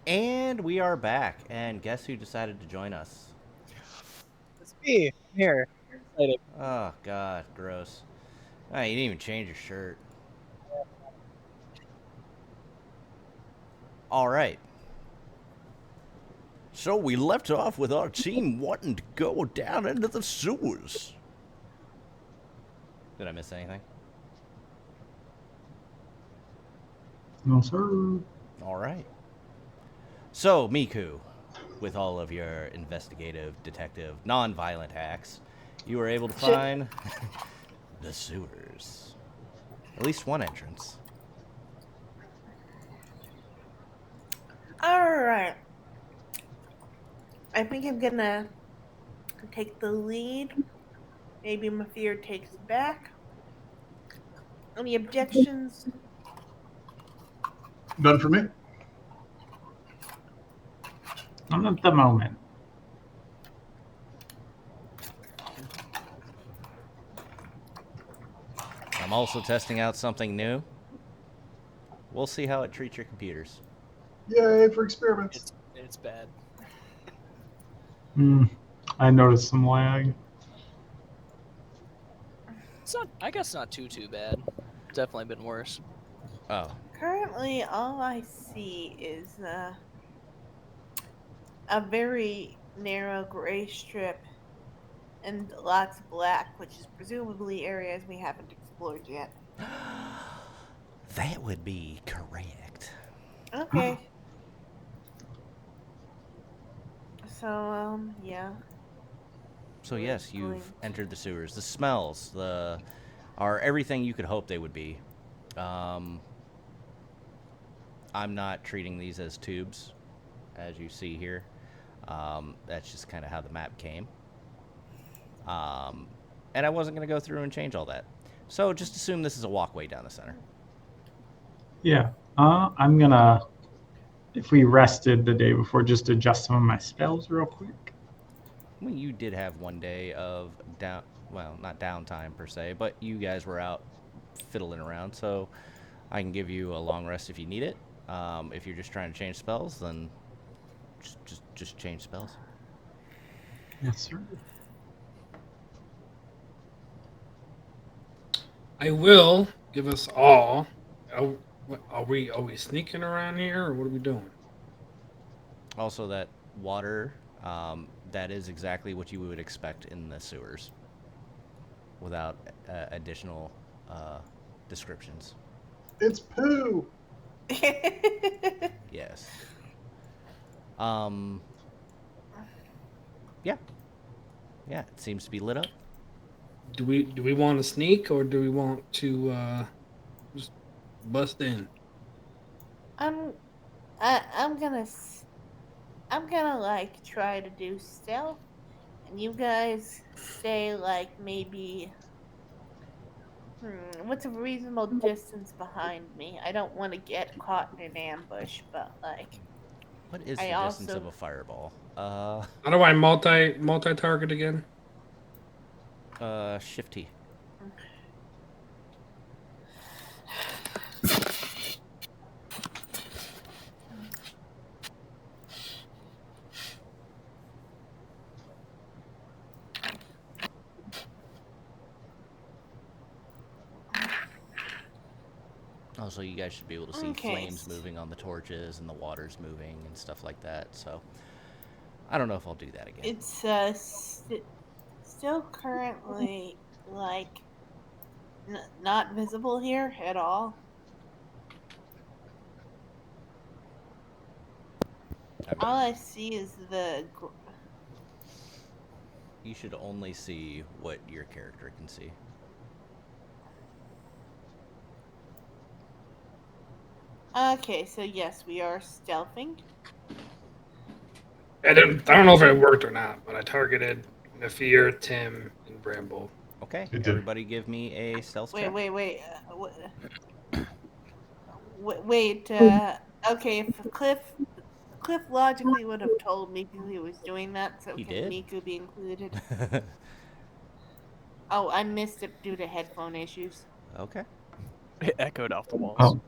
And we are back, and guess who decided to join us? It's me. I'm here. I'm excited. Oh, God, gross. Oh, you didn't even change your shirt. All right. So we left off with our team wanting to go down into the sewers. Did I miss anything? No, sir. All right. So, Mecoo, with all of your investigative, detective, non-violent hacks, you were able to find the sewers. At least one entrance. right. I think I'm gonna take the lead. Maybe Nefir takes back. Any objections? None for me. Not at the moment. I'm also testing out something new. We'll see how it treats your computers. Yay for experiments. It's bad. I noticed some lag. It's not. I guess not too bad. Definitely been worse. Oh, Currently, all I see is a very narrow gray strip and lots of black, which is presumably areas we haven't explored yet. that would be correct. Okay. So, yeah. So We're yes, you've going to- entered the sewers. The smells, are everything you could hope they would be. I'm not treating these as tubes, as you see here. That's just kind of how the map came. And I wasn't going to go through and change all that. So just assume this is a walkway down the center. Yeah. I'm gonna, if we rested the day before, just adjust some of my spells real quick. Well, you did have one day of not downtime per se, but you guys were out fiddling around, so I can give you a long rest if you need it. If you're just trying to change spells, then just change spells. Yes, sir. I will give us all. Are we sneaking around here, or what are we doing? Also, that water, that is exactly what you would expect in the sewers, without additional descriptions. It's poo. Yes. Yeah. Yeah, it seems to be lit up. Do we want to sneak, or do we want to just bust in? I'm gonna like try to do stealth, and you guys stay like maybe what's a reasonable distance behind me? I don't want to get caught in an ambush, but like What is I the distance also of a fireball? How do I multi target again? Shift T. Also, you guys should be able to see Okay. flames moving on the torches and the water's moving and stuff like that. So, I don't know if I'll do that again. It's still currently like not visible here at all. I mean, All I see is you should only see what your character can see. Okay, so yes, we are stealthing. I don't know if it worked or not, but I targeted Nefir, Tim, and Bramble. Okay, It did. everybody give me a stealth check. Wait. Wait. Okay, if Cliff logically would have told me who he was doing that, so He can did? Mecoo be included? Oh, I missed it due to headphone issues. Okay. It echoed off the walls. Oh,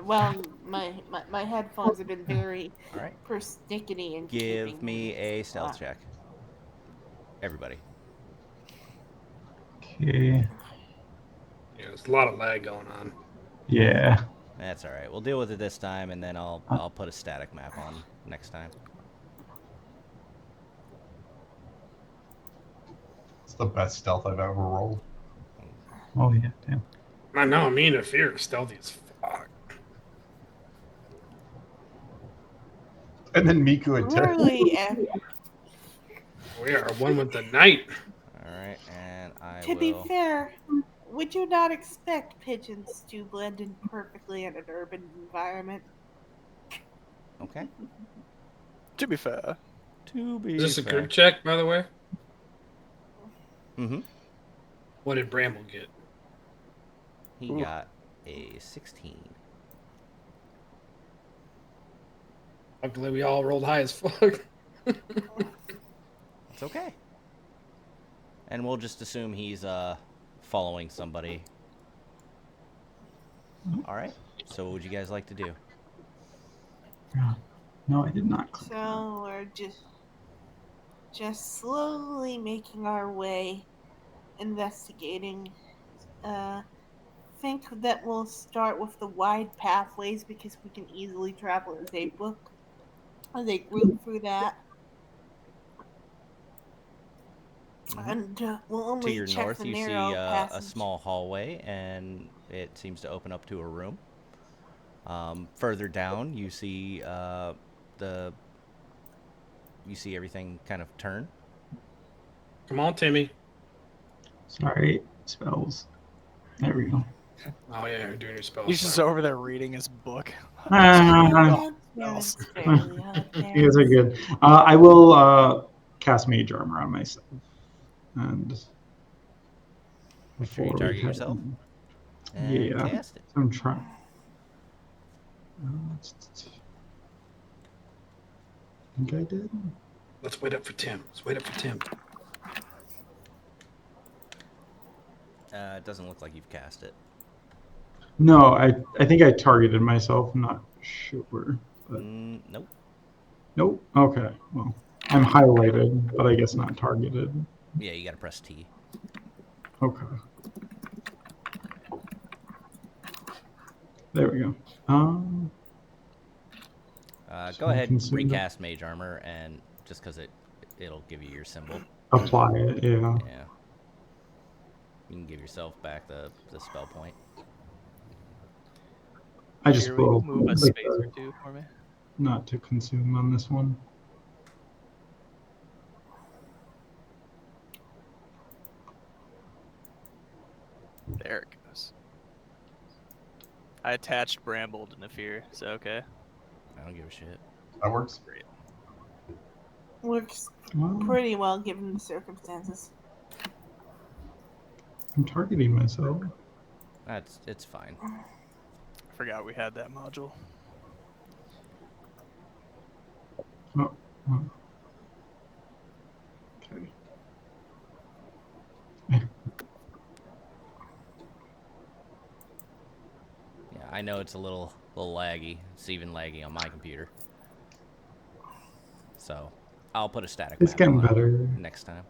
Well, my headphones have been very All right. persnickety and Give me a stealth check. Everybody. okay. Yeah, there's a lot of lag going on. Yeah. That's all right. We'll deal with it this time, and then I'll put a static map on next time. It's the best stealth I've ever rolled. Oh, yeah. Damn. I know, me and Nefir are stealthy as fuck. And then Mecoo and Terry. Really, We are one with the night. All right, and I to will. be fair, would you not expect pigeons to blend in perfectly in an urban environment? Okay. To be fair. To be Is this a fair. group check, by the way? Mm-hmm. What did Bramble get? He Ooh. got a 16. Luckily, we all rolled high as fuck. It's okay. And we'll just assume he's following somebody. All right. So what would you guys like to do? No, I did not click that. So we're just slowly making our way, investigating. Think that we'll start with the wide pathways because we can easily travel as a book, as a group through that. And we'll To only your check north, the you see narrow a passage. small hallway, and it seems to open up to a room. Further down, you see you see everything kind of turn. Come on, Timmy. Sorry, spells. There we go. Oh yeah, you're doing your spell. He's just over there reading his book. Ah, That's fairly out there. you guys are good. I will cast Mage Armor on myself. And Make sure you before we target head yourself. in- And Yeah, cast it. I'm trying. I think I did. Let's wait up for Tim. It doesn't look like you've cast it. No, I think I targeted myself. I'm not sure. But... Nope. Nope. Okay. Well, I'm highlighted, but I guess not targeted. Yeah, you gotta press T. Okay. There we go. Go ahead and consume that. recast Mage Armor, and just because it'll give you your symbol. Apply it. Yeah. Yeah. You can give yourself back the spell point. I just Here, will you will move a like, space or two for me? not to consume on this one. There it goes. I attached Bramble to Nefir, so okay. I don't give a shit. That works. Great. Works Well, pretty well given the circumstances. I'm targeting myself. It's fine. I forgot we had that module. Oh. Okay. Yeah, I know it's a little laggy. It's even laggy on my computer. So I'll put a static It's map getting on better. next time.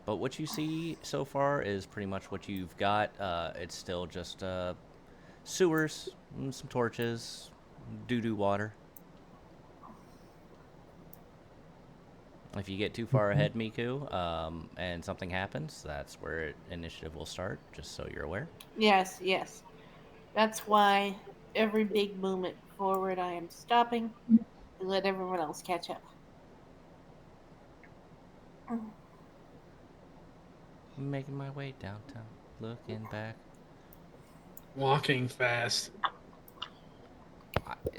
But what you see so far is pretty much what you've got. It's still just sewers, some torches, doo-doo water. If you get too far ahead, Mecoo, and something happens, that's where initiative will start, just so you're aware. Yes. That's why every big movement forward I am stopping to let everyone else catch up. Making my way downtown, looking back. Walking fast.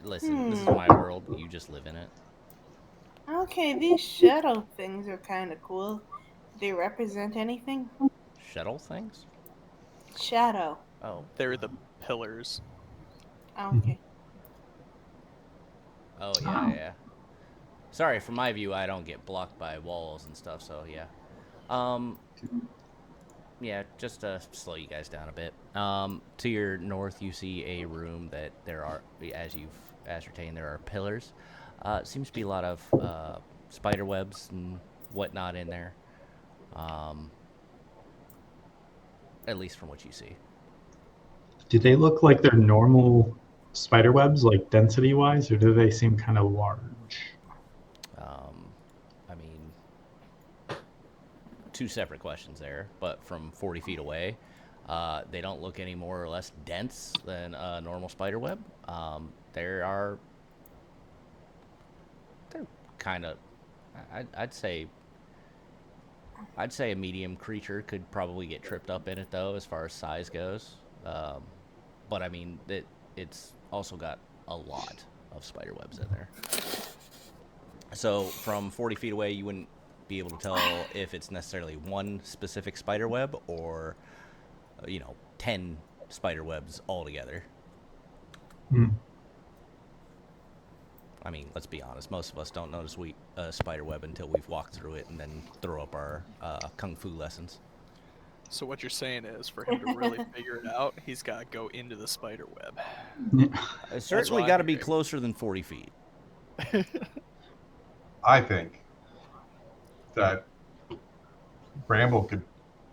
Listen, this is my world. You just live in it. Okay, these shadow things are kind of cool. Do they represent anything? Shuttle things? Shadow. Oh. They're the pillars. Okay. Oh, yeah. Sorry, from my view, I don't get blocked by walls and stuff, so yeah. Yeah, just to slow you guys down a bit. To your north, you see a room that there are, as you've ascertained, there are pillars. Seems to be a lot of spider webs and whatnot in there. At least from what you see. Do they look like they're normal spider webs, like density wise, or do they seem kind of large? I mean, two separate questions there, but from 40 feet away, they don't look any more or less dense than a normal spider web. They're kind of, I'd say a medium creature could probably get tripped up in it though, as far as size goes. But I mean, it's also got a lot of spider webs in there. So from 40 feet away, you wouldn't be able to tell if it's necessarily one specific spider web or, 10 spider webs altogether. I mean, let's be honest. Most of us don't notice a spider web until we've walked through it and then throw up our kung fu lessons. So what you're saying is, for him to really figure it out, he's got to go into the spider web. It's certainly got to be closer than 40 feet. I think that Bramble could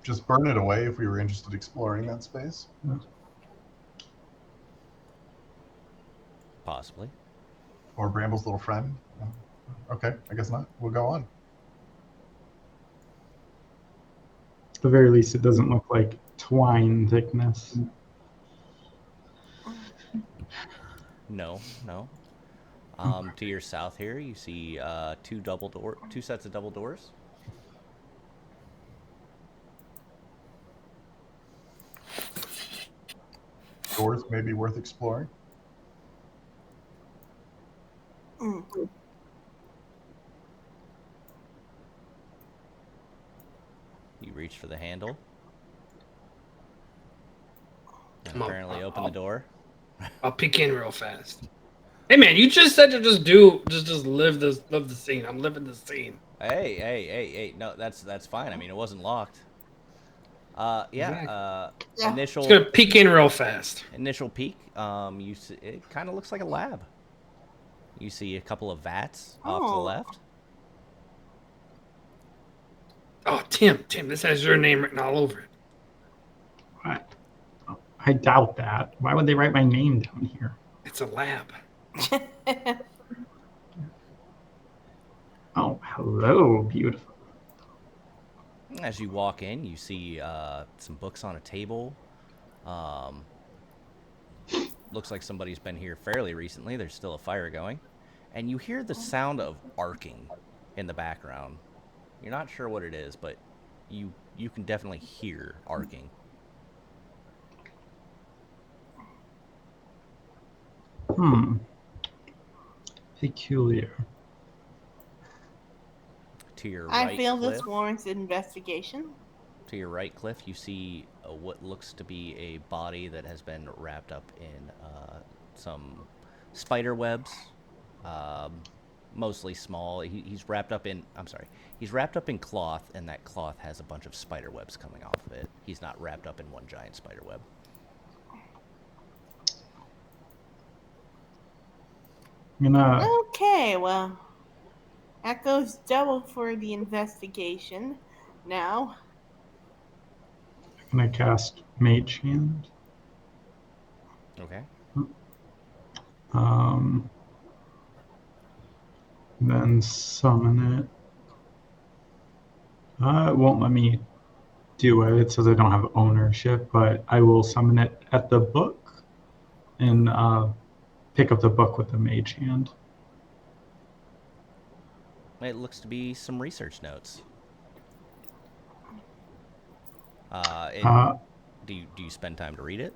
just burn it away if we were interested in exploring that space. Possibly. Or Bramble's little friend. Okay, I guess not. We'll go on. At the very least, it doesn't look like twine thickness. No. To your south here, you see two sets of double doors. Doors may be worth exploring. You reach for the handle. Come on. Apparently open the door. I'll peek in real fast. Hey man, you just said to just live the scene. I'm living the scene. Hey. No, that's fine. I mean, it wasn't locked. Initial. Just gonna peek in real fast. Initial peek. You see, it kind of looks like a lab. You see a couple of vats off to the left. Oh, Tim, this has your name written all over it. I doubt that. Why would they write my name down here? It's a lab. Oh, hello, beautiful. As you walk in, you see some books on a table. Looks like somebody's been here fairly recently. There's still a fire going. And you hear the sound of arcing in the background. You're not sure what it is, but you can definitely hear arcing. Peculiar. To your right, I feel Cliff, this warrants investigation. to your right, Cliff, you see what looks to be a body that has been wrapped up in some spider webs, mostly small. He's wrapped up in cloth, and that cloth has a bunch of spider webs coming off of it. He's not wrapped up in one giant spider web. Okay, well, that goes double for the investigation. Now, I'm gonna cast Mage Hand. Okay. Then summon it. It won't let me do it. It says I don't have ownership, but I will summon it at the book and pick up the book with the Mage Hand. It looks to be some research notes. Do you spend time to read it?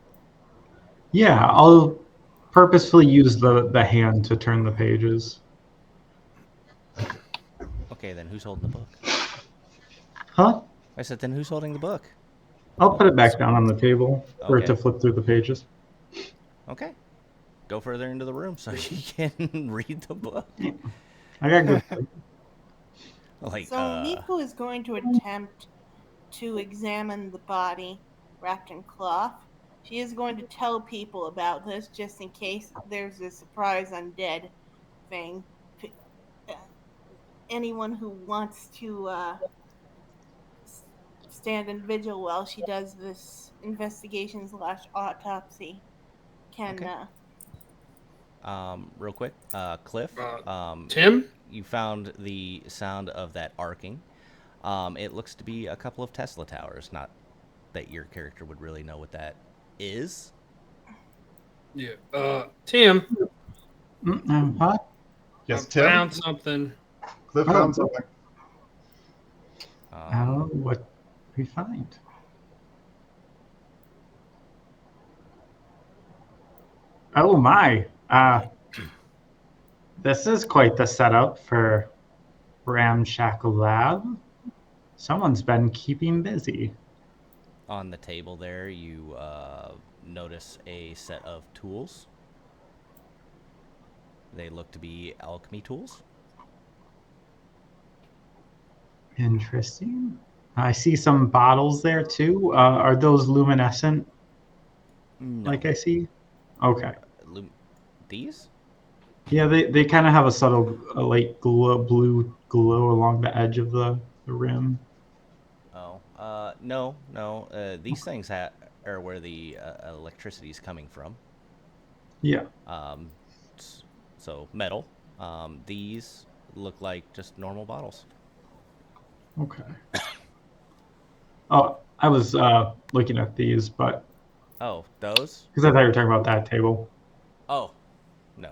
Yeah, I'll purposefully use the hand to turn the pages. Okay, then who's holding the book? Huh? I said, then who's holding the book? I'll put it back down on the table for it Okay. to flip through the pages. Okay. Go further into the room so you can read the book. I got good. so Mecoo is going to attempt to examine the body wrapped in cloth. She is going to tell people about this just in case there's a surprise undead thing. Anyone who wants to stand in vigil while she does this investigation / autopsy can. Okay. Real quick, Cliff. Tim? You found the sound of that arcing. It looks to be a couple of Tesla towers. Not that your character would really know what that is. Yeah. Tim? Huh? Yes, I Tim. found something. Cliff Oh, found something. what we find? Oh my! This is quite the setup for Ramshackle Lab. Someone's been keeping busy. On the table there, you notice a set of tools. They look to be alchemy tools. Interesting. I see some bottles there too. Are those luminescent? No. Like I see. Okay. These? Yeah, they kind of have a subtle like blue glow along the edge of the rim. Oh, no. These things are where the electricity is coming from. Yeah. So metal. These look like just normal bottles. Okay. Oh, I was looking at these, but Oh, those? because I thought you were talking about that table. Oh, no.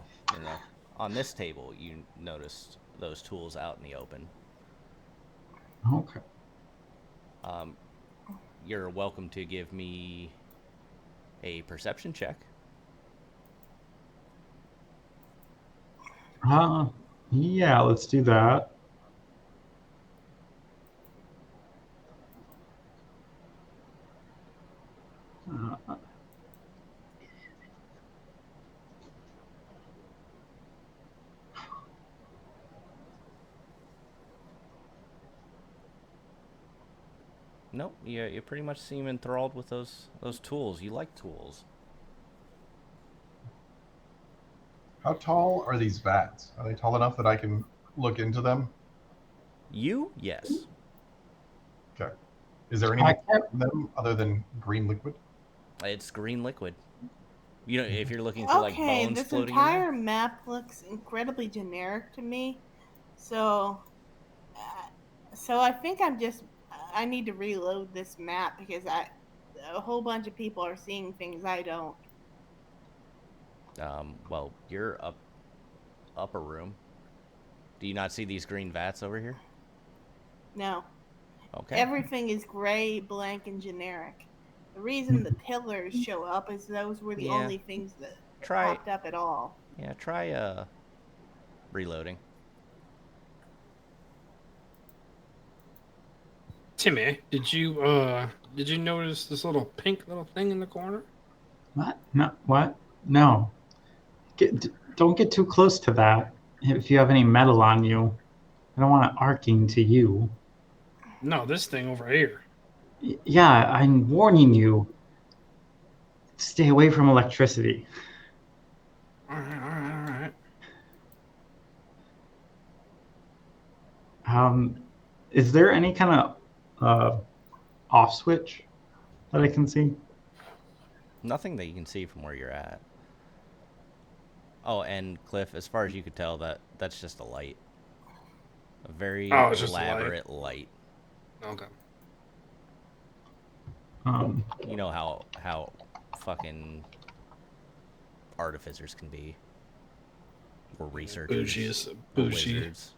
On this table, you noticed those tools out in the open. Okay. You're welcome to give me a perception check. Yeah, let's do that. Nope, you pretty much seem enthralled with those tools. You like tools. How tall are these vats? Are they tall enough that I can look into them? You? Yes. Okay. Is there anything in them other than green liquid? It's green liquid. You know, if you're looking for like Okay, bones this floating in there. entire map looks incredibly generic to me. So, I think I need to reload this map because a whole bunch of people are seeing things I don't. Well, you're upper room. Do you not see these green vats over here? No. Okay. Everything is gray, blank, and generic. The reason the pillars show up is those were the Yeah. only things that popped up at all. Yeah, try reloading. Timmy, did you notice this little thing in the corner? What? No. What? No. Don't get too close to that. If you have any metal on you, I don't want it arcing to you. No, this thing over here. Yeah, I'm warning you. Stay away from electricity. All right. Is there any kind of off switch that I can see? Nothing that you can see from where you're at. Oh, and Cliff, as far as you could tell, that's just a light. A very elaborate light. Okay. You know how fucking artificers can be. Or researchers. Or wizards.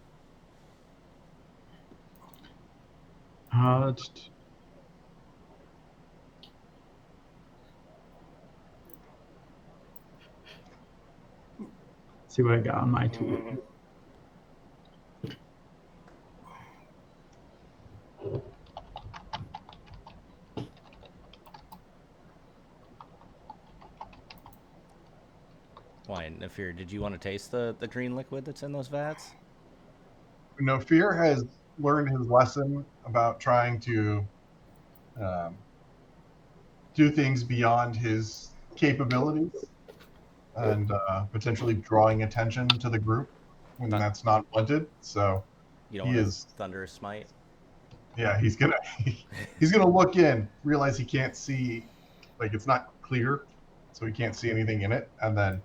See what I got on my tool. Why, Nefir, did you want to taste the green liquid that's in those vats? Nefir has learned his lesson about trying to do things beyond his capabilities and potentially drawing attention to the group when that's not wanted. So you don't want to thunderous smite? Yeah, he's gonna look in, realize he can't see, like it's not clear, so he can't see anything in it, and then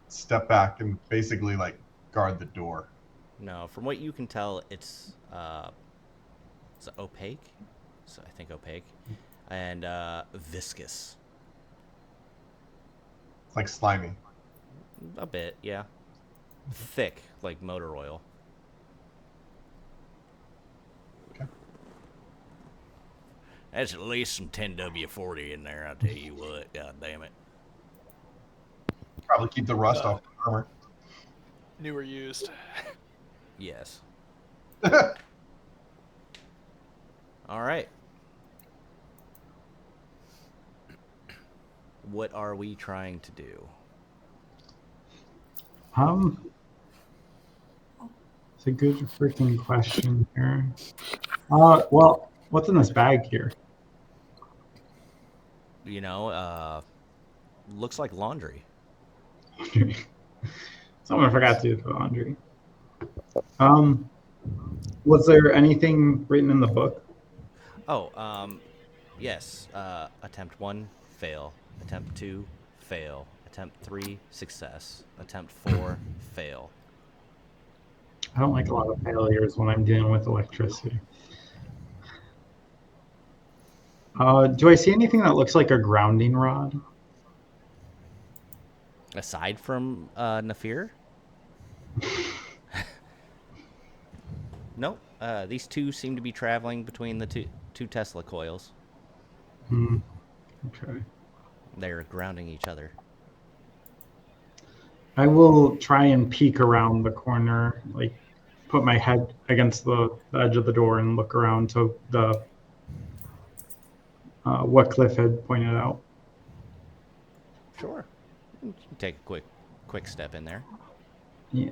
step back and basically like guard the door. No, from what you can tell, it's opaque. So I think opaque, and viscous. It's like slimy. A bit, yeah. Thick, like motor oil. That's at least some 10W40 in there, I'll tell you what. God damn it. Probably keep the rust off the armor. New or used? Yes. All right. What are we trying to do? It's a good freaking question here. Well, what's in this bag here? You know, looks like laundry. Someone forgot to do the laundry. Was there anything written in the book? Oh, yes. Attempt 1, fail. Attempt 2, fail. Attempt 3, success. Attempt 4, fail. I don't like a lot of failures when I'm dealing with electricity. Do I see anything that looks like a grounding rod? Aside from Nefir? Nope. These two seem to be traveling between the two Tesla coils. Okay. They're grounding each other. I will try and peek around the corner, like put my head against the edge of the door and look around to the what Cliff had pointed out. Sure. You can take a quick step in there. Yeah.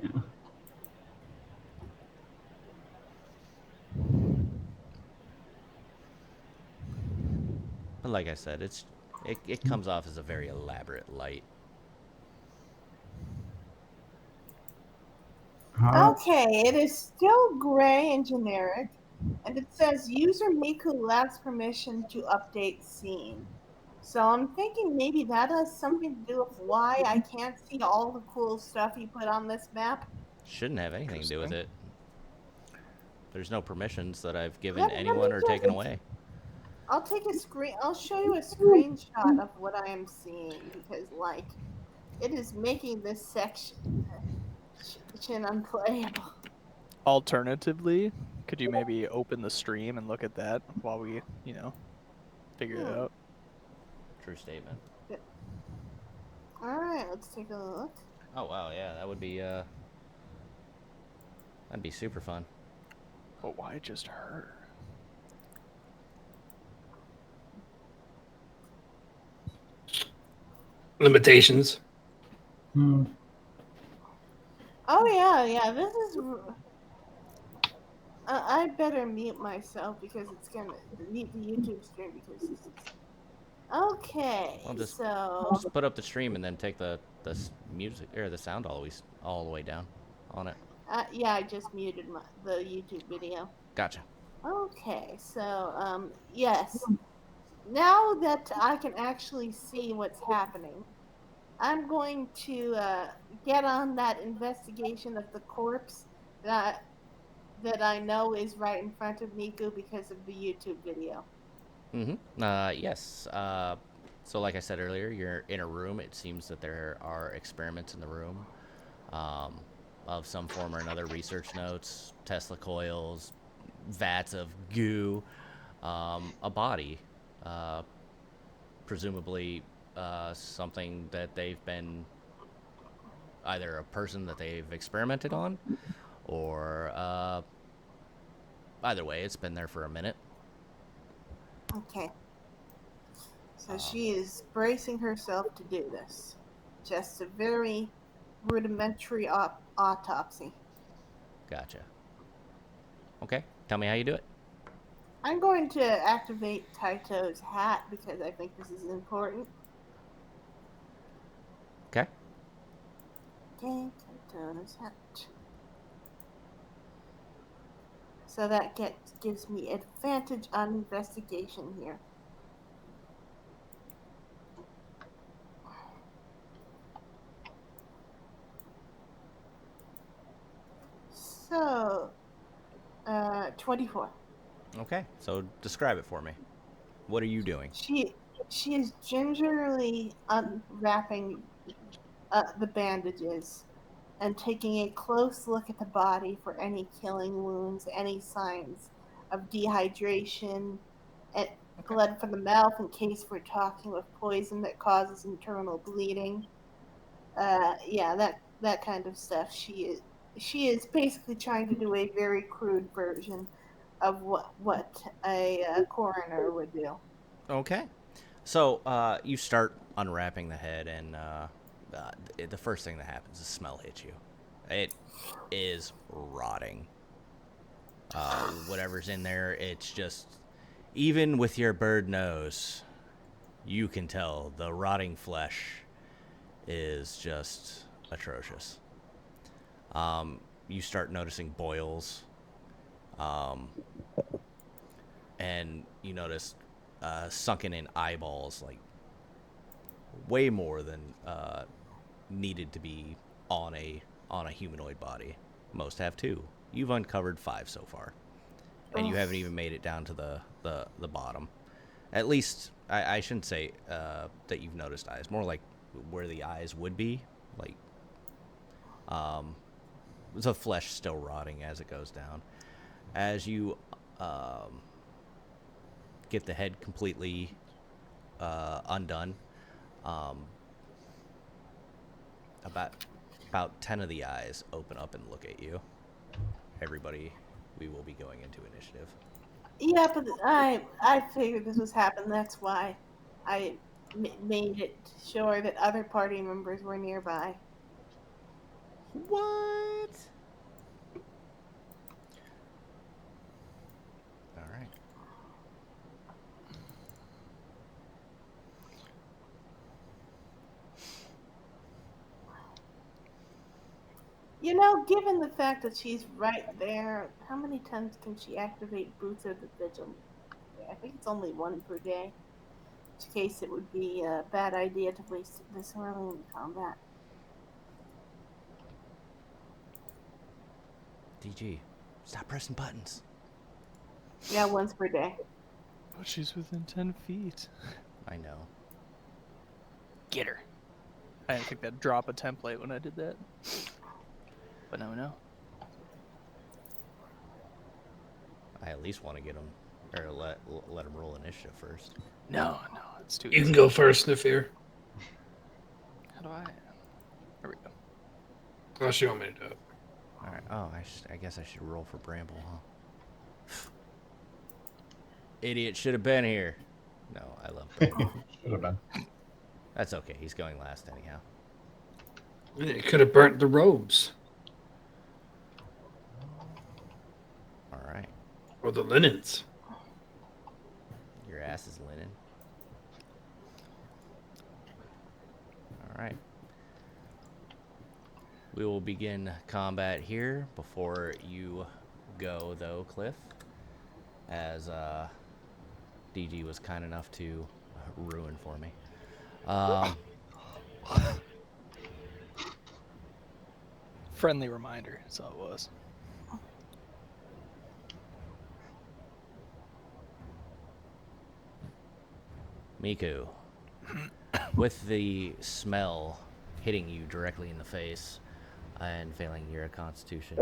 But like I said, it comes off as a very elaborate light. Okay, it is still gray and generic, and it says user Mecoo lacks permission to update scene. So I'm thinking maybe that has something to do with why I can't see all the cool stuff you put on this map. Shouldn't have anything to do with it. There's no permissions that I've given Let me anyone or taken away. I'll take a screen. I'll show you a screenshot of what I am seeing because, like, it is making this section unplayable. Alternatively, could you maybe open the stream and look at that while we, figure it out? True statement. All right, let's take a look. Oh wow, yeah, that'd be super fun. But why just her? Limitations. Oh yeah. This is. I better mute myself because it's gonna mute the YouTube stream because this is. Okay. Well, just so put up the stream and then take the music or the sound all the way down on it. Yeah, I just muted the YouTube video. Gotcha. Okay, so yes. Now that I can actually see what's happening, I'm going to get on that investigation of the corpse that I know is right in front of Mecoo because of the YouTube video. Yes. So like I said earlier, you're in a room. It seems that there are experiments in the room of some form or another, research notes, Tesla coils, vats of goo, a body, presumably something that they've been either a person that they've experimented on or either way, it's been there for a minute. Okay. So she is bracing herself to do this. Just a very rudimentary autopsy. Gotcha. Okay, tell me how you do it. I'm going to activate Taito's hat because I think this is important. Okay. Okay, Taito's hat. So that gives me advantage on investigation here. So, 24. Okay, so describe it for me. What are you doing? She is gingerly unwrapping the bandages and taking a close look at the body for any killing wounds, any signs of dehydration, blood from the mouth in case we're talking of poison that causes internal bleeding. Yeah, that kind of stuff. She is basically trying to do a very crude version of what a coroner would do. Okay. So you start unwrapping the head, and the first thing that happens is smell hits you. It is rotting. Whatever's in there, it's just, even with your bird nose, you can tell the rotting flesh is just atrocious. You start noticing boils, and you notice sunken in eyeballs, like way more than needed to be on a humanoid body. Most have 2. You've uncovered 5 so far, and you haven't even made it down to the bottom. At least I shouldn't say that you've noticed eyes. More like where the eyes would be, like the flesh still rotting as it goes down. As you get the head completely undone, about 10 of the eyes open up and look at you. Everybody, we will be going into initiative. Yeah, but I figured this was happening. That's why I made it sure that other party members were nearby. What? All right. You know, given the fact that she's right there, how many times can she activate Boots of the Vigil? I think it's only 1 per day. In which case, it would be a bad idea to waste it this early in combat. DG, stop pressing buttons. Yeah, once per day. But she's within 10 feet. I know. Get her. I didn't think that'd drop a template when I did that. But now we know. I at least want to get him, or let him roll initiative first. No, it's too easy. You can go first, Nefir. How do I? There we go. Unless you want me to do it. All right. Oh, I guess I should roll for Bramble, huh? Idiot should have been here. No, I love Bramble. Should have been. That's okay. He's going last anyhow. It could have burnt the robes All right. or the linens. Your ass is linen. All right. We will begin combat here. Before you go, though, Cliff, as DG was kind enough to ruin for me. Friendly reminder, that's all it was. Mecoo, with the smell hitting you directly in the face and failing your Constitution,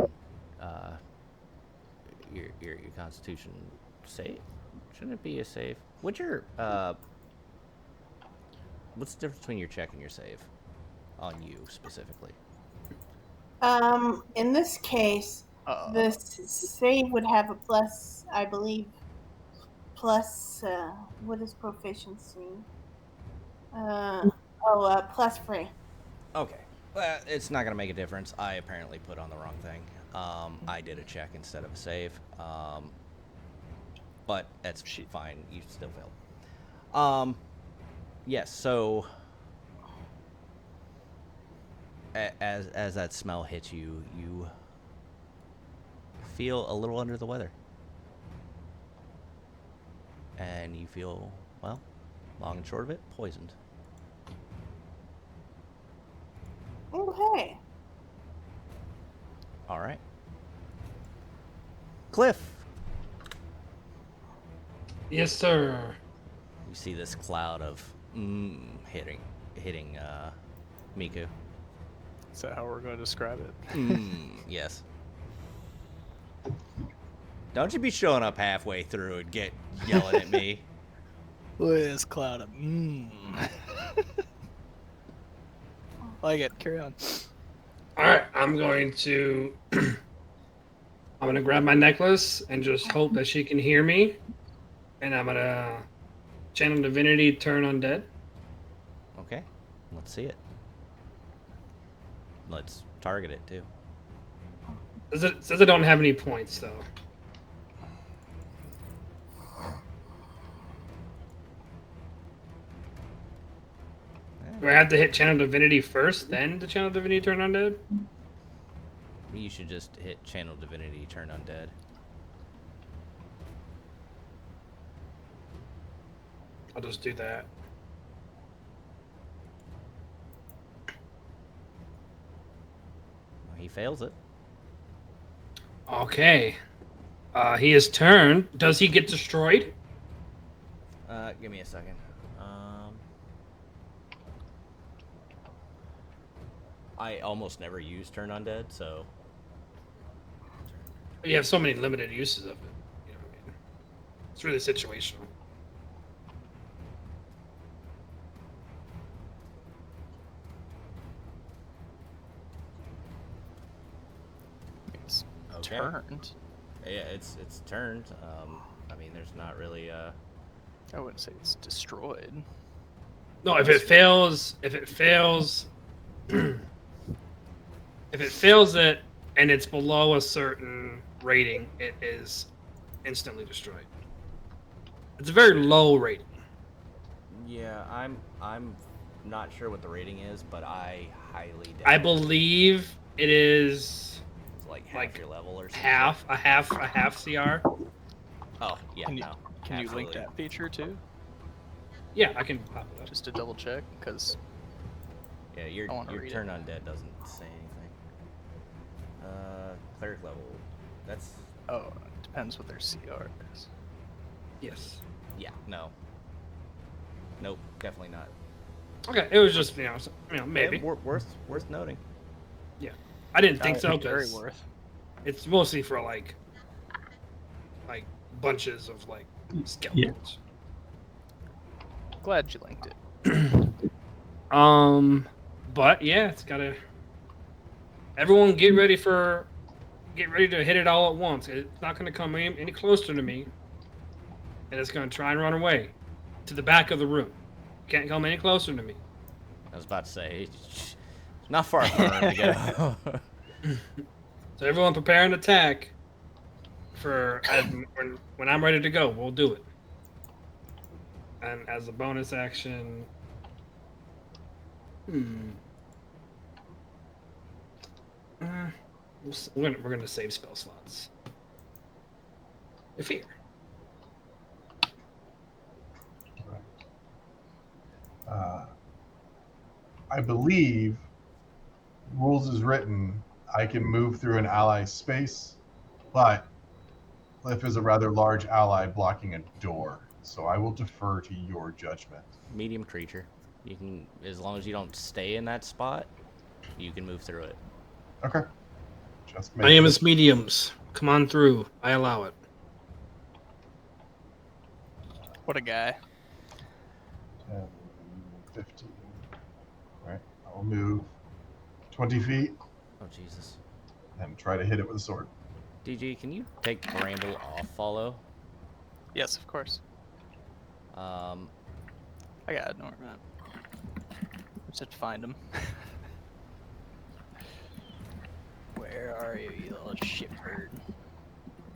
your Constitution save? Shouldn't it be a save? What's your what's the difference between your check and your save on you specifically? In this case, the save would have a plus, I believe, plus, what is proficiency? Plus free. Okay. Well, it's not going to make a difference. I apparently put on the wrong thing. I did a check instead of a save. But that's fine. You still failed. Yes, so as that smell hits you, you feel a little under the weather. And you feel, well, long and short of it, poisoned. Okay. All right. Cliff, Yes, sir. you see this cloud of hitting Mecoo. Is that how we're going to describe it? Yes. Don't you be showing up halfway through and yelling at me. Look at this cloud of like it. Carry on. All right, I'm going to grab my necklace and just hope that she can hear me, and I'm gonna channel divinity, turn undead. Okay, let's see it. Let's target it too. Says I don't have any points though. Do I have to hit channel divinity first, then the channel divinity turn undead? You should just hit channel divinity, turn undead. I'll just do that. He fails it. Okay. He is turned. Does he get destroyed? Give me a second. I almost never use turn undead, so You have so many limited uses of it. You know what I mean? It's really situational. It's okay. turned. Yeah, it's turned. I mean, there's not really I wouldn't say it's destroyed. No, if it fails, if it fails it and it's below a certain rating, it is instantly destroyed. It's a very low rating. Yeah, I'm not sure what the rating is, but I highly doubt I believe it is it's like your level or something. half CR. Oh, yeah, Can you, no. can you link absolutely. that feature too? Yeah, I can pop it up. Just to double check, because Yeah, your I wanna read turn it. undead doesn't say anything. Cleric level. That's it depends what their CR is. Yes. yeah, no. Nope, definitely not. Okay, it was just maybe. Yeah, worth noting. I didn't think so Very because worth. it's mostly for like bunches of like skeletons. Glad you linked it. But yeah, it's gotta. Everyone, get ready to hit it all at once. It's not gonna come any closer to me, and it's gonna try and run away to the back of the room. Can't come any closer to me. I was about to say, it's not far for her to go. So everyone, prepare an attack. When I'm ready to go, we'll do it. And as a bonus action, we're gonna save spell slots. Nefir. I believe, rules is written, I can move through an ally's space, but Cliff is a rather large ally blocking a door, so I will defer to your judgment. Medium creature. You can, as long as you don't stay in that spot, you can move through it. Okay. Just My name is Mediums. Come on through. I allow it. What a guy. 10, 15. All right. I'll move 20 feet Oh, Jesus. and try to hit it with a sword. DG, can you take Bramble off follow? Yes, of course. I got it. Don't worry about it. Just have to find him. Where are you, you little shitbird?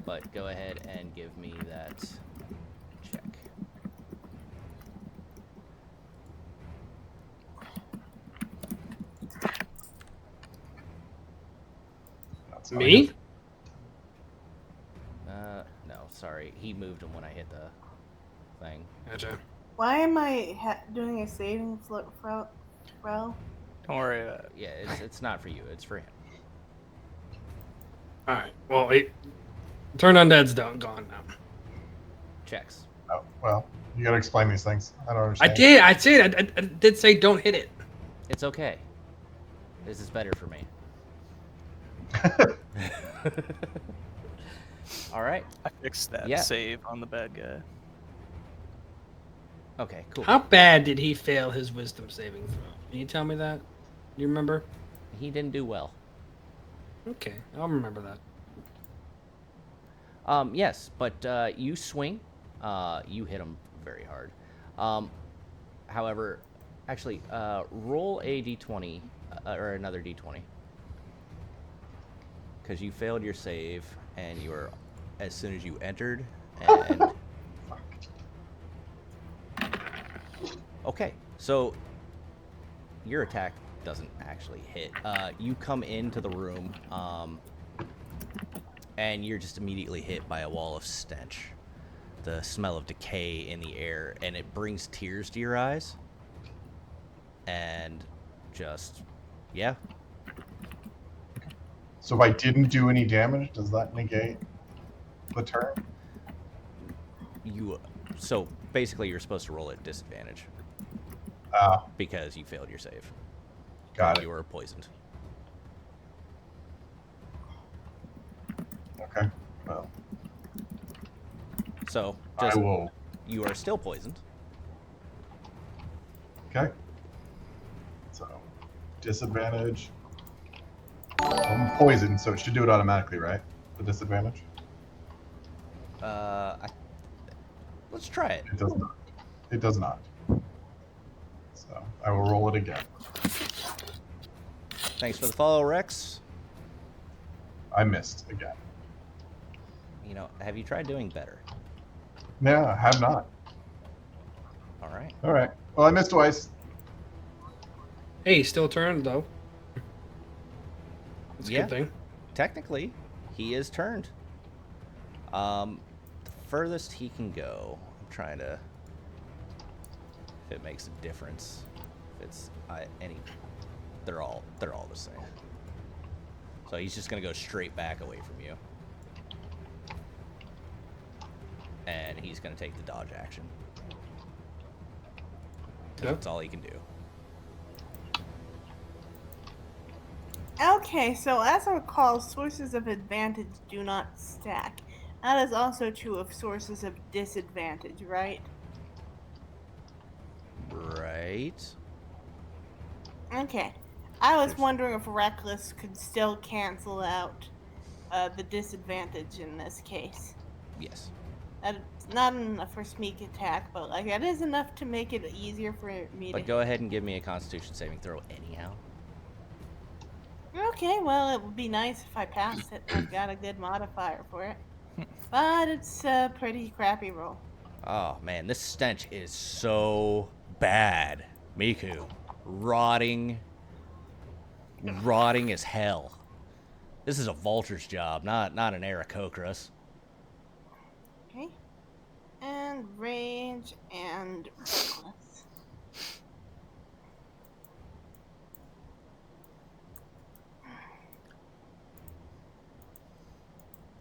But go ahead and give me that check. That's Me? No, sorry. He moved him when I hit the thing. Gotcha. Why am I doing a saving throw? Don't worry about it. Yeah, it's not for you. It's for him. All right. Well, turn undead's gone now. Checks. Oh, well, you gotta explain these things. I don't understand. I did say don't hit it. It's okay. This is better for me. All right. I fixed that Yeah. save on the bad guy. Okay, cool. How bad did he fail his wisdom saving throw? Can you tell me that? Do you remember? He didn't do well. Okay, I'll remember that. Yes, but you swing. You hit him very hard. However, actually, roll a d20 or another d20 because you failed your save, and you were as soon as you entered. And okay, so your attack doesn't actually hit. You come into the room, and you're just immediately hit by a wall of stench. The smell of decay in the air, and it brings tears to your eyes. And just, yeah. So if I didn't do any damage, does that negate the turn? So basically, you're supposed to roll at disadvantage because you failed your save. Got it. You were poisoned. Okay. Well, So I will. You are still poisoned. Okay. So disadvantage. I'm poisoned, so it should do it automatically, right? The disadvantage. Let's try it. It does not. It does not. So I will roll it again. Thanks for the follow, Rex. I missed again. Have you tried doing better? No, I have not. All right. All right. Well, I missed twice. Hey, still turned though. That's a Yeah. good thing. Technically, he is turned. The furthest he can go. I'm trying to. If it makes a difference. If it's any. They're all the same. So he's just gonna go straight back away from you. And he's gonna take the dodge action. That's all he can do. Okay, so as I recall, sources of advantage do not stack. That is also true of sources of disadvantage, right? Right. Okay. I was wondering if Reckless could still cancel out the disadvantage in this case. Yes. It's not enough for sneak attack, but like that is enough to make it easier for me But to. go ahead and give me a Constitution saving throw anyhow. Okay, well, it would be nice if I passed it. I've got a good modifier for it. But it's a pretty crappy roll. Oh man, this stench is so bad. Mecoo. Rotting as hell. This is a vulture's job, not an Aarakocra's. Okay. And rage and reckless.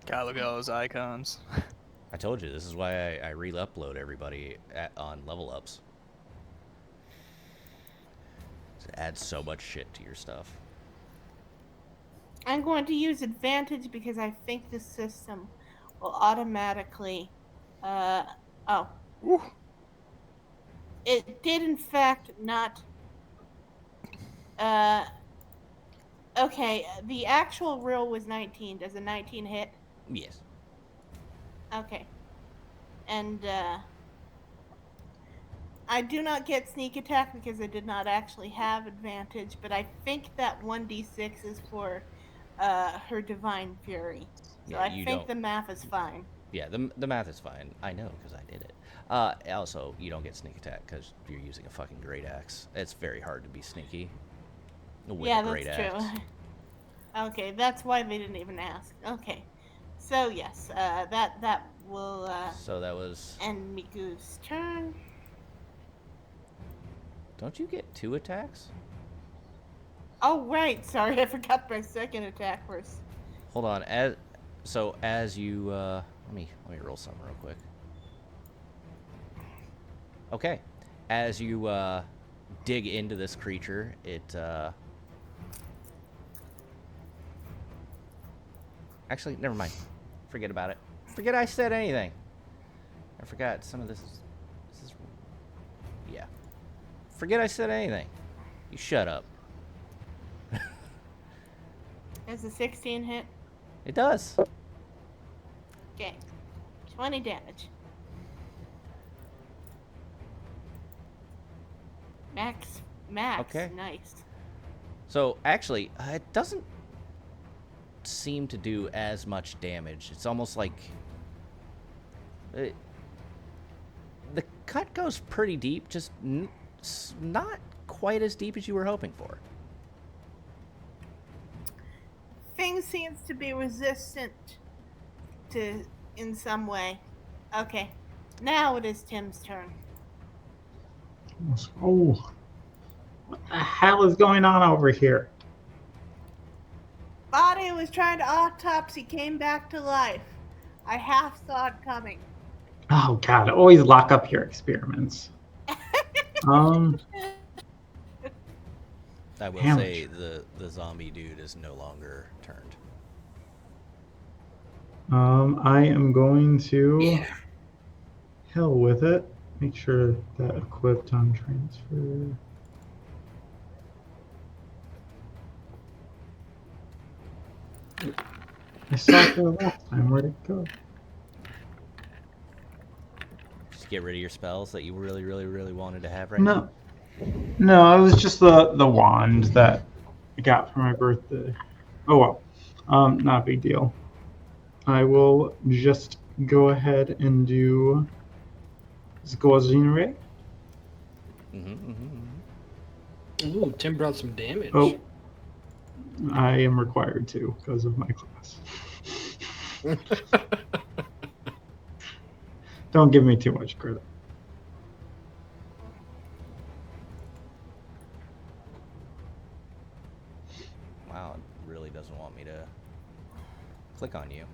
God, look at all those icons. I told you, this is why I re-upload everybody on level ups. It adds so much shit to your stuff. I'm going to use advantage because I think the system will automatically. Woo. It did, in fact, not. Okay, the actual roll was 19. Does a 19 hit? Yes. Okay. And, I do not get sneak attack because I did not actually have advantage, but I think that 1d6 is for, her divine fury. So Yeah, I you think don't- the math is fine. Yeah, the math is fine. I know because I did it. Also, you don't get sneak attack because you're using a fucking great axe. It's very hard to be sneaky with Yeah, a great that's axe. true. Okay, that's why they didn't even ask. Okay. So, yes, that will, So that was. end Mecoo's turn. Don't you get 2 attacks? Oh, right. Sorry, I forgot my second attack first. Hold on. As you let me roll some real quick. Okay. As you dig into this creature, it actually, never mind. Forget about it. Forget I said anything. I forgot some of this is Forget I said anything. You shut up. Does a 16 hit? It does. Okay. 20 damage. Max. Okay. Nice. So actually, it doesn't seem to do as much damage. It's almost like the cut goes pretty deep, just not quite as deep as you were hoping for. Thing seems to be resistant to in some way. Okay. Now it is Tim's turn. Oh, what the hell is going on over here? Body was trying to autopsy came back to life. I half saw it coming. Oh God! Always lock up your experiments. I will Damn say it. the zombie dude is no longer turned. I am going to Yeah. hell with it. Make sure that equipped on transfer. I saw it there last time. Where'd it go? Just get rid of your spells that you really, really, really wanted to have right now. No, it was just the wand that I got for my birthday. Oh well, not a big deal. I will just go ahead and do Scorching Ray. Ooh, Tim brought some damage. Oh, I am required to because of my class. Don't give me too much credit. Wow, it really doesn't want me to click on you.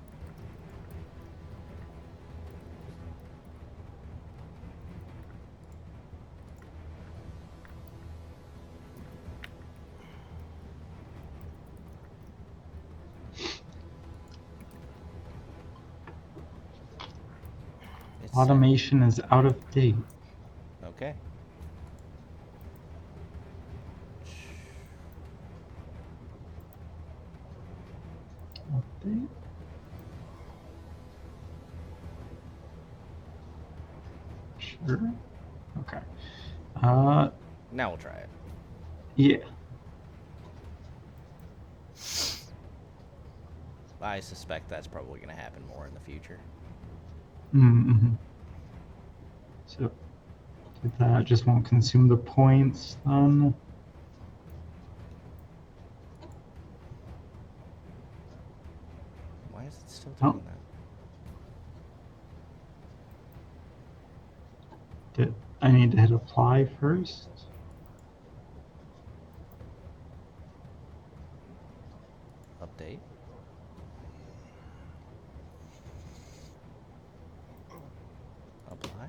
Automation is out of date. Okay. Update. Sure. Okay. Now we'll try it. Yeah. I suspect that's probably going to happen more in the future. Mm-hmm. So that just won't consume the points then. Why is it still doing that? Did I need to hit apply first? Update. Apply.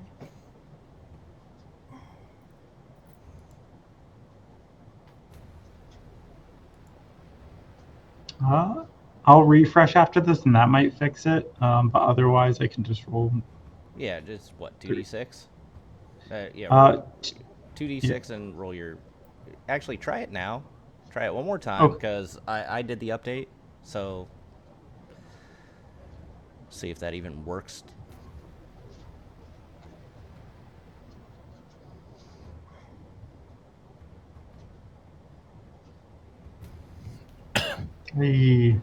I'll refresh after this, and that might fix it. But otherwise, I can just roll. Yeah, just what, 2d6? Yeah, roll 2d6 and roll your... Actually, try it now. Try it one more time, because I did the update, so... See if that even works. Hey.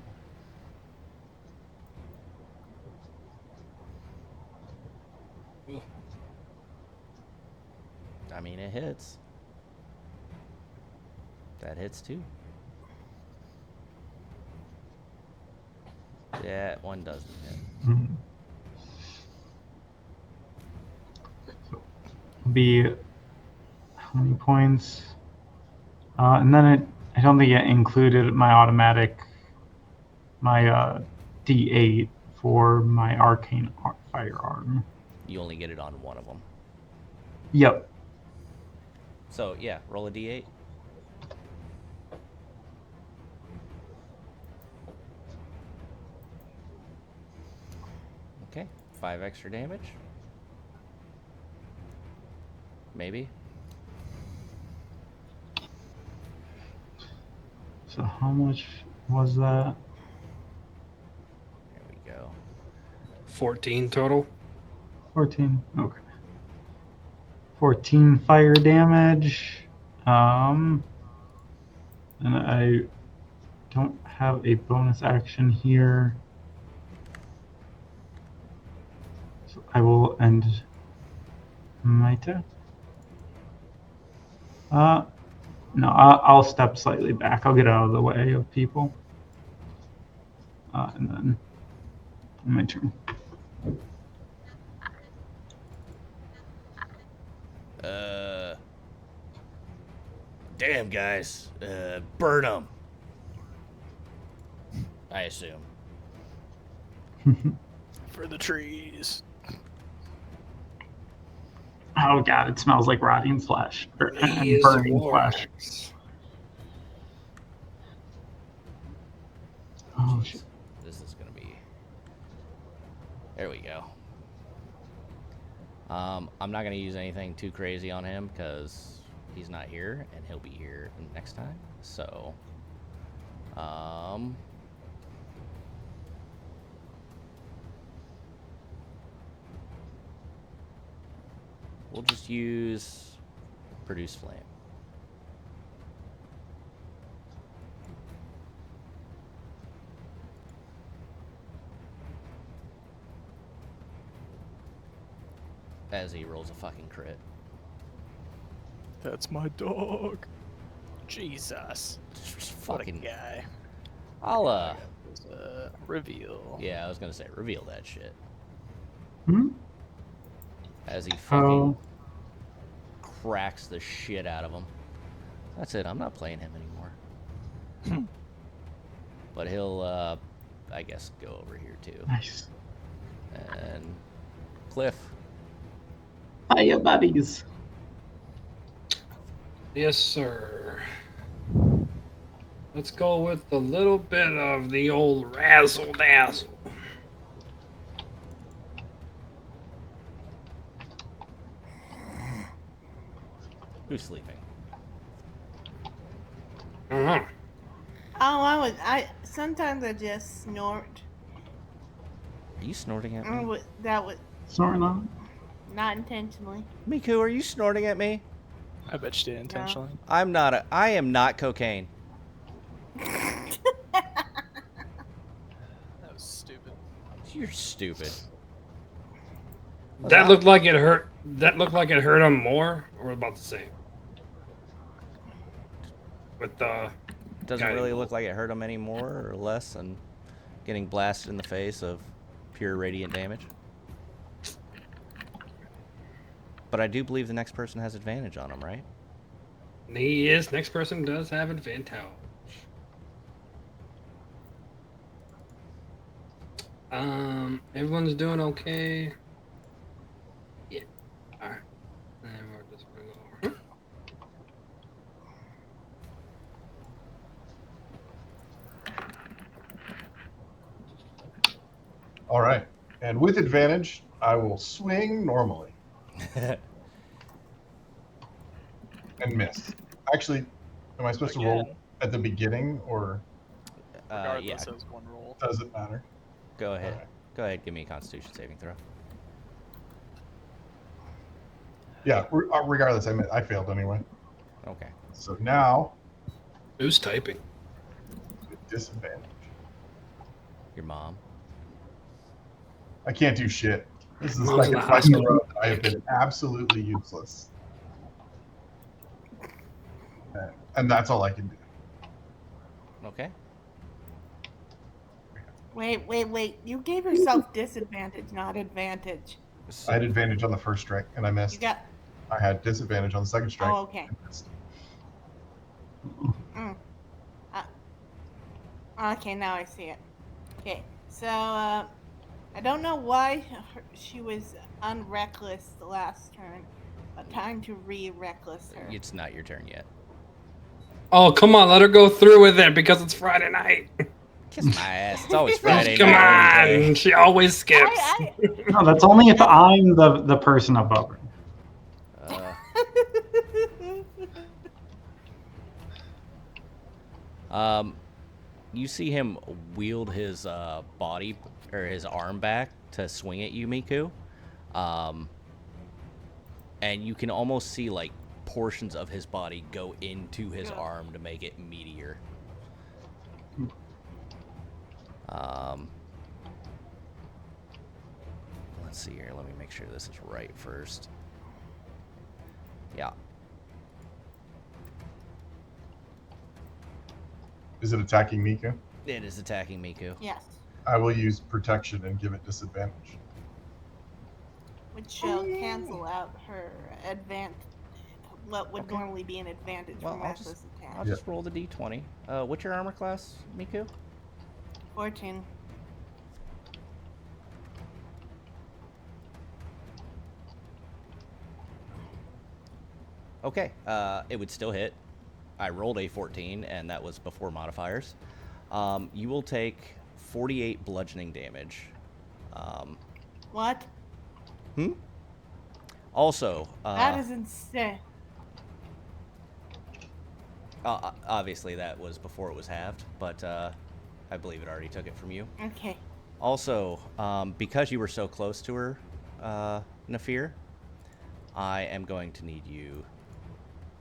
I mean, it hits. That hits too. Yeah, one doesn't hit. Be how many points? And then I don't think it included my automatic, my D8 for my arcane firearm. You only get it on one of them. Yep. So yeah, roll a D8. Okay, 5 extra damage. Maybe. So how much was that? There we go. 14 total. 14. Okay. 14 fire damage. And I don't have a bonus action here. So I will end my turn. No, I'll step slightly back. I'll get out of the way of people. And then my turn. Damn, guys. Burn them. I assume. For the trees. Oh god, it smells like rotting flesh and He is burning warm. flesh. Oh shit. This is gonna be. There we go. I'm not gonna use anything too crazy on him because he's not here, and he'll be here next time. So, we'll just use produce flame. As he rolls a fucking crit. That's my dog. Jesus. Just What a fucking. guy. I'll Reveal. Yeah, I was gonna say reveal that shit. Hmm? As he fucking Oh. cracks the shit out of him. That's it. I'm not playing him anymore. But he'll, I guess, go over here too. Nice. And Cliff. Hiya, buddies. Yes, sir. Let's go with a little bit of the old razzle dazzle. Who's sleeping? Uh-huh. Oh, sometimes I just snort. Are you snorting at me? That was Snorting on. not intentionally. Mecoo, are you snorting at me? I bet you did intentionally. I am not cocaine. That was stupid. You're stupid. That looked like it hurt. That looked like it hurt him more, or about the same. With the Doesn't really look like it hurt him any more or less than getting blasted in the face of pure radiant damage. But I do believe the next person has advantage on him, right? He is. Next person does have advantage. Everyone's doing okay. Yeah. All right. And we're just gonna go over. All right. And with advantage, I will swing normally and miss. Actually, am I supposed to roll at the beginning, or Regardless, yeah. it was one roll. does it matter? Go ahead. Alright. Go ahead. Give me a Constitution saving throw. Yeah. Regardless, I failed anyway. Okay. So now, Who's typing? with disadvantage, Your mom. I can't do shit. This is the Mom's second in the time in a hospital. row that I have been absolutely useless. And that's all I can do. Okay. Wait. You gave yourself disadvantage, not advantage. I had advantage on the first strike, and I missed. You got. I had disadvantage on the second strike. Oh, okay. and missed. Okay, now I see it. Okay, so I don't know why she was unreckless the last turn, but time to re-reckless her. It's not your turn yet. Oh, come on, let her go through with it because it's Friday night. Kiss my ass. It's always Friday Come night. every on, day. she always skips. No, that's only if I'm the person above her. You see him wield his body or his arm back to swing at you, Mecoo. And you can almost see like portions of his body go into his arm to make it meatier. Let's see here. Let me make sure this is right first. Yeah. Is it attacking Mecoo? It is attacking Mecoo. Yes. I will use protection and give it disadvantage. Which shall cancel out her advantage. What would normally be an advantage from reckless attack. I'll just roll the d20. What's your armor class, Mecoo? 14. Okay, it would still hit. I rolled a 14, and that was before modifiers. You will take 48 bludgeoning damage. What? Also, that is insane. obviously that was before it was halved, but I believe it already took it from you. Okay. Also, because you were so close to her, Nefir, I am going to need you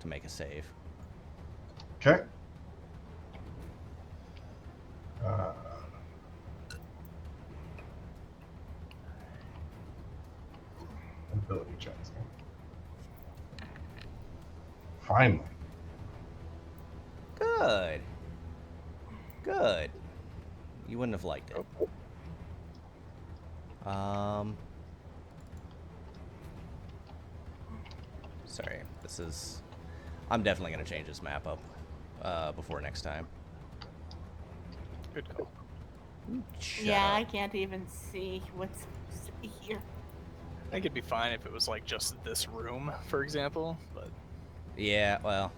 to make a save. Okay. Ability checks. Finally. Good. Good. You wouldn't have liked it. Sorry, this is... I'm definitely going to change this map up before next time. Good call. Shut Yeah, up. I can't even see what's here. I think it'd be fine if it was like just this room, for example, but... Yeah, well...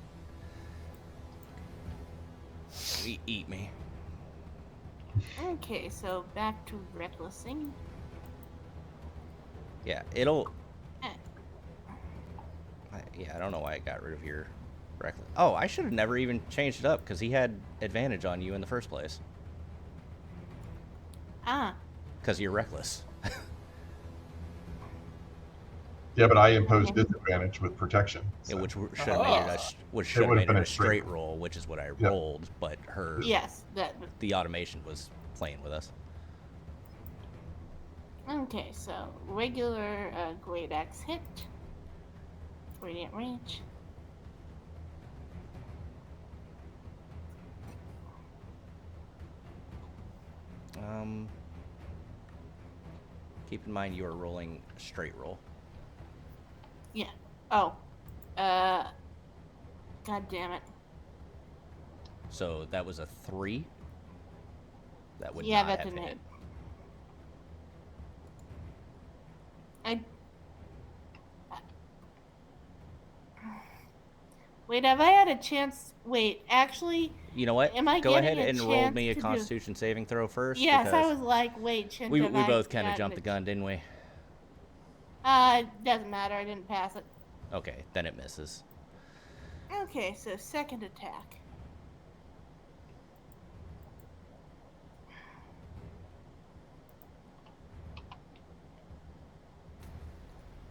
Eat me. Okay, so back to recklessing. Yeah, it'll... Eh. Yeah, I don't know why I got rid of your reckless. Oh, I should have never even changed it up, because he had advantage on you in the first place. Ah. Because you're reckless. Yeah, but I imposed disadvantage with protection. Yeah, So. which should have made it a straight roll, which is what I rolled, but her... Yes, The automation was playing with us. Okay, so regular Great Axe hit. Radiant range. Keep in mind you are rolling straight roll. Yeah. Oh. God damn it. So that was a 3. That would Yeah, not that have didn't hit. hit. Wait, have I had a chance? Wait, actually... You know what? Am I Go ahead getting a and roll chance me a to Constitution saving throw first. Yes, I because was like, wait, shouldn't we have I both kind of gotten jumped the a- gun, didn't we? It doesn't matter, I didn't pass it. Okay, then it misses. Okay, so second attack.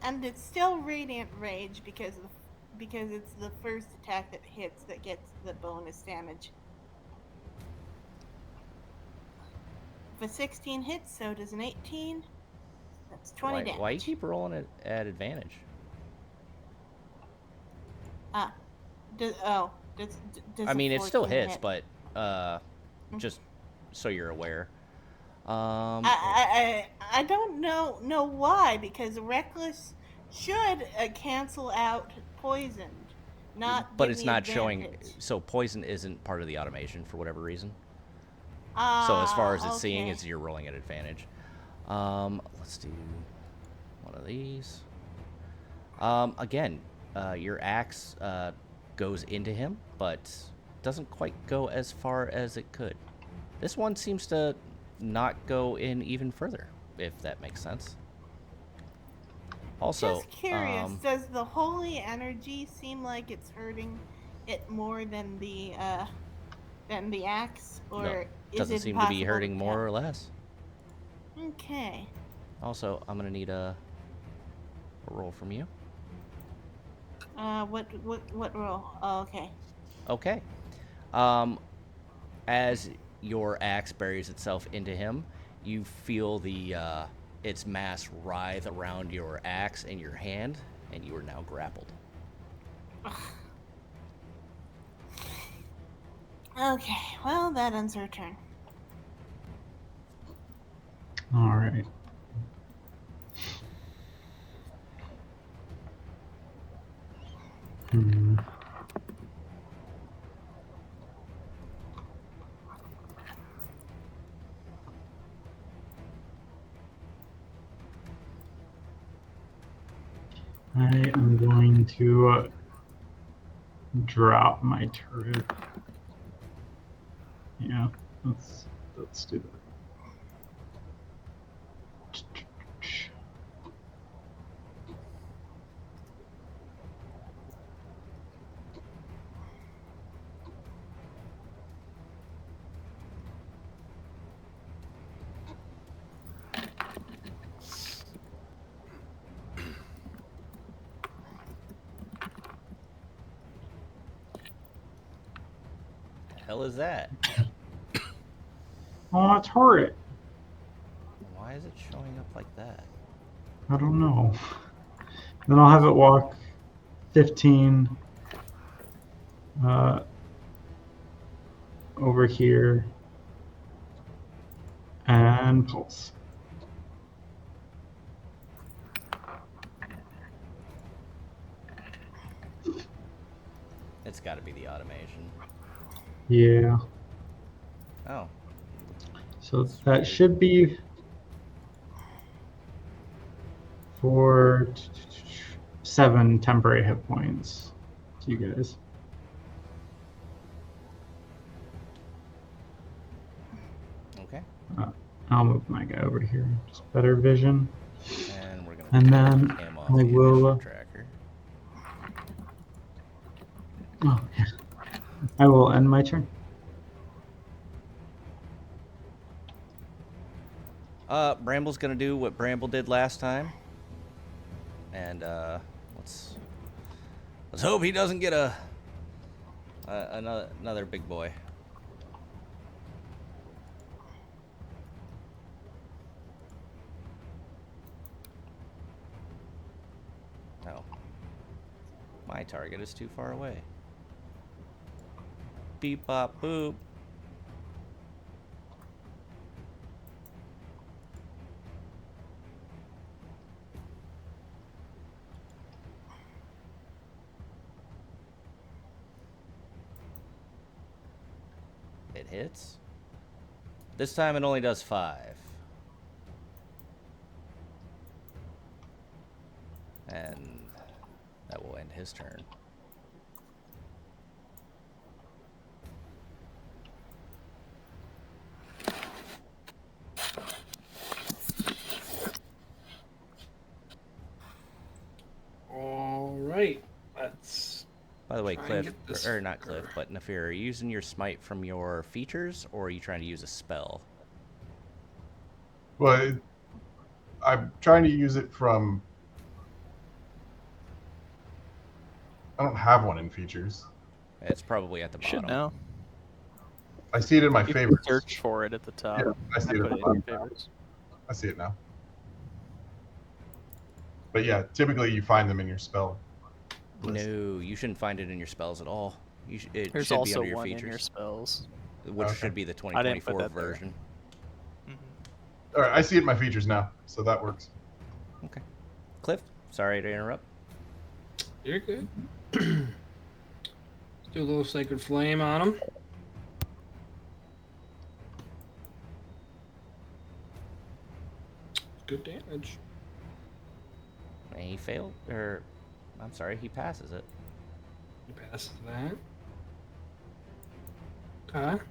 And it's still Radiant Rage because it's the first attack that hits that gets the bonus damage. If a 16 hits, so does an 18. That's 20 damage. Why you keep rolling it at advantage? Does I mean, a it still 14 hits, hit? but just so you're aware. I don't know why, because Reckless should cancel out Poisoned, not. But give it's me not showing. advantage. So poison isn't part of the automation for whatever reason. Ah, So as far as it's seeing, okay. is you're rolling at advantage. Let's do one of these. Again, your axe goes into him, but doesn't quite go as far as it could. This one seems to not go in even further, if that makes sense. Also, Just curious, does the holy energy seem like it's hurting it more than the and the axe, or No, is doesn't it seem to be possible hurting tell? more or less. Okay. Also, I'm gonna need a roll from you. What roll? Oh, okay. Okay. As your axe buries itself into him, you feel its mass writhe around your axe in your hand, and you are now grappled. Okay. Well, that ends her turn. All right. Hmm. I am going to drop my turret. Yeah, let's do that. The hell is that? Oh, a turret. Why is it showing up like that? I don't know. Then I'll have it walk 15 over here and pulse. It's got to be the automation. Yeah. Oh. So That's that weird. should be for 7 temporary hit points to you guys. Okay. I'll move my guy over here. Just better vision. And we're gonna And then him off I the will. initiative tracker. Oh, yeah. I will end my turn. Bramble's gonna do what Bramble did last time, and let's hope he doesn't get another big boy. Oh, my target is too far away. Beep bop boop. It hits. This time it only does 5. And that will end his turn. All right. Let's. By the way, try and Cliff, get this or not Cliff, fur. but Nefir, are you using your smite from your features, or are you trying to use a spell? Well, I'm trying to use it from. I don't have one in features. It's probably at the Should bottom. know. I see it in my You can favorites. search for it at the top. Yeah, I see it put at it the in your bottom. favorites. I see it now. But yeah, typically you find them in your spell list. No, you shouldn't find it in your spells at all. It There's should be also under your one features, in your spells. which Okay. should be the I didn't put 2024 that there. version. All right, I see it in my features now, so that works. Okay. Cliff, sorry to interrupt. You're good. Let's do a little sacred flame on him. Good damage. And he failed, or I'm sorry, he passes it. He passes that. Okay.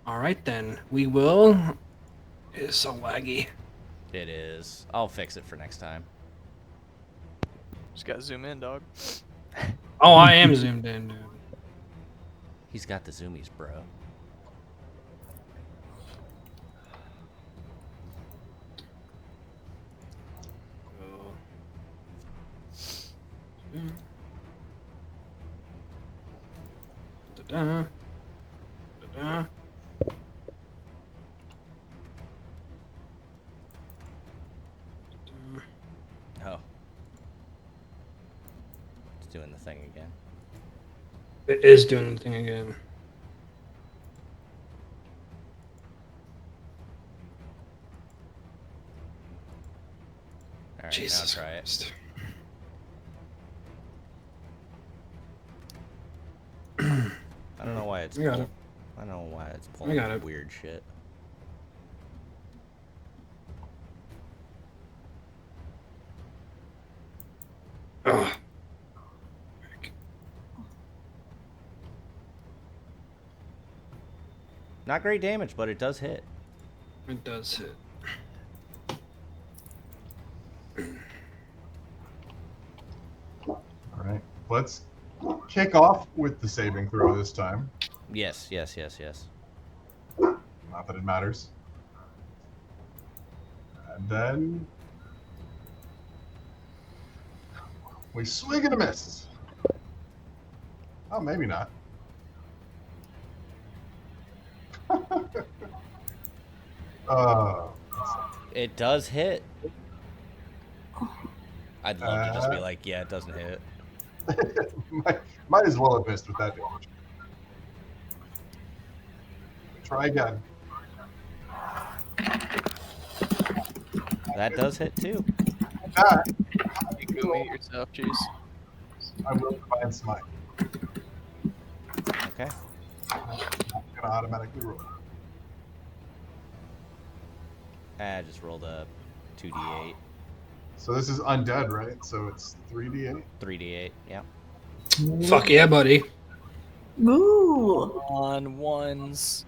All right then. We will. It is so laggy. It is. I'll fix it for next time. Just gotta zoom in, dog. Oh, I am zoomed in, dude. He's got the zoomies, bro. Da-da. Da-da. Oh. It's doing the thing again. It is doing the thing again. All right, Jesus now try Christ. I don't know why it's I got pull- it. I don't know why it's pulling got it. weird shit. Ugh. Not great damage, but it does hit. It does hit. All right. Let's kick off with the saving throw this time. Yes, yes, yes, yes. Not that it matters. And then we swing and a miss. Oh, maybe not. uh, It does hit. I'd love to just be like, yeah, it doesn't hit. might as well have missed with that damage. Try again. That does hit too. That, You go meet yourself, jeez. I will combine smite. Okay. I'm gonna automatically roll. I just rolled a 2d8. So this is undead, right? So it's 3d8. 3d8, yeah. Fuck yeah, buddy. Ooh. On ones.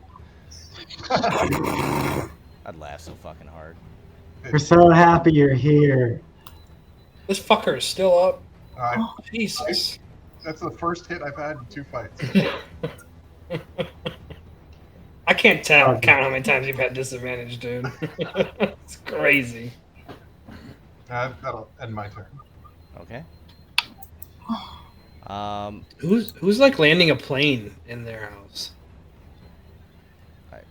I'd laugh so fucking hard. We're so happy you're here. This fucker is still up. Uh, Jesus. That's the first hit I've had in 2 fights. I can't count how many times you've had disadvantage, dude. It's crazy. That'll end my turn. Okay. Who's like landing a plane in their house?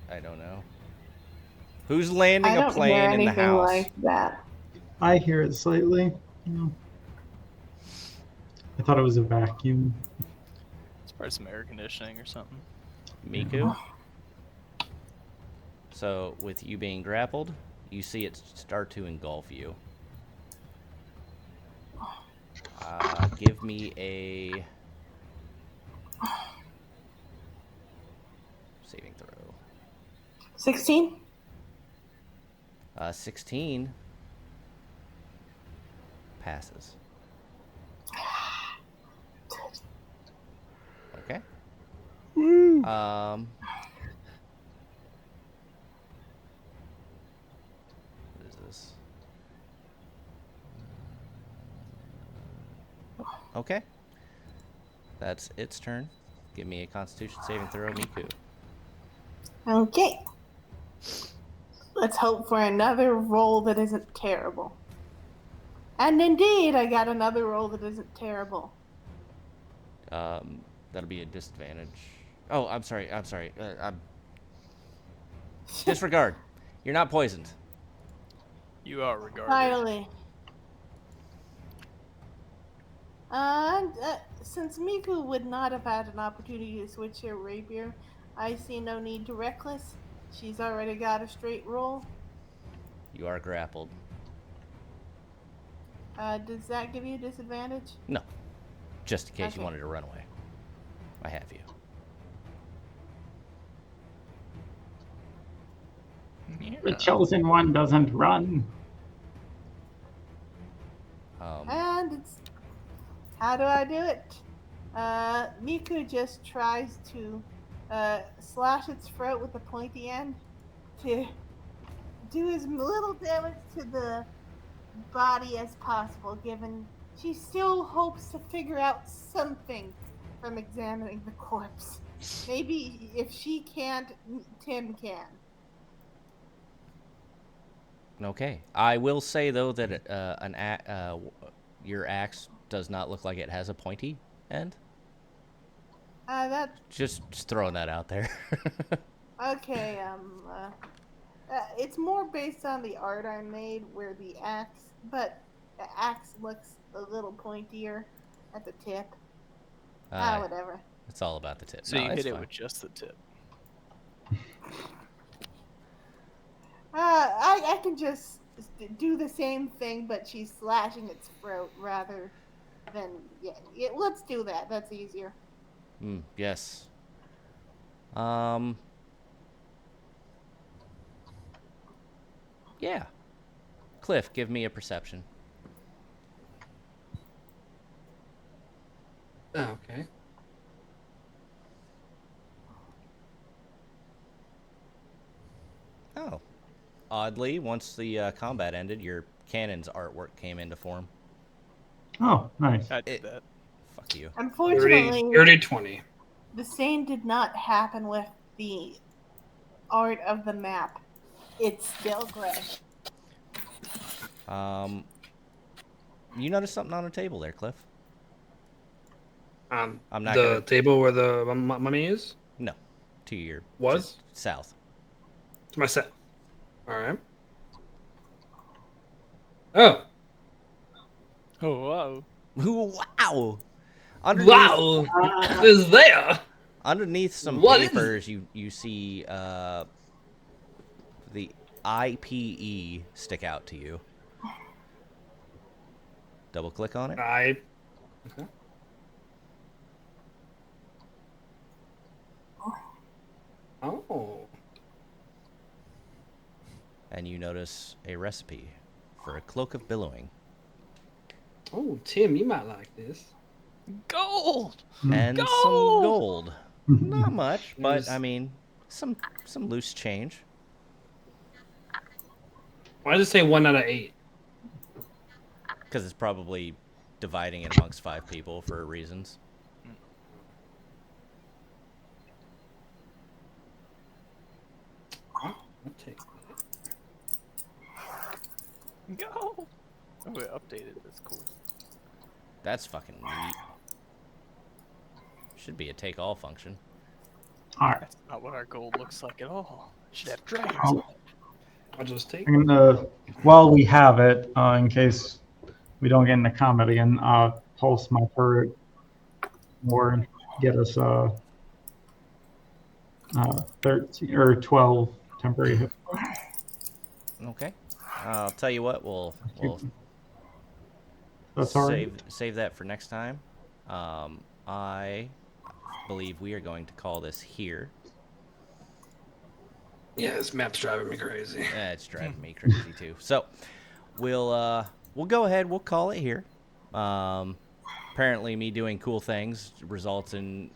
I don't know. Who's landing I a don't hear plane in the anything house? like that. I hear it slightly. Yeah. I thought it was a vacuum. It's probably some air conditioning or something. Mecoo? So, with you being grappled, you see it start to engulf you. Give me a saving throw. 16? 16 passes. Okay. What is this? Okay. That's its turn. Give me a Constitution saving throw, Mecoo. Okay. Let's hope for another roll that isn't terrible. And indeed, I got another roll that isn't terrible. That'll be a disadvantage. Oh, I'm sorry. Disregard. You're not poisoned. You are regarded. Finally. Since Mecoo would not have had an opportunity to switch her rapier, I see no need to reckless. She's already got a straight roll. You are grappled. Does that give you a disadvantage? No. Just in case you Okay. wanted to run away. I have you. The chosen one doesn't run. And it's... How do I do it? Mecoo just tries to slash its throat with the pointy end to do as little damage to the body as possible, given she still hopes to figure out something from examining the corpse. Maybe if she can't, Tim can. Okay. I will say though that your axe does not look like it has a pointy end. That Just throwing that out there. okay. It's more based on the art I made, where the axe looks a little pointier at the tip. Whatever. It's all about the tip. So No, you it's hit it fine. with just the tip. I can just do the same thing, but she's slashing its throat rather than let's do that. That's easier. Yes. Yeah. Cliff, give me a perception. Oh, okay. Oh. Oddly, once the combat ended, your cannon's artwork came into form. Oh, nice. I did that. Fuck you. Unfortunately, 30-20. the same did not happen with the art of the map. It's still gray. You noticed something on the table there, Cliff? I'm not the gonna... table where the mummy is? No. To your... Was? South. To my set. Alright. Oh. Oh, wow. Wow! Wow! Is there? Underneath some What is papers, you see the IPE stick out to you. Double click on it. Okay. Oh. And you notice a recipe for a cloak of billowing. Oh, Tim, you might like this. Gold! And Gold! some gold. Not much, but There's- I mean, some loose change. Why does it say 1 out of 8? Because it's probably dividing it amongst 5 people for reasons. Oh, I'll take that. Go! Oh, we updated. That's cool. That's fucking neat. Should be a take-all function. All right. That's not what our gold looks like at all. Should have dragons. I'll just take I'm gonna, while we have it, in case we don't get into combat again, pulse my turret or get us 13 or 12 temporary hit points. Okay. I'll tell you what, we'll That's all right. save that for next time. I believe we are going to call this here. Yeah, this map's driving me crazy. Yeah, it's driving me crazy too. So we'll go ahead. We'll call it here. Apparently, me doing cool things results in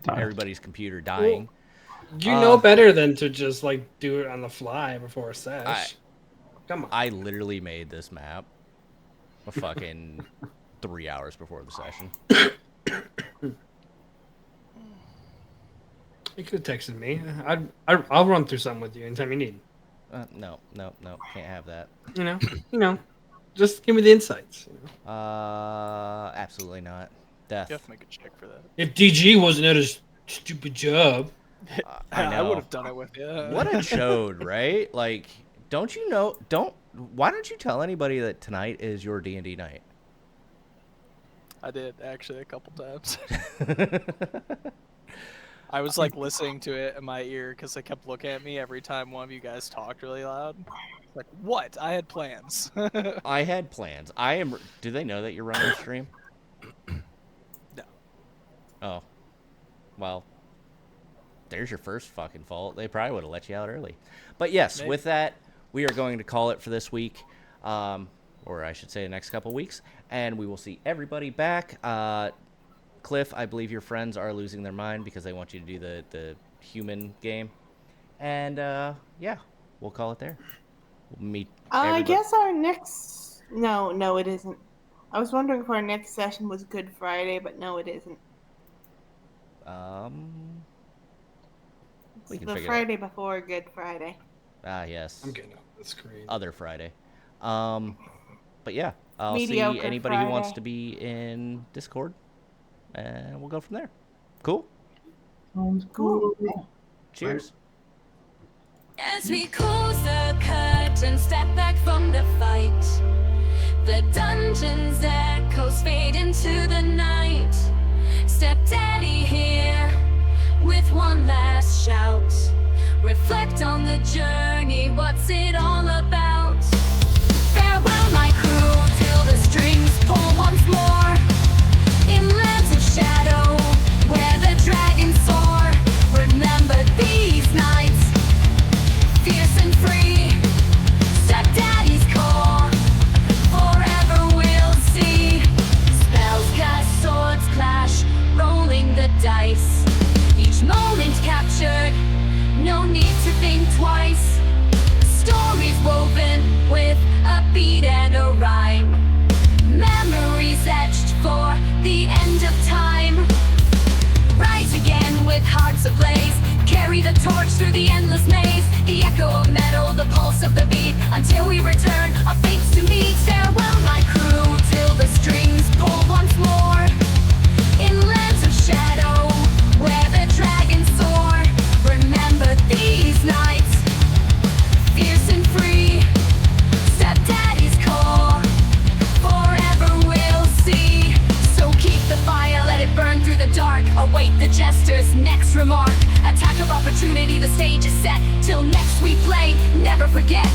everybody's computer dying. You know better than to just like do it on the fly before a sesh. Come on. I literally made this map a fucking 3 hours before the session. You could have texted me. I'll run through something with you anytime you need. No, can't have that. You know, just give me the insights. You know? Absolutely not. Death. You have to make a check for that. If DG wasn't at his stupid job, I know. I would have done it with you. What a chode, right? Like, don't you know? Why don't you tell anybody that tonight is your D&D night? I did actually a couple times. I was like listening to it in my ear because they kept looking at me every time one of you guys talked really loud. Like, what? I had plans. I had plans. Do they know that you're running a stream? No. Oh. Well, there's your first fucking fault. They probably would have let you out early. But yes, Maybe. with that, we are going to call it for this week. Or I should say the next couple weeks. And we will see everybody back. Cliff, I believe your friends are losing their mind because they want you to do the human game. And, yeah, we'll call it there. We'll meet. I everybody- guess our next. No, it isn't. I was wondering if our next session was Good Friday, but no, it isn't. We can It's the figure it out. Friday before Good Friday. Ah, yes. I'm getting off the screen. Other Friday. But yeah, I'll see Mediocre anybody who wants Friday. to be in Discord, and we'll go from there. Cool. Sounds Cool. cool. Cheers. As we close the curtain, step back from the fight. The dungeon's echoes fade into the night. Stepdaddy here with one last shout. Reflect on the journey, what's it all about? Farewell, my crew, till the strings pull once more. In lands of shadow, where the dragons soar. Remember these nights, fierce and free. Stepdaddy's call, forever we'll see. Spells cast, swords clash, rolling the dice. Each moment captured, no need to think twice. Stories woven with a beat and a rhyme. Memories etched for the end of time. Rise again with hearts ablaze. Carry the torch through the endless maze. The echo of metal, the pulse of the beat. Until we return, our fates to meet. Farewell, my crew, till the strings pull once more. In lands of shadow, where the dragons soar. Remember these nights, fierce and free. Stepdaddy's call, forever we'll see. So keep the fire, let it burn through the dark. Await the jester's next remark. Attack of opportunity, the stage is set. Till next we play, never forget.